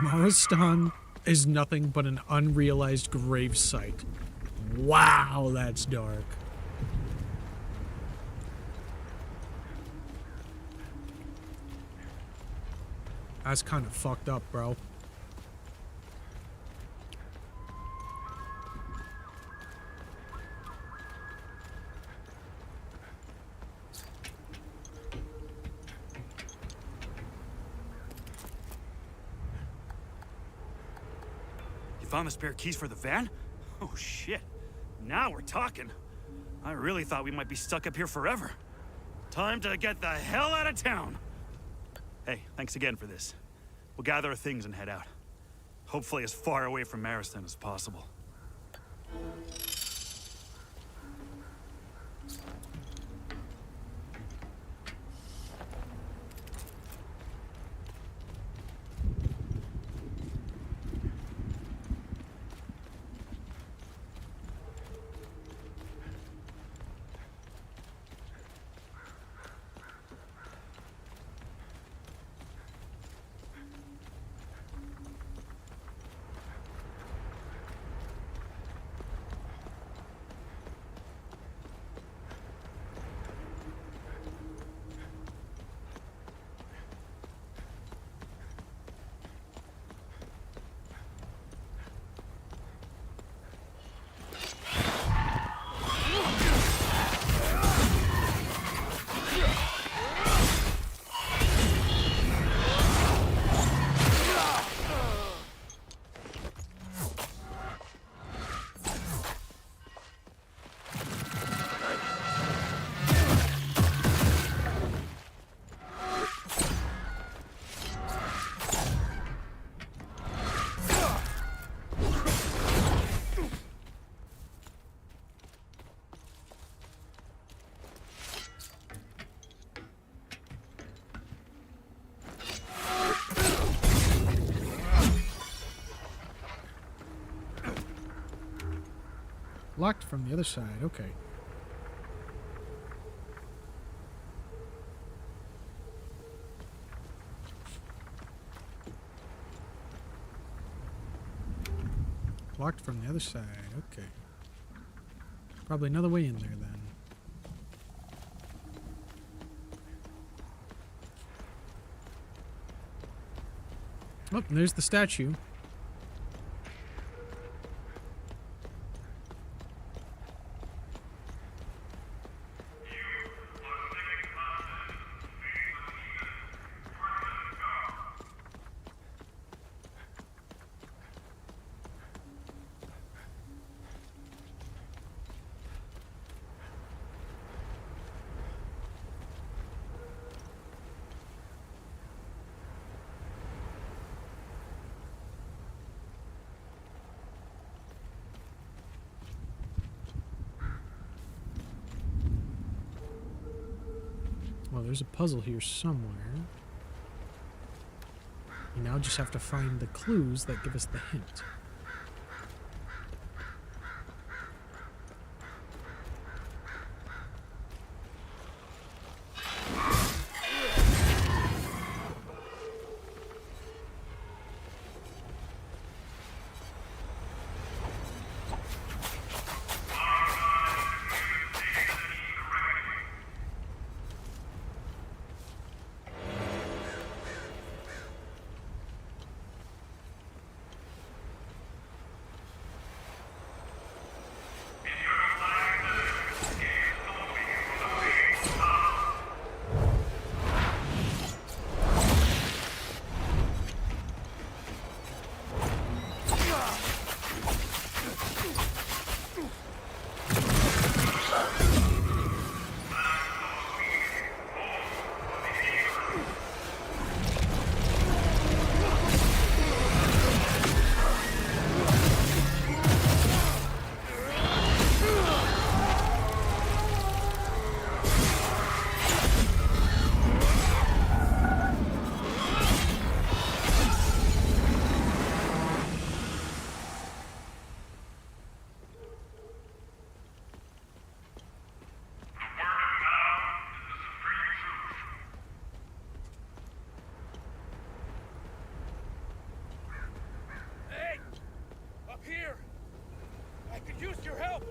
Maristan is nothing but an unrealized grave site. Wow, that's dark. That's kind of fucked up, bro. You found the spare keys for the van? Oh shit. Now we're talking. I really thought we might be stuck up here forever. Time to get the hell out of town. Hey, thanks again for this. We'll gather our things and head out. Hopefully as far away from Maristan as possible. Locked from the other side, okay. Locked from the other side, okay. Probably another way in there then. Oh, and there's the statue. Well, there's a puzzle here somewhere. You now just have to find the clues that give us the hint. use your help!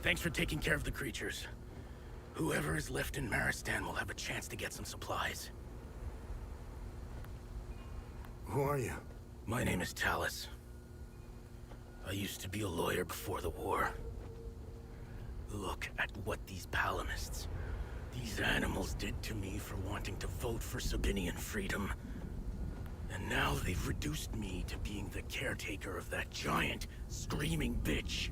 Thanks for taking care of the creatures. Whoever is left in Maristan will have a chance to get some supplies. Who are you? My name is Talus. I used to be a lawyer before the war. Look at what these palamists, these animals did to me for wanting to vote for Sabinian freedom. And now they've reduced me to being the caretaker of that giant, screaming bitch.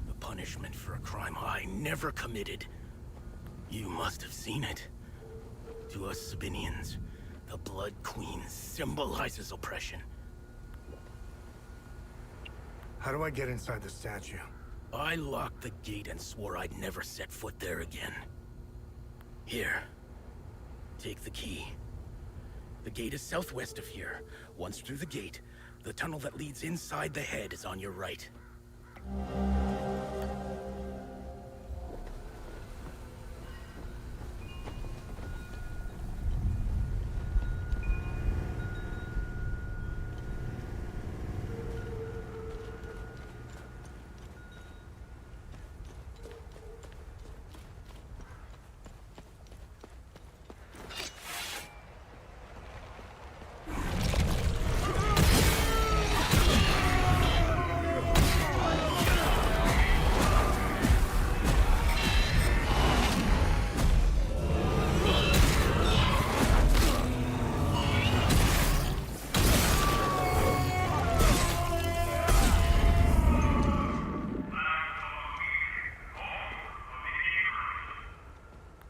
The punishment for a crime I never committed. You must have seen it. To us Sabinians, the Blood Queen symbolizes oppression. How do I get inside the statue? I locked the gate and swore I'd never set foot there again. Here. Take the key. The gate is southwest of here. Once through the gate, the tunnel that leads inside the head is on your right.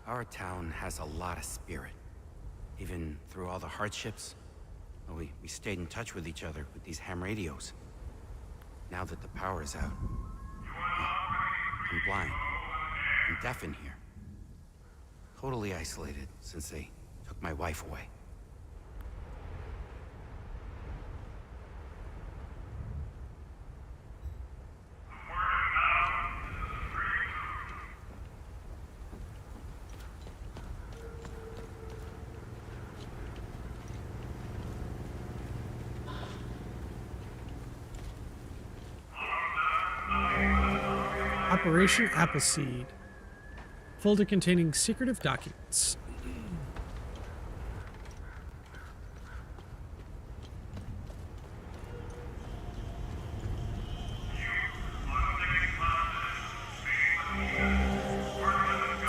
Our town has a lot of spirit. Even through all the hardships, well, we stayed in touch with each other with these ham radios. Now that the power is out, I'm blind. I'm deaf in here. Totally isolated since they took my wife away. Operation Appleseed. Folder containing secretive documents.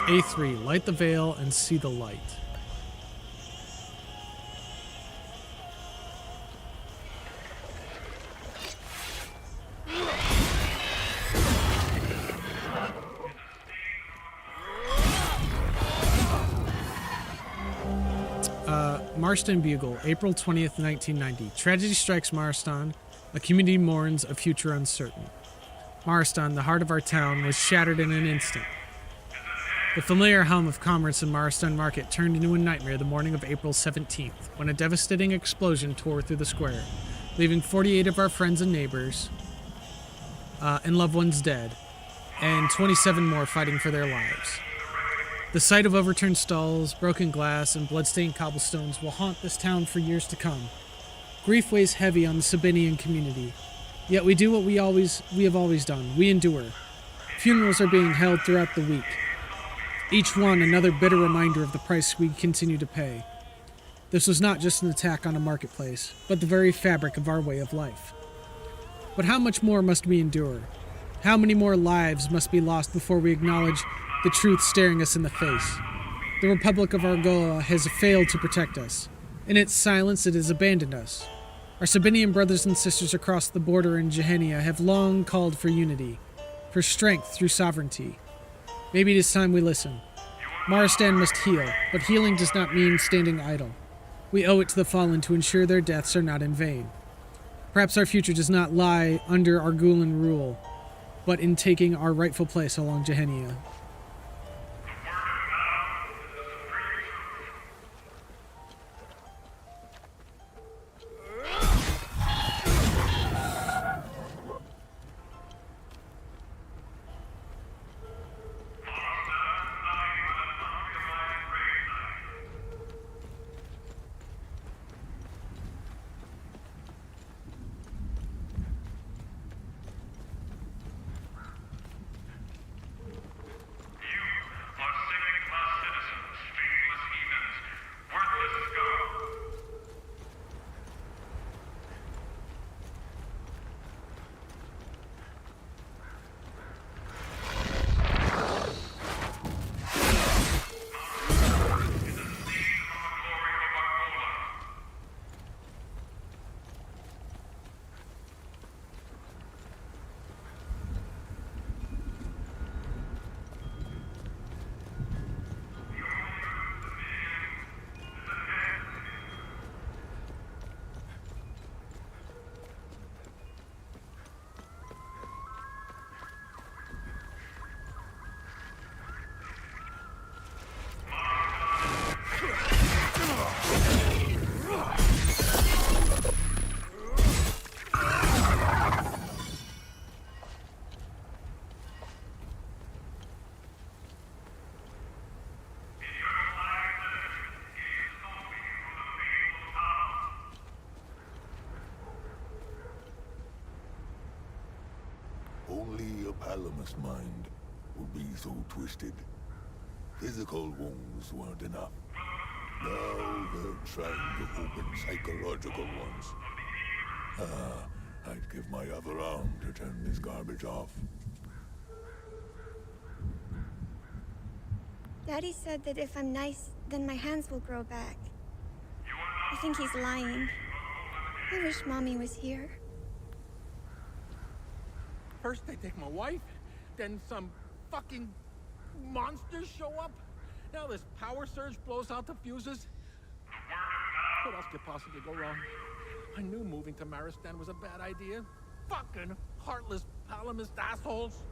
A3, light the veil and see the light. Marston Bugle, April 20th, 1990. Tragedy strikes Marston. A community mourns, a future uncertain. Marston, the heart of our town, was shattered in an instant. The familiar hum of commerce in Marston Market turned into a nightmare the morning of April 17th, when a devastating explosion tore through the square, leaving 48 of our friends and neighbors and loved ones dead, and 27 more fighting for their lives. The sight of overturned stalls, broken glass, and bloodstained cobblestones will haunt this town for years to come. Grief weighs heavy on the Sabinian community. Yet we do what we have always done. We endure. Funerals are being held throughout the week. Each one another bitter reminder of the price we continue to pay. This was not just an attack on a marketplace, but the very fabric of our way of life. But how much more must we endure? How many more lives must be lost before we acknowledge the truth staring us in the face? The Republic of Argola has failed to protect us. In its silence, it has abandoned us. Our Sabinian brothers and sisters across the border in Gehennia have long called for unity, for strength through sovereignty. Maybe it is time we listen. Maristan must heal, but healing does not mean standing idle. We owe it to the fallen to ensure their deaths are not in vain. Perhaps our future does not lie under Argulan rule, but in taking our rightful place along Gehennia. Only a Palamus mind would be so twisted. Physical wounds weren't enough. Now they're trying to open psychological ones. I'd give my other arm to turn this garbage off. Daddy said that if I'm nice, then my hands will grow back. I think he's lying. I wish Mommy was here. First they take my wife, then some fucking monsters show up. Now this power surge blows out the fuses. What else could possibly go wrong? I knew moving to Maristan was a bad idea. Fucking heartless Palamist assholes.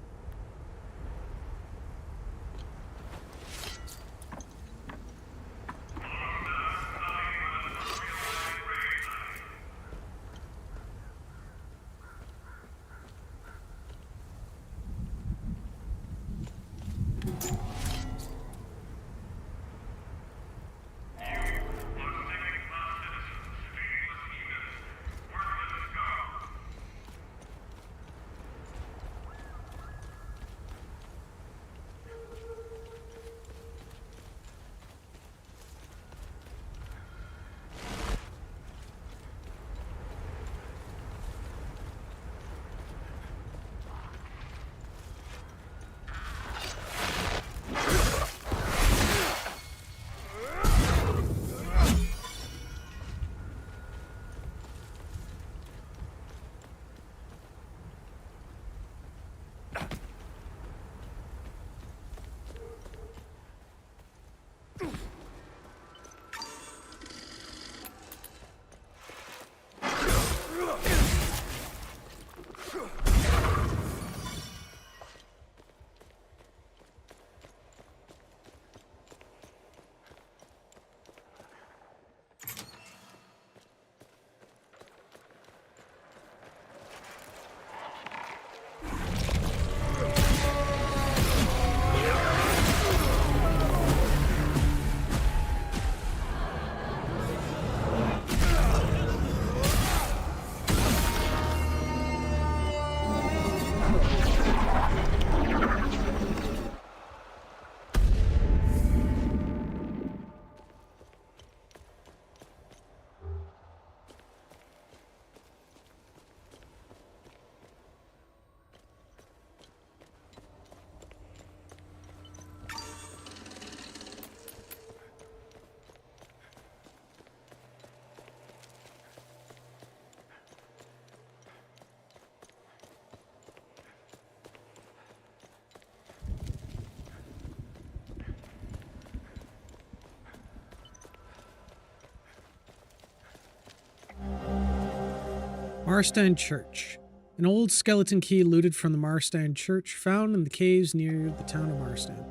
Marstan Church. An old skeleton key looted from the Marstan Church found in the caves near the town of Marstan.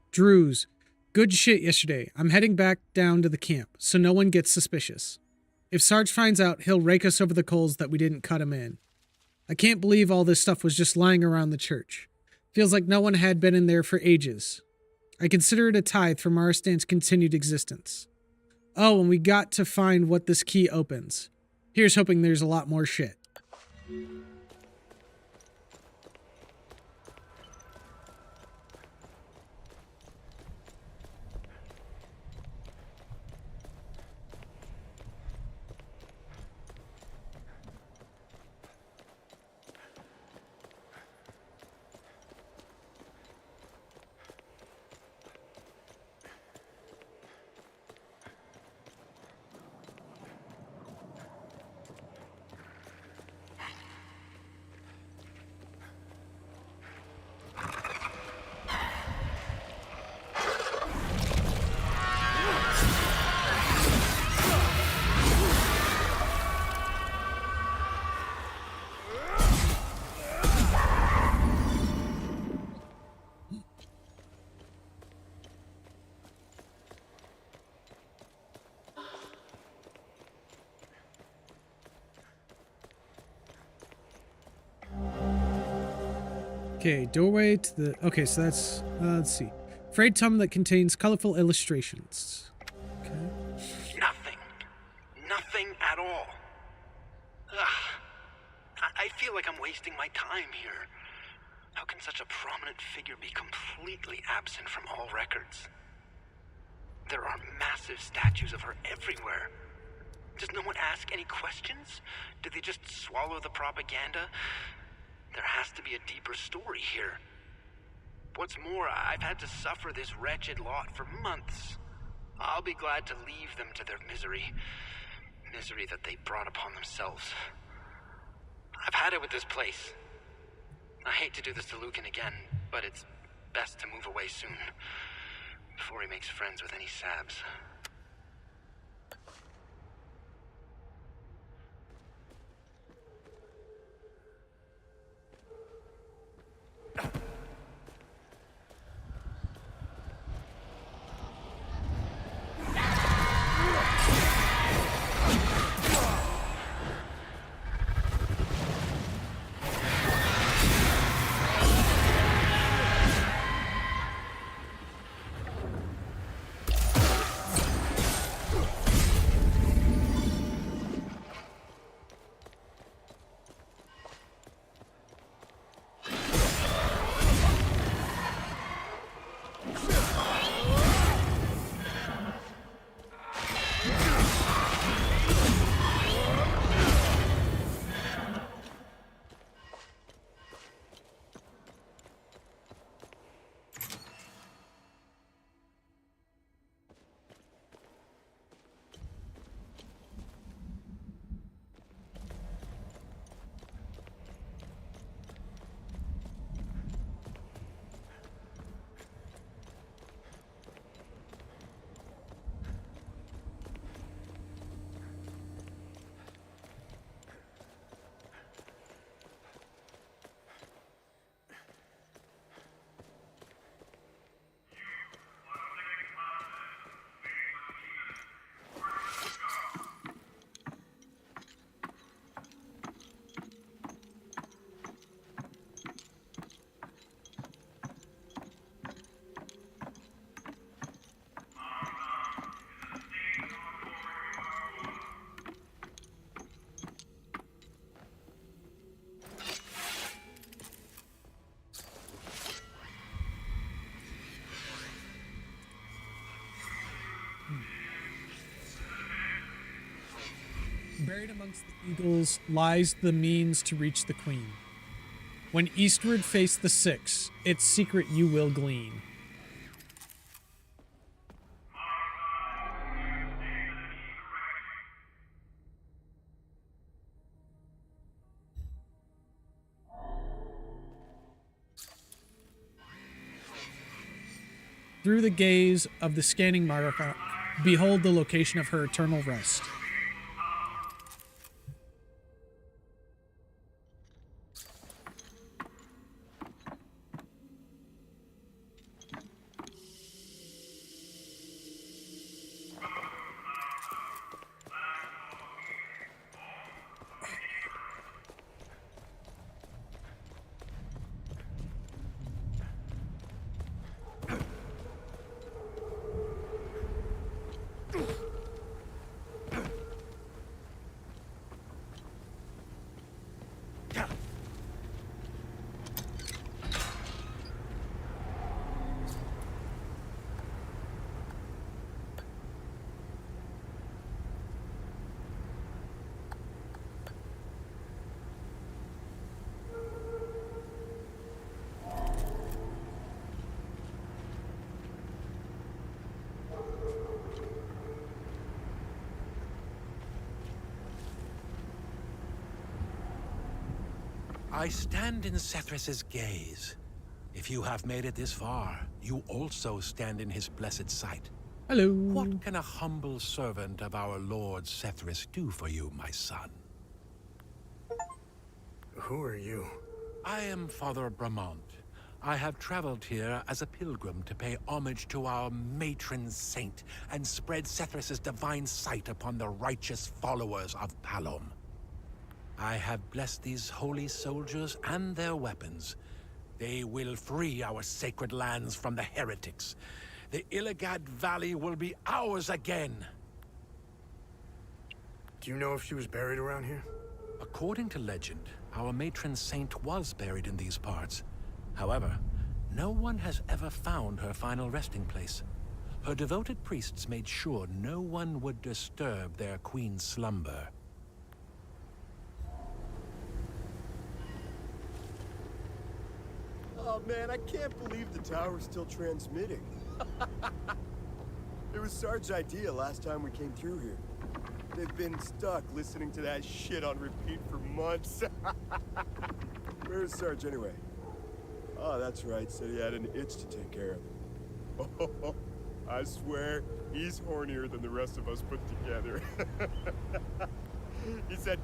Drews. Good shit yesterday. I'm heading back down to the camp, so no one gets suspicious. If Sarge finds out, he'll rake us over the coals that we didn't cut him in. I can't believe all this stuff was just lying around the church. Feels like no one had been in there for ages. I consider it a tithe for Marstan's continued existence. Oh, and we got to find what this key opens. Here's hoping there's a lot more shit. Okay, doorway to the... Okay, so that's... let's see. Frayed tome that contains colorful illustrations. Okay. Nothing. Nothing at all. Ugh. I feel like I'm wasting wasting my time here. How can such a prominent figure be completely absent from all records? There are massive statues of her everywhere. Does no one ask any questions? Did they just swallow the propaganda? There has to be a deeper story here. What's more, I've had to suffer this wretched lot for months. I'll be glad to leave them to their misery. Misery that they brought upon themselves. I've had it with this place. I hate to do this to Lucan again, but it's best to move away soon. Before he makes friends with any Sabs. Buried amongst the eagles lies the means to reach the queen. When eastward face the six, its secret you will glean. Through the gaze of the scanning monarch, behold the location of her eternal rest. I stand in Sethrus's gaze. If you have made it this far, you also stand in his blessed sight. Hello. What can a humble servant of our Lord Sethrus do for you, my son? Who are you? I am Father Bramont. I have traveled here as a pilgrim to pay homage to our matron saint and spread Sethrus's divine sight upon the righteous followers of Palom. I have blessed these holy soldiers and their weapons. They will free our sacred lands from the heretics. The Illigad Valley will be ours again. Do you know if she was buried around here? According to legend, our matron saint was buried in these parts. However, no one has ever found her final resting place. Her devoted priests made sure no one would disturb their queen's slumber. Oh man, I can't believe the tower's still transmitting. It was Sarge's idea last time we came through here. They've been stuck listening to that shit on repeat for months. Where's Sarge anyway? Oh, that's right, said he had an itch to take care of. Oh, I swear, he's hornier than the rest of us put together. He said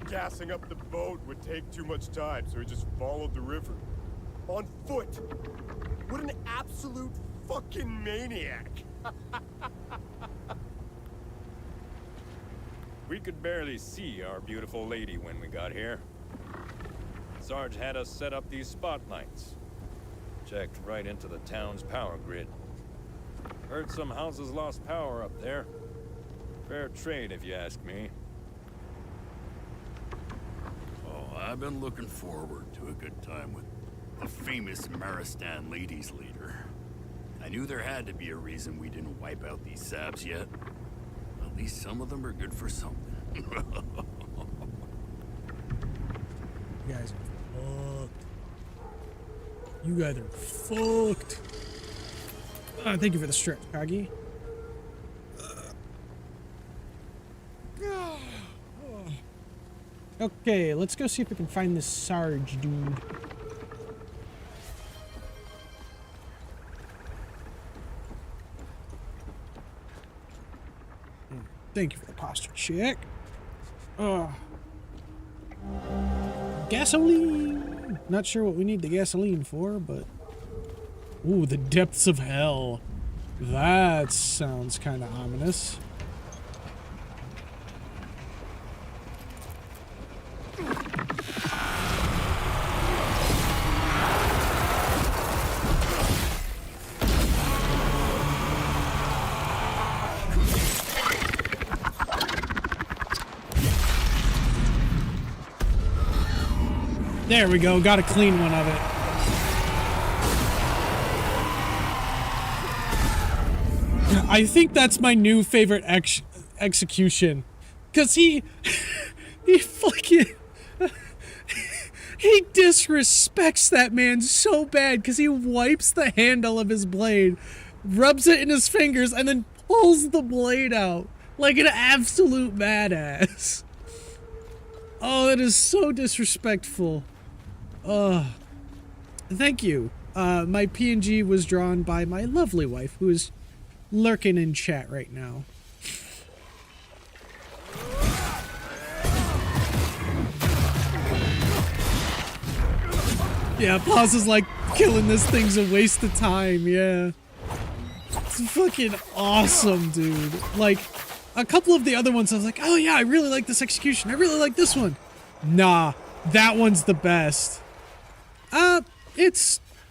gassing up the boat would take too much time, so he just followed the river. On foot! What an absolute fucking maniac! We could barely see our beautiful lady when we got here. Sarge had us set up these spotlights. Checked right into the town's power grid. Heard some houses lost power up there. Fair trade, if you ask me. Oh, I've been looking forward to a good time with the famous Maristan ladies leader. I knew there had to be a reason we didn't wipe out these sabs yet. At least some of them are good for something. You guys are fucked. You guys are fucked. Thank you for the stretch, Kagi. Okay, let's go see if we can find this Sarge dude. Thank you for the posture check. Gasoline! Not sure what we need the gasoline for, but... Ooh, the depths of hell. That sounds kind of ominous. There we go, got a clean one of it. I think that's my new favorite execution. Cause he fucking, he disrespects that man so bad cause he wipes the handle of his blade, rubs it in his fingers, and then pulls the blade out like an absolute badass. Oh, that is so disrespectful. Thank you. My PNG was drawn by my lovely wife, who is lurking in chat right now. Yeah, Paz is like, killing this thing's a waste of time, yeah. It's fucking awesome, dude. Like, a couple of the other ones I was like, oh yeah, I really like this execution. I really like this one. Nah, that one's the best.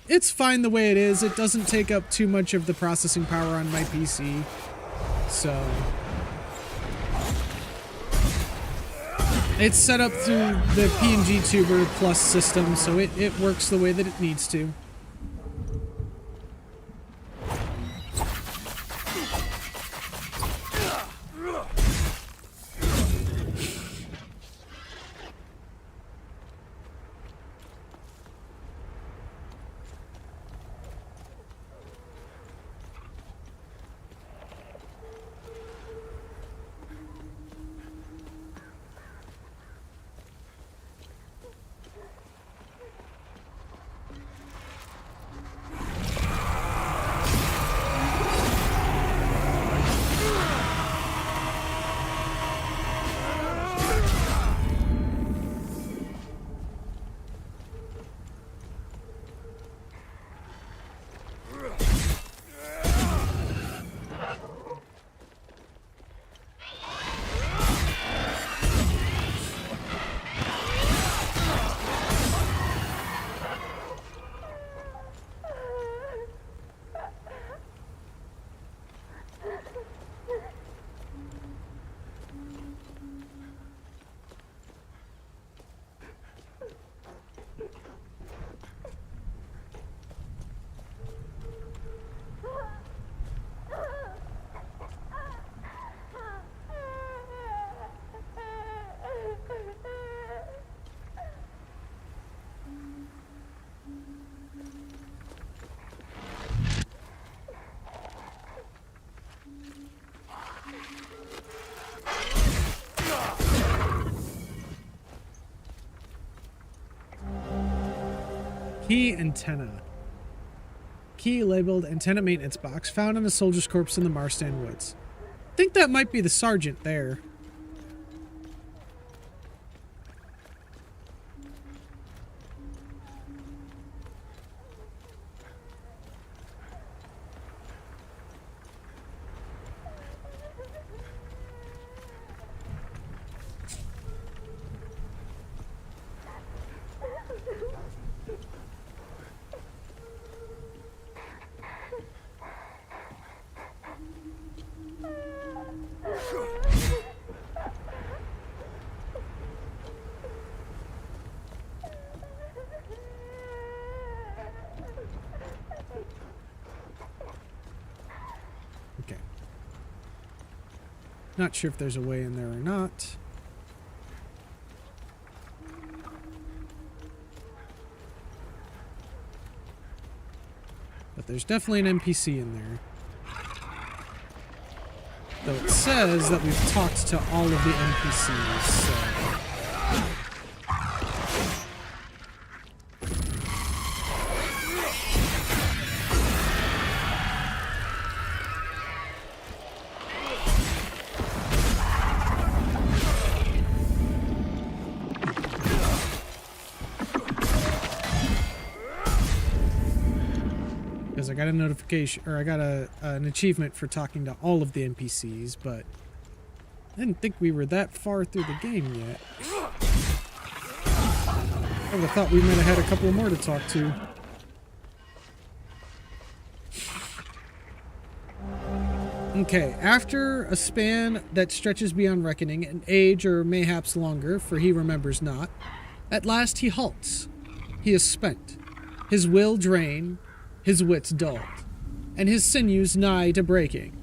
It's fine the way it is. It doesn't take up too much of the processing power on my PC. So it's set up through the PNG Tuber Plus system, so it works the way that it needs to. Key antenna. Key labeled antenna maintenance box found on a soldier's corpse in the Marstan Woods. I think that might be the sergeant there. Okay. Not sure if there's a way in there or not. But there's definitely an NPC in there. Though it says that we've talked to all of the NPCs, so... Because I got a notification, or I got an achievement for talking to all of the NPCs, but I didn't think we were that far through the game yet. I would have thought we might have had a couple more to talk to. Okay, after a span that stretches beyond reckoning, an age or mayhaps longer, for he remembers not, at last he halts. He is spent, his will drained, his wits dulled, and his sinews nigh to breaking.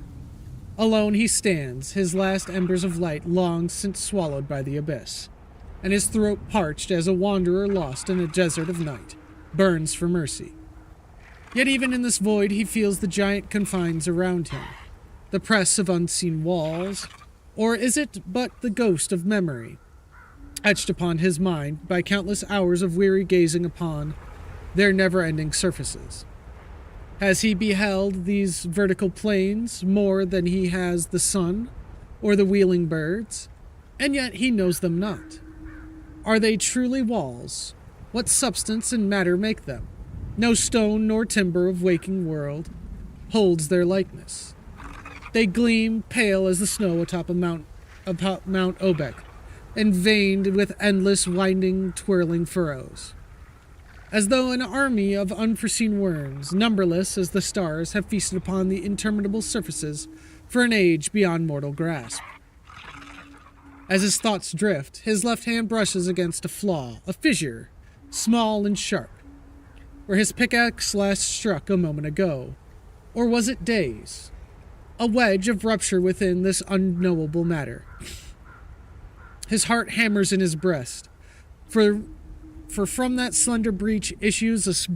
Alone he stands, his last embers of light long since swallowed by the abyss, and his throat parched as a wanderer lost in a desert of night, burns for mercy. Yet even in this void he feels the giant confines around him, the press of unseen walls, or is it but the ghost of memory, etched upon his mind by countless hours of weary gazing upon their never-ending surfaces? Has he beheld these vertical plains more than he has the sun or the wheeling birds? And yet he knows them not. Are they truly walls? What substance and matter make them? No stone nor timber of waking world holds their likeness. They gleam pale as the snow atop Mount Obek, and veined with endless winding, twirling furrows. As though an army of unforeseen worms, numberless as the stars, have feasted upon the interminable surfaces for an age beyond mortal grasp. As his thoughts drift, his left hand brushes against a flaw, a fissure, small and sharp, where his pickaxe last struck a moment ago. Or was it days? A wedge of rupture within this unknowable matter. His heart hammers in his breast, for from that slender breach issues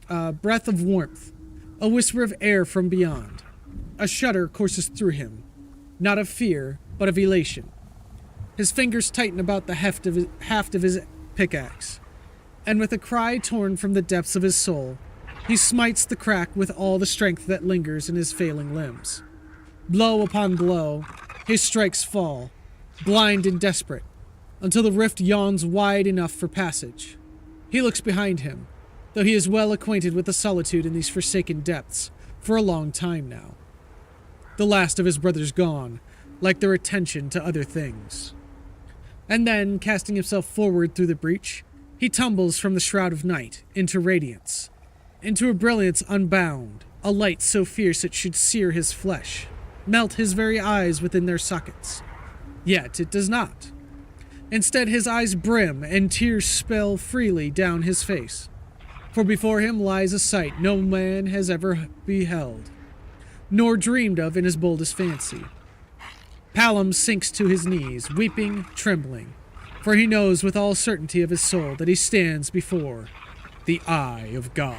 a breath of warmth, a whisper of air from beyond. A shudder courses through him, not of fear, but of elation. His fingers tighten about the haft of his pickaxe, and with a cry torn from the depths of his soul, he smites the crack with all the strength that lingers in his failing limbs. Blow upon blow, his strikes fall, blind and desperate, until the rift yawns wide enough for passage. He looks behind him, though he is well acquainted with the solitude in these forsaken depths for a long time now. The last of his brothers gone, like their attention to other things. And then, casting himself forward through the breach, he tumbles from the shroud of night into radiance, into a brilliance unbound, a light so fierce it should sear his flesh, melt his very eyes within their sockets. Yet it does not. Instead, his eyes brim and tears spill freely down his face, for before him lies a sight no man has ever beheld, nor dreamed of in his boldest fancy. Palom sinks to his knees, weeping, trembling, for he knows with all certainty of his soul that he stands before the eye of God.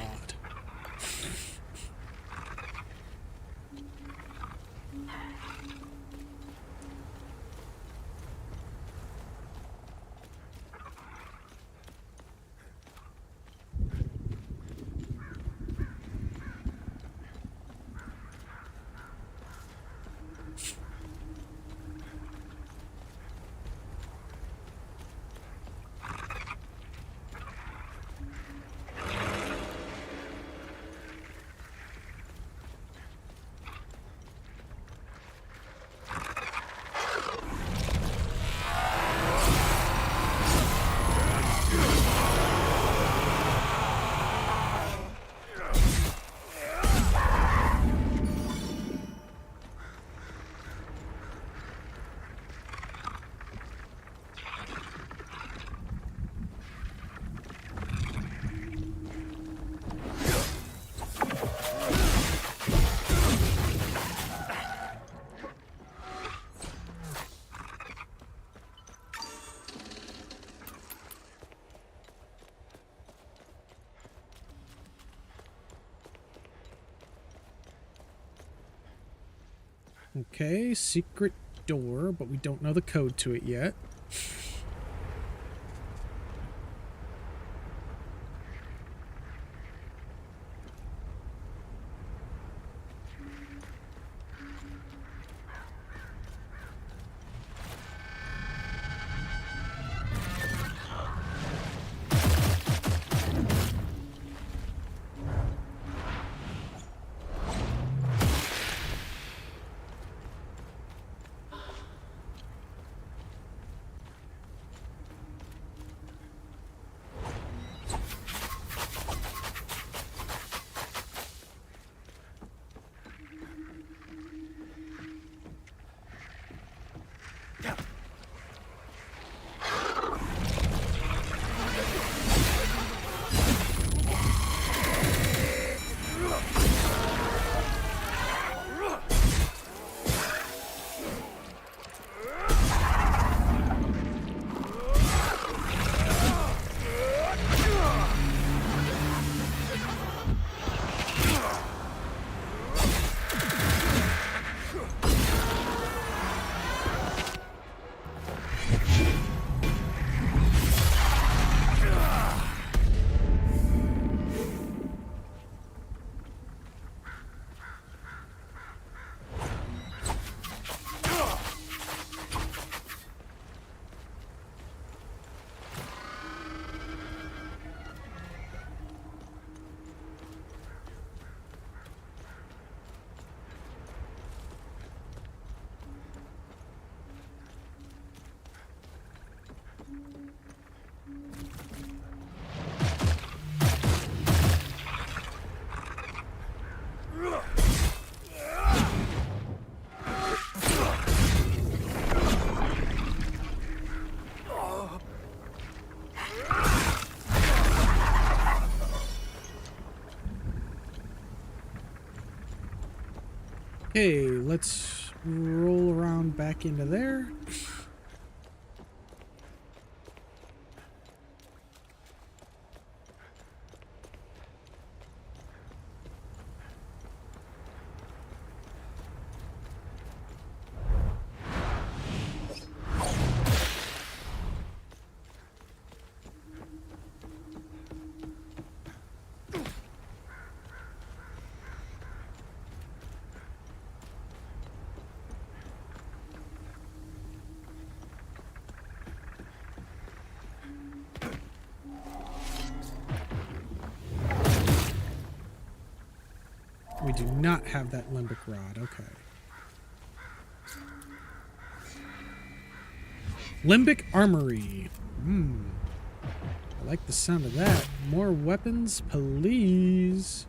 Okay, secret door, but we don't know the code to it yet. Okay, let's roll around back into there. We do not have that limbic rod. Okay. Limbic armory. I like the sound of that. More weapons, please.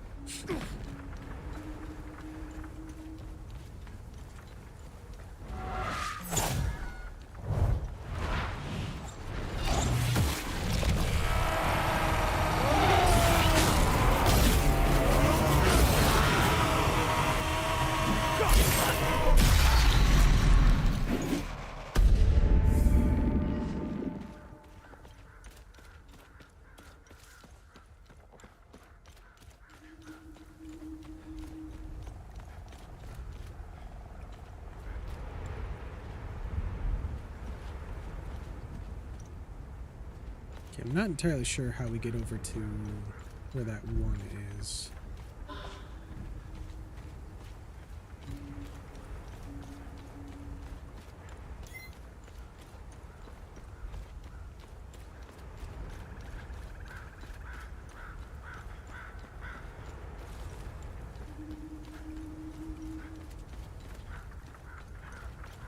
I'm not entirely sure how we get over to where that one is.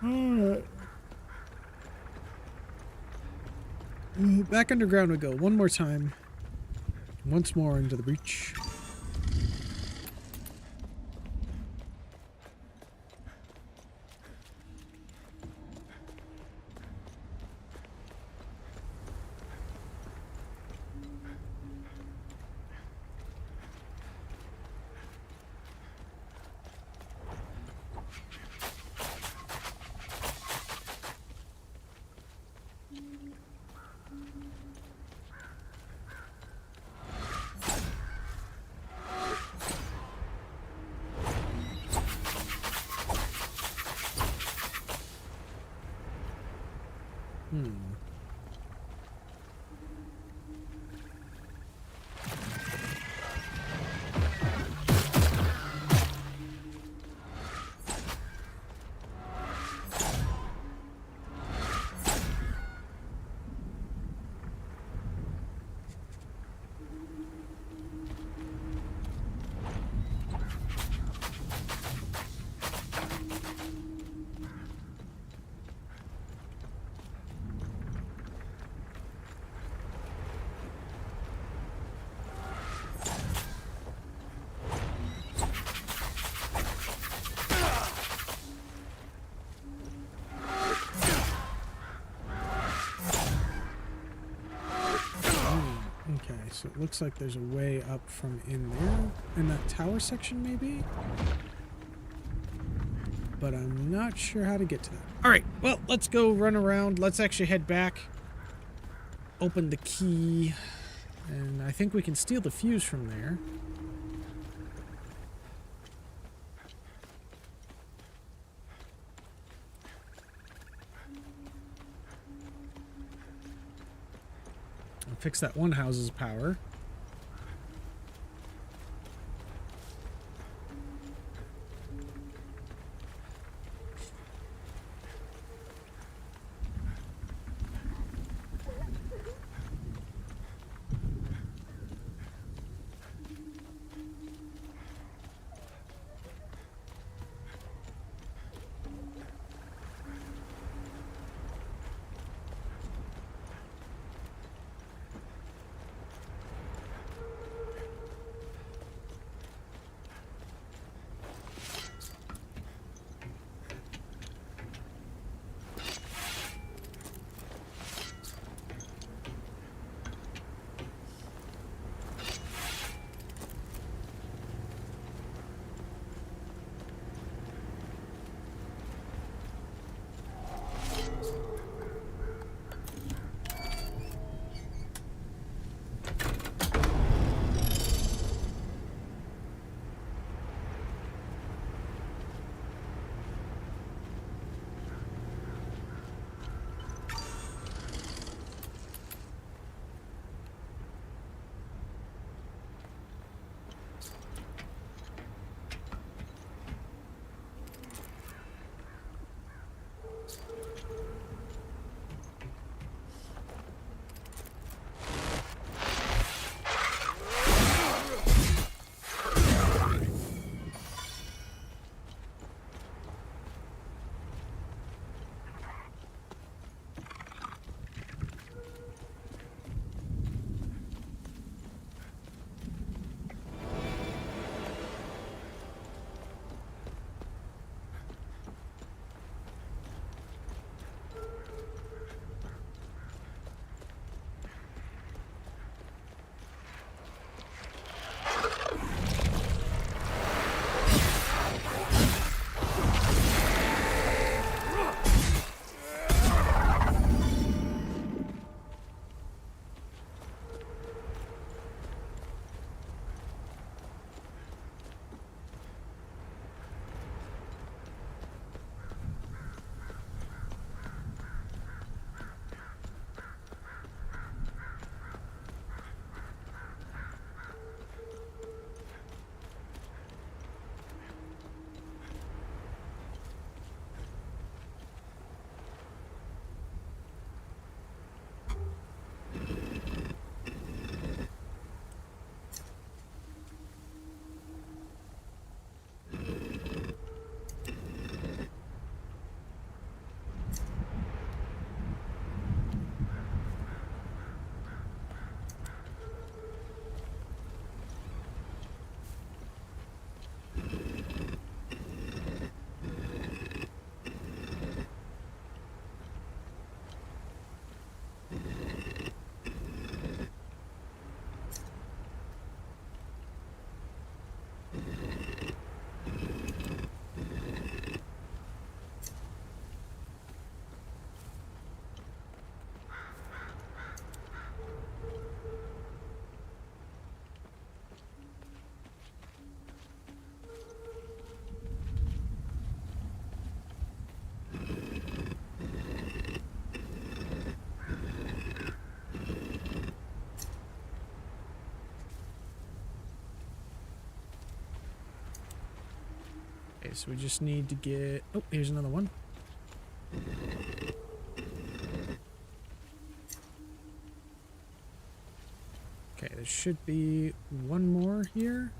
Alright. Back underground we go. One more time. Once more into the breach. So it looks like there's a way up from in there, in that tower section maybe? But I'm not sure how to get to that. All right, well, let's go run around. Let's actually head back. Open the key. And I think we can steal the fuse from there. And fix that one house's power. Okay, so we just need to get... Oh, here's another one. Okay, there should be one more here.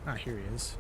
Ah, here he is.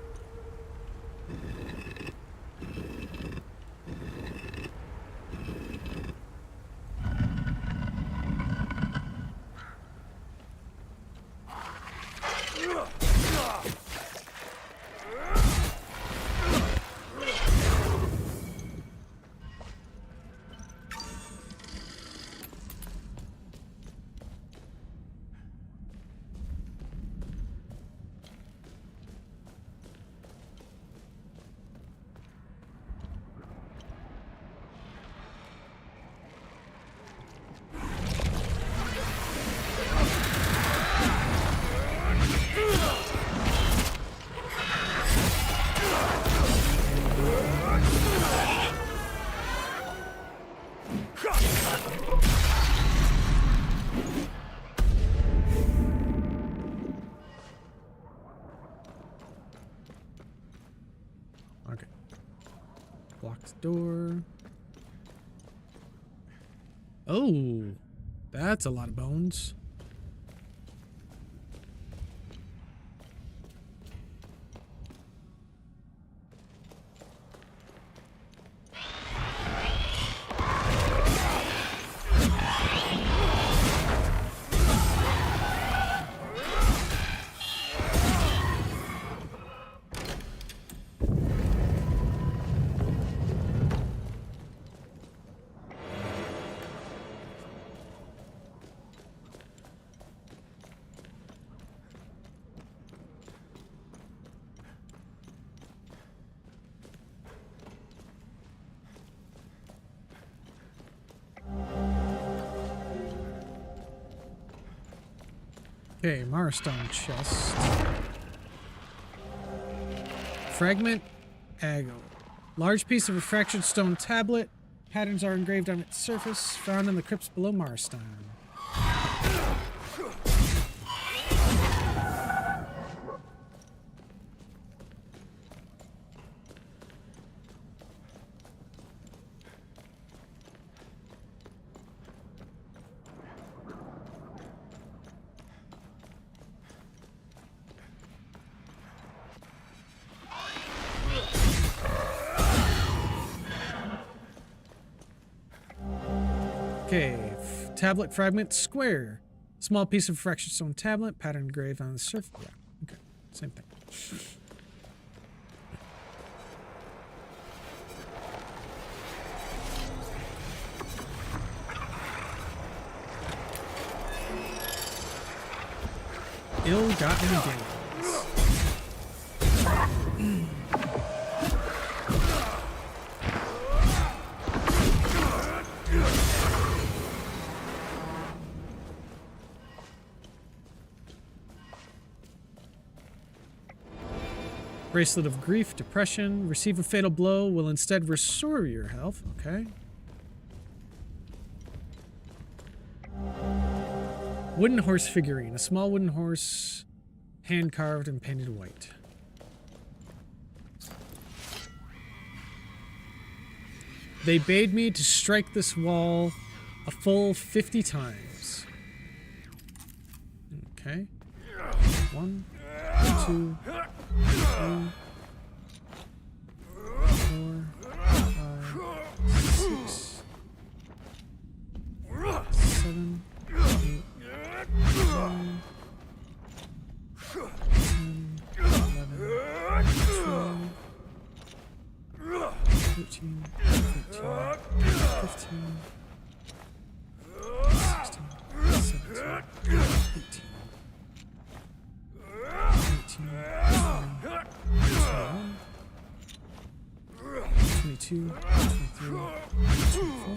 door. Oh, that's a lot of bones. Okay, Marstone chest. Fragment agate. Large piece of refraction stone tablet. Patterns are engraved on its surface, found in the crypts below Marstone. Okay, tablet fragment square. Small piece of fractured stone tablet, pattern engraved on the surface. Yeah, okay, same thing. Ill-gotten gains. Bracelet of grief, depression. Receive a fatal blow will instead restore your health. Okay. Wooden horse figurine. A small wooden horse, hand carved and painted white. They bade me to strike this wall a full 50 times. Okay. 1, 2, 3, 4, 5, 6, 7, 8, 9, 10, 11, 12, 13, 14, 15, 16, 17, 18. 22, 23, 24,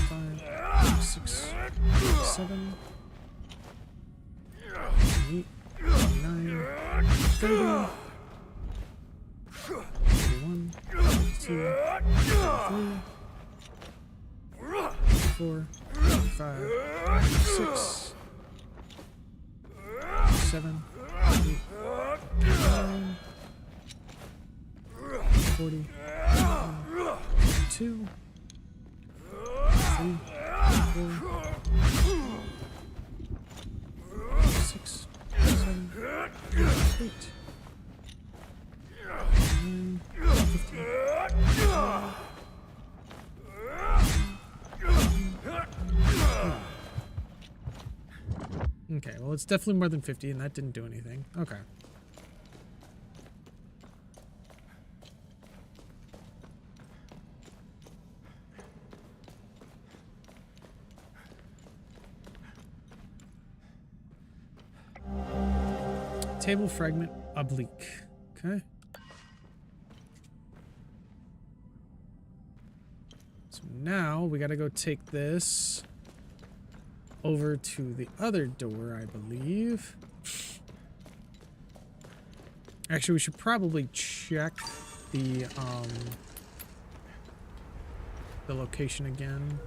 5, 6, 7, 8, 9, 30, 31, 32, 33, 4, 5, 6, 7, 8, 9, 40, 2, 3, 4, 6, 7, 8, 9, 15, Okay, well, it's definitely more than 50, and that didn't do anything. Okay. Table fragment oblique. Okay. So now we gotta go take this over to the other door, I believe. Actually, we should probably check the location again.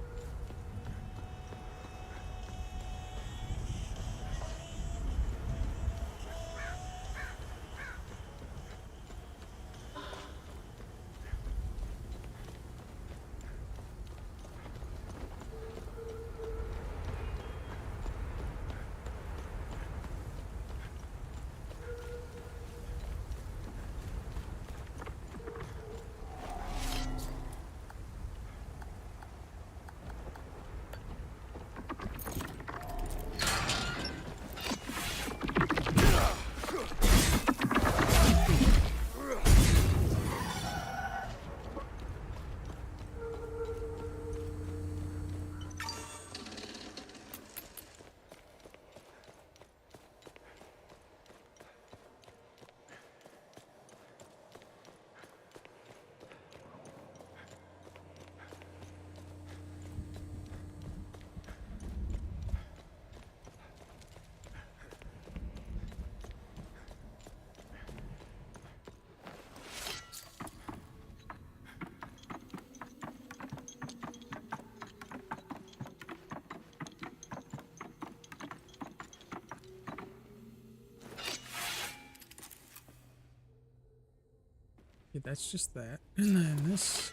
Okay, that's just that. And then this.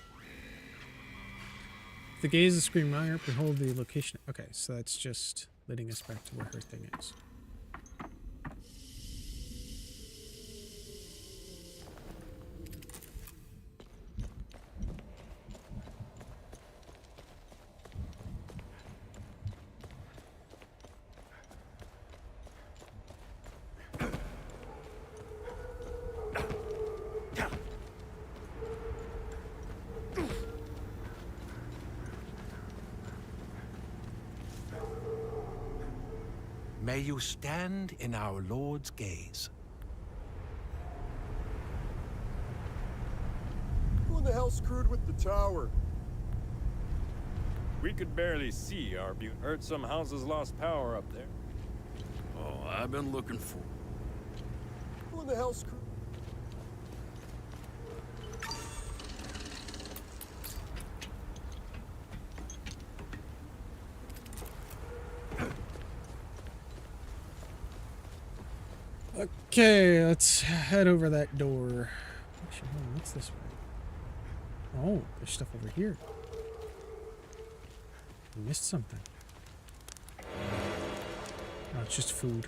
If the gaze is screen monitor, we hold the location. Okay, so that's just leading us back to where her thing is. May you stand in our Lord's gaze. Who in the hell screwed with the tower? We could barely see our beauty. Heard some houses lost power up there. Oh, I've been looking for... Who in the hell screwed... Okay, let's head over that door. Actually, hold on, what's this way? Oh, there's stuff over here. I missed something. Oh, it's just food.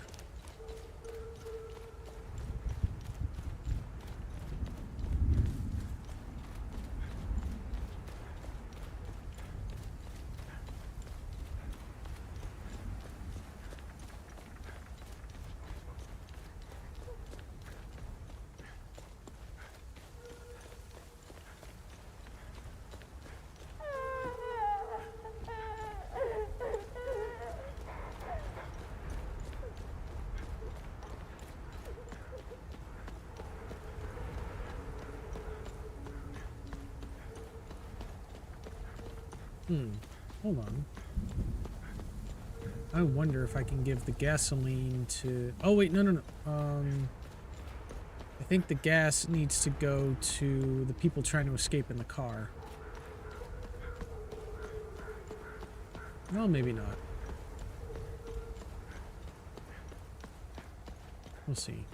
Hold on. I wonder if I can give the gasoline to... Oh, wait, no. I think the gas needs to go to the people trying to escape in the car. Well, maybe not. We'll see.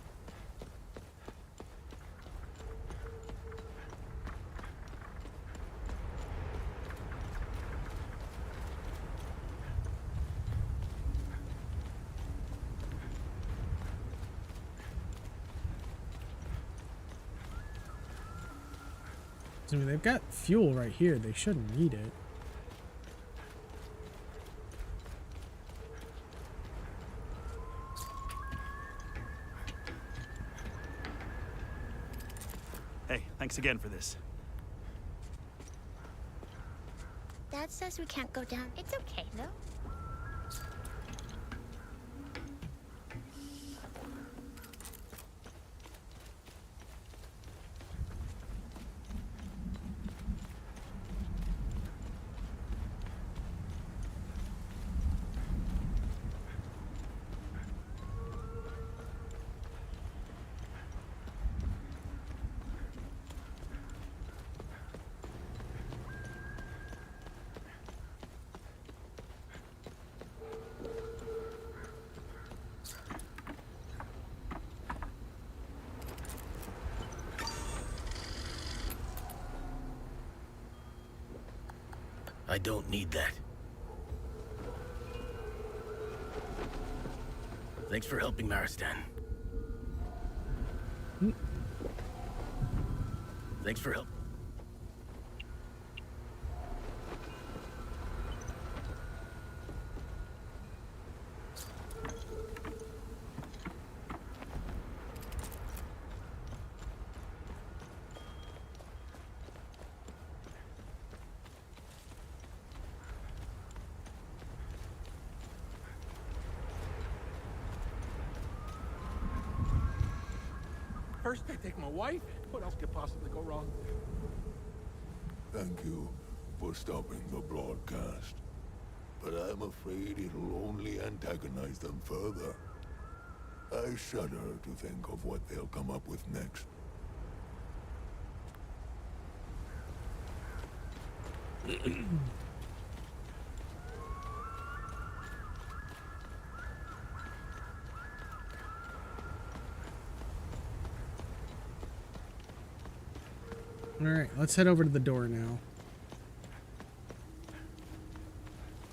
I mean, they've got fuel right here. They shouldn't need it. Hey, thanks again for this. Dad says we can't go down. It's okay, though. I don't need that. Thanks for helping Maristan. Thanks for help. First they take my wife. What else could possibly go wrong? Thank you for stopping the broadcast. But I'm afraid it'll only antagonize them further. I shudder to think of what they'll come up with next. Alright, let's head over to the door now.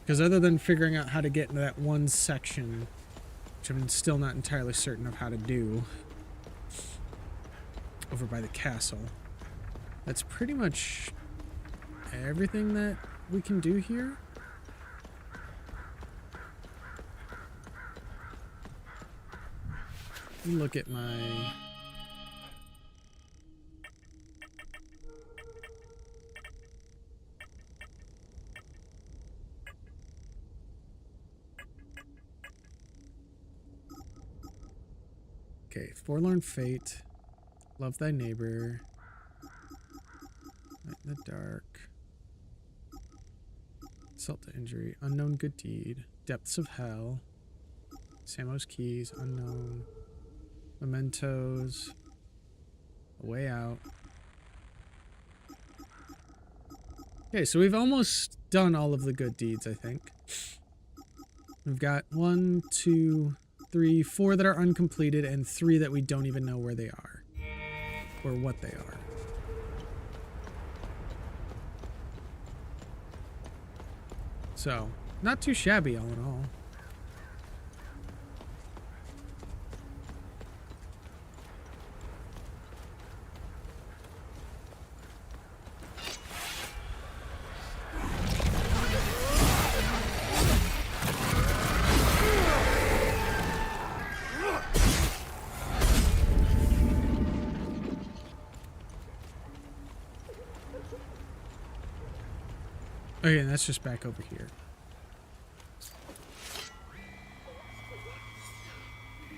Because other than figuring out how to get into that one section, which I'm still not entirely certain of how to do, over by the castle, that's pretty much everything that we can do here. Look at my... Okay, Forlorn Fate, Love Thy Neighbor, Light in the Dark, Insult to Injury, Unknown Good Deed, Depths of Hell, Samo's Keys, Unknown, Mementos, A Way Out. Okay, so we've almost done all of the good deeds, I think. We've got 1, 2, 3, 4 that are uncompleted, and 3 that we don't even know where they are. Or what they are. So, not too shabby all in all. Okay, and that's just back over here.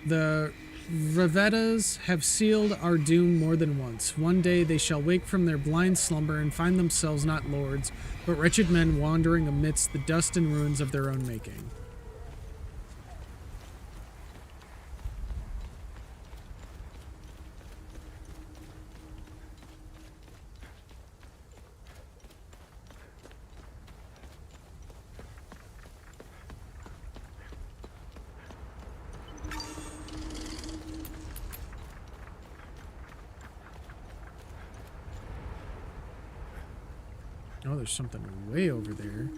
The Ravettas have sealed our doom more than once. One day they shall wake from their blind slumber and find themselves not lords, but wretched men wandering amidst the dust and ruins of their own making. Oh, there's something way over there.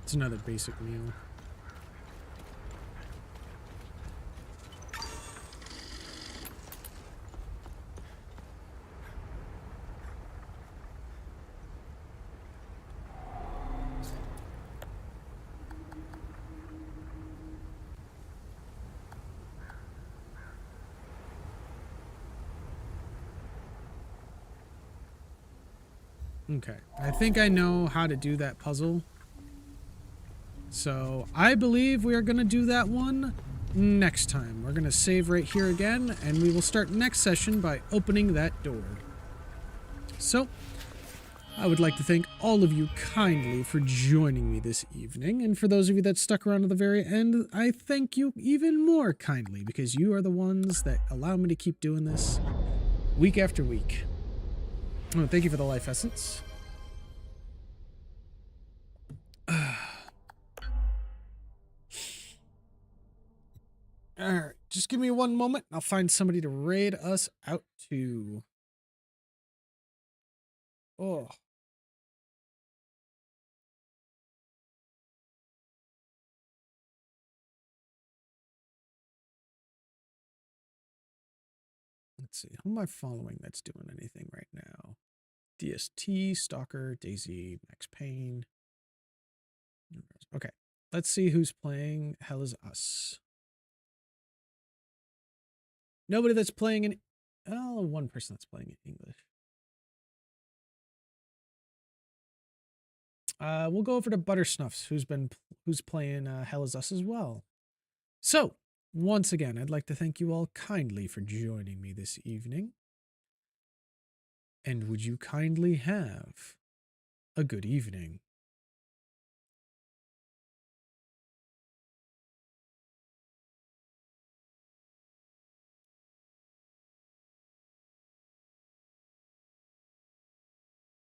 It's another basic meal. Okay, I think I know how to do that puzzle. So I believe we are going to do that one next time. We're going to save right here again, and we will start next session by opening that door. So I would like to thank all of you kindly for joining me this evening, and for those of you that stuck around to the very end, I thank you even more kindly, because you are the ones that allow me to keep doing this week after week. Oh, thank you for the life essence. Alright, just give me one moment. I'll find somebody to raid us out to. Oh. Let's see. Who am I following that's doing anything right now? DST, Stalker, Daisy, Max Payne. Okay. Let's see who's playing Hell Is Us. Nobody that's playing in... Oh, one person that's playing in English. we'll go over to Buttersnuffs, who's playing Hell Is Us as well. So, once again, I'd like to thank you all kindly for joining me this evening. And would you kindly have a good evening?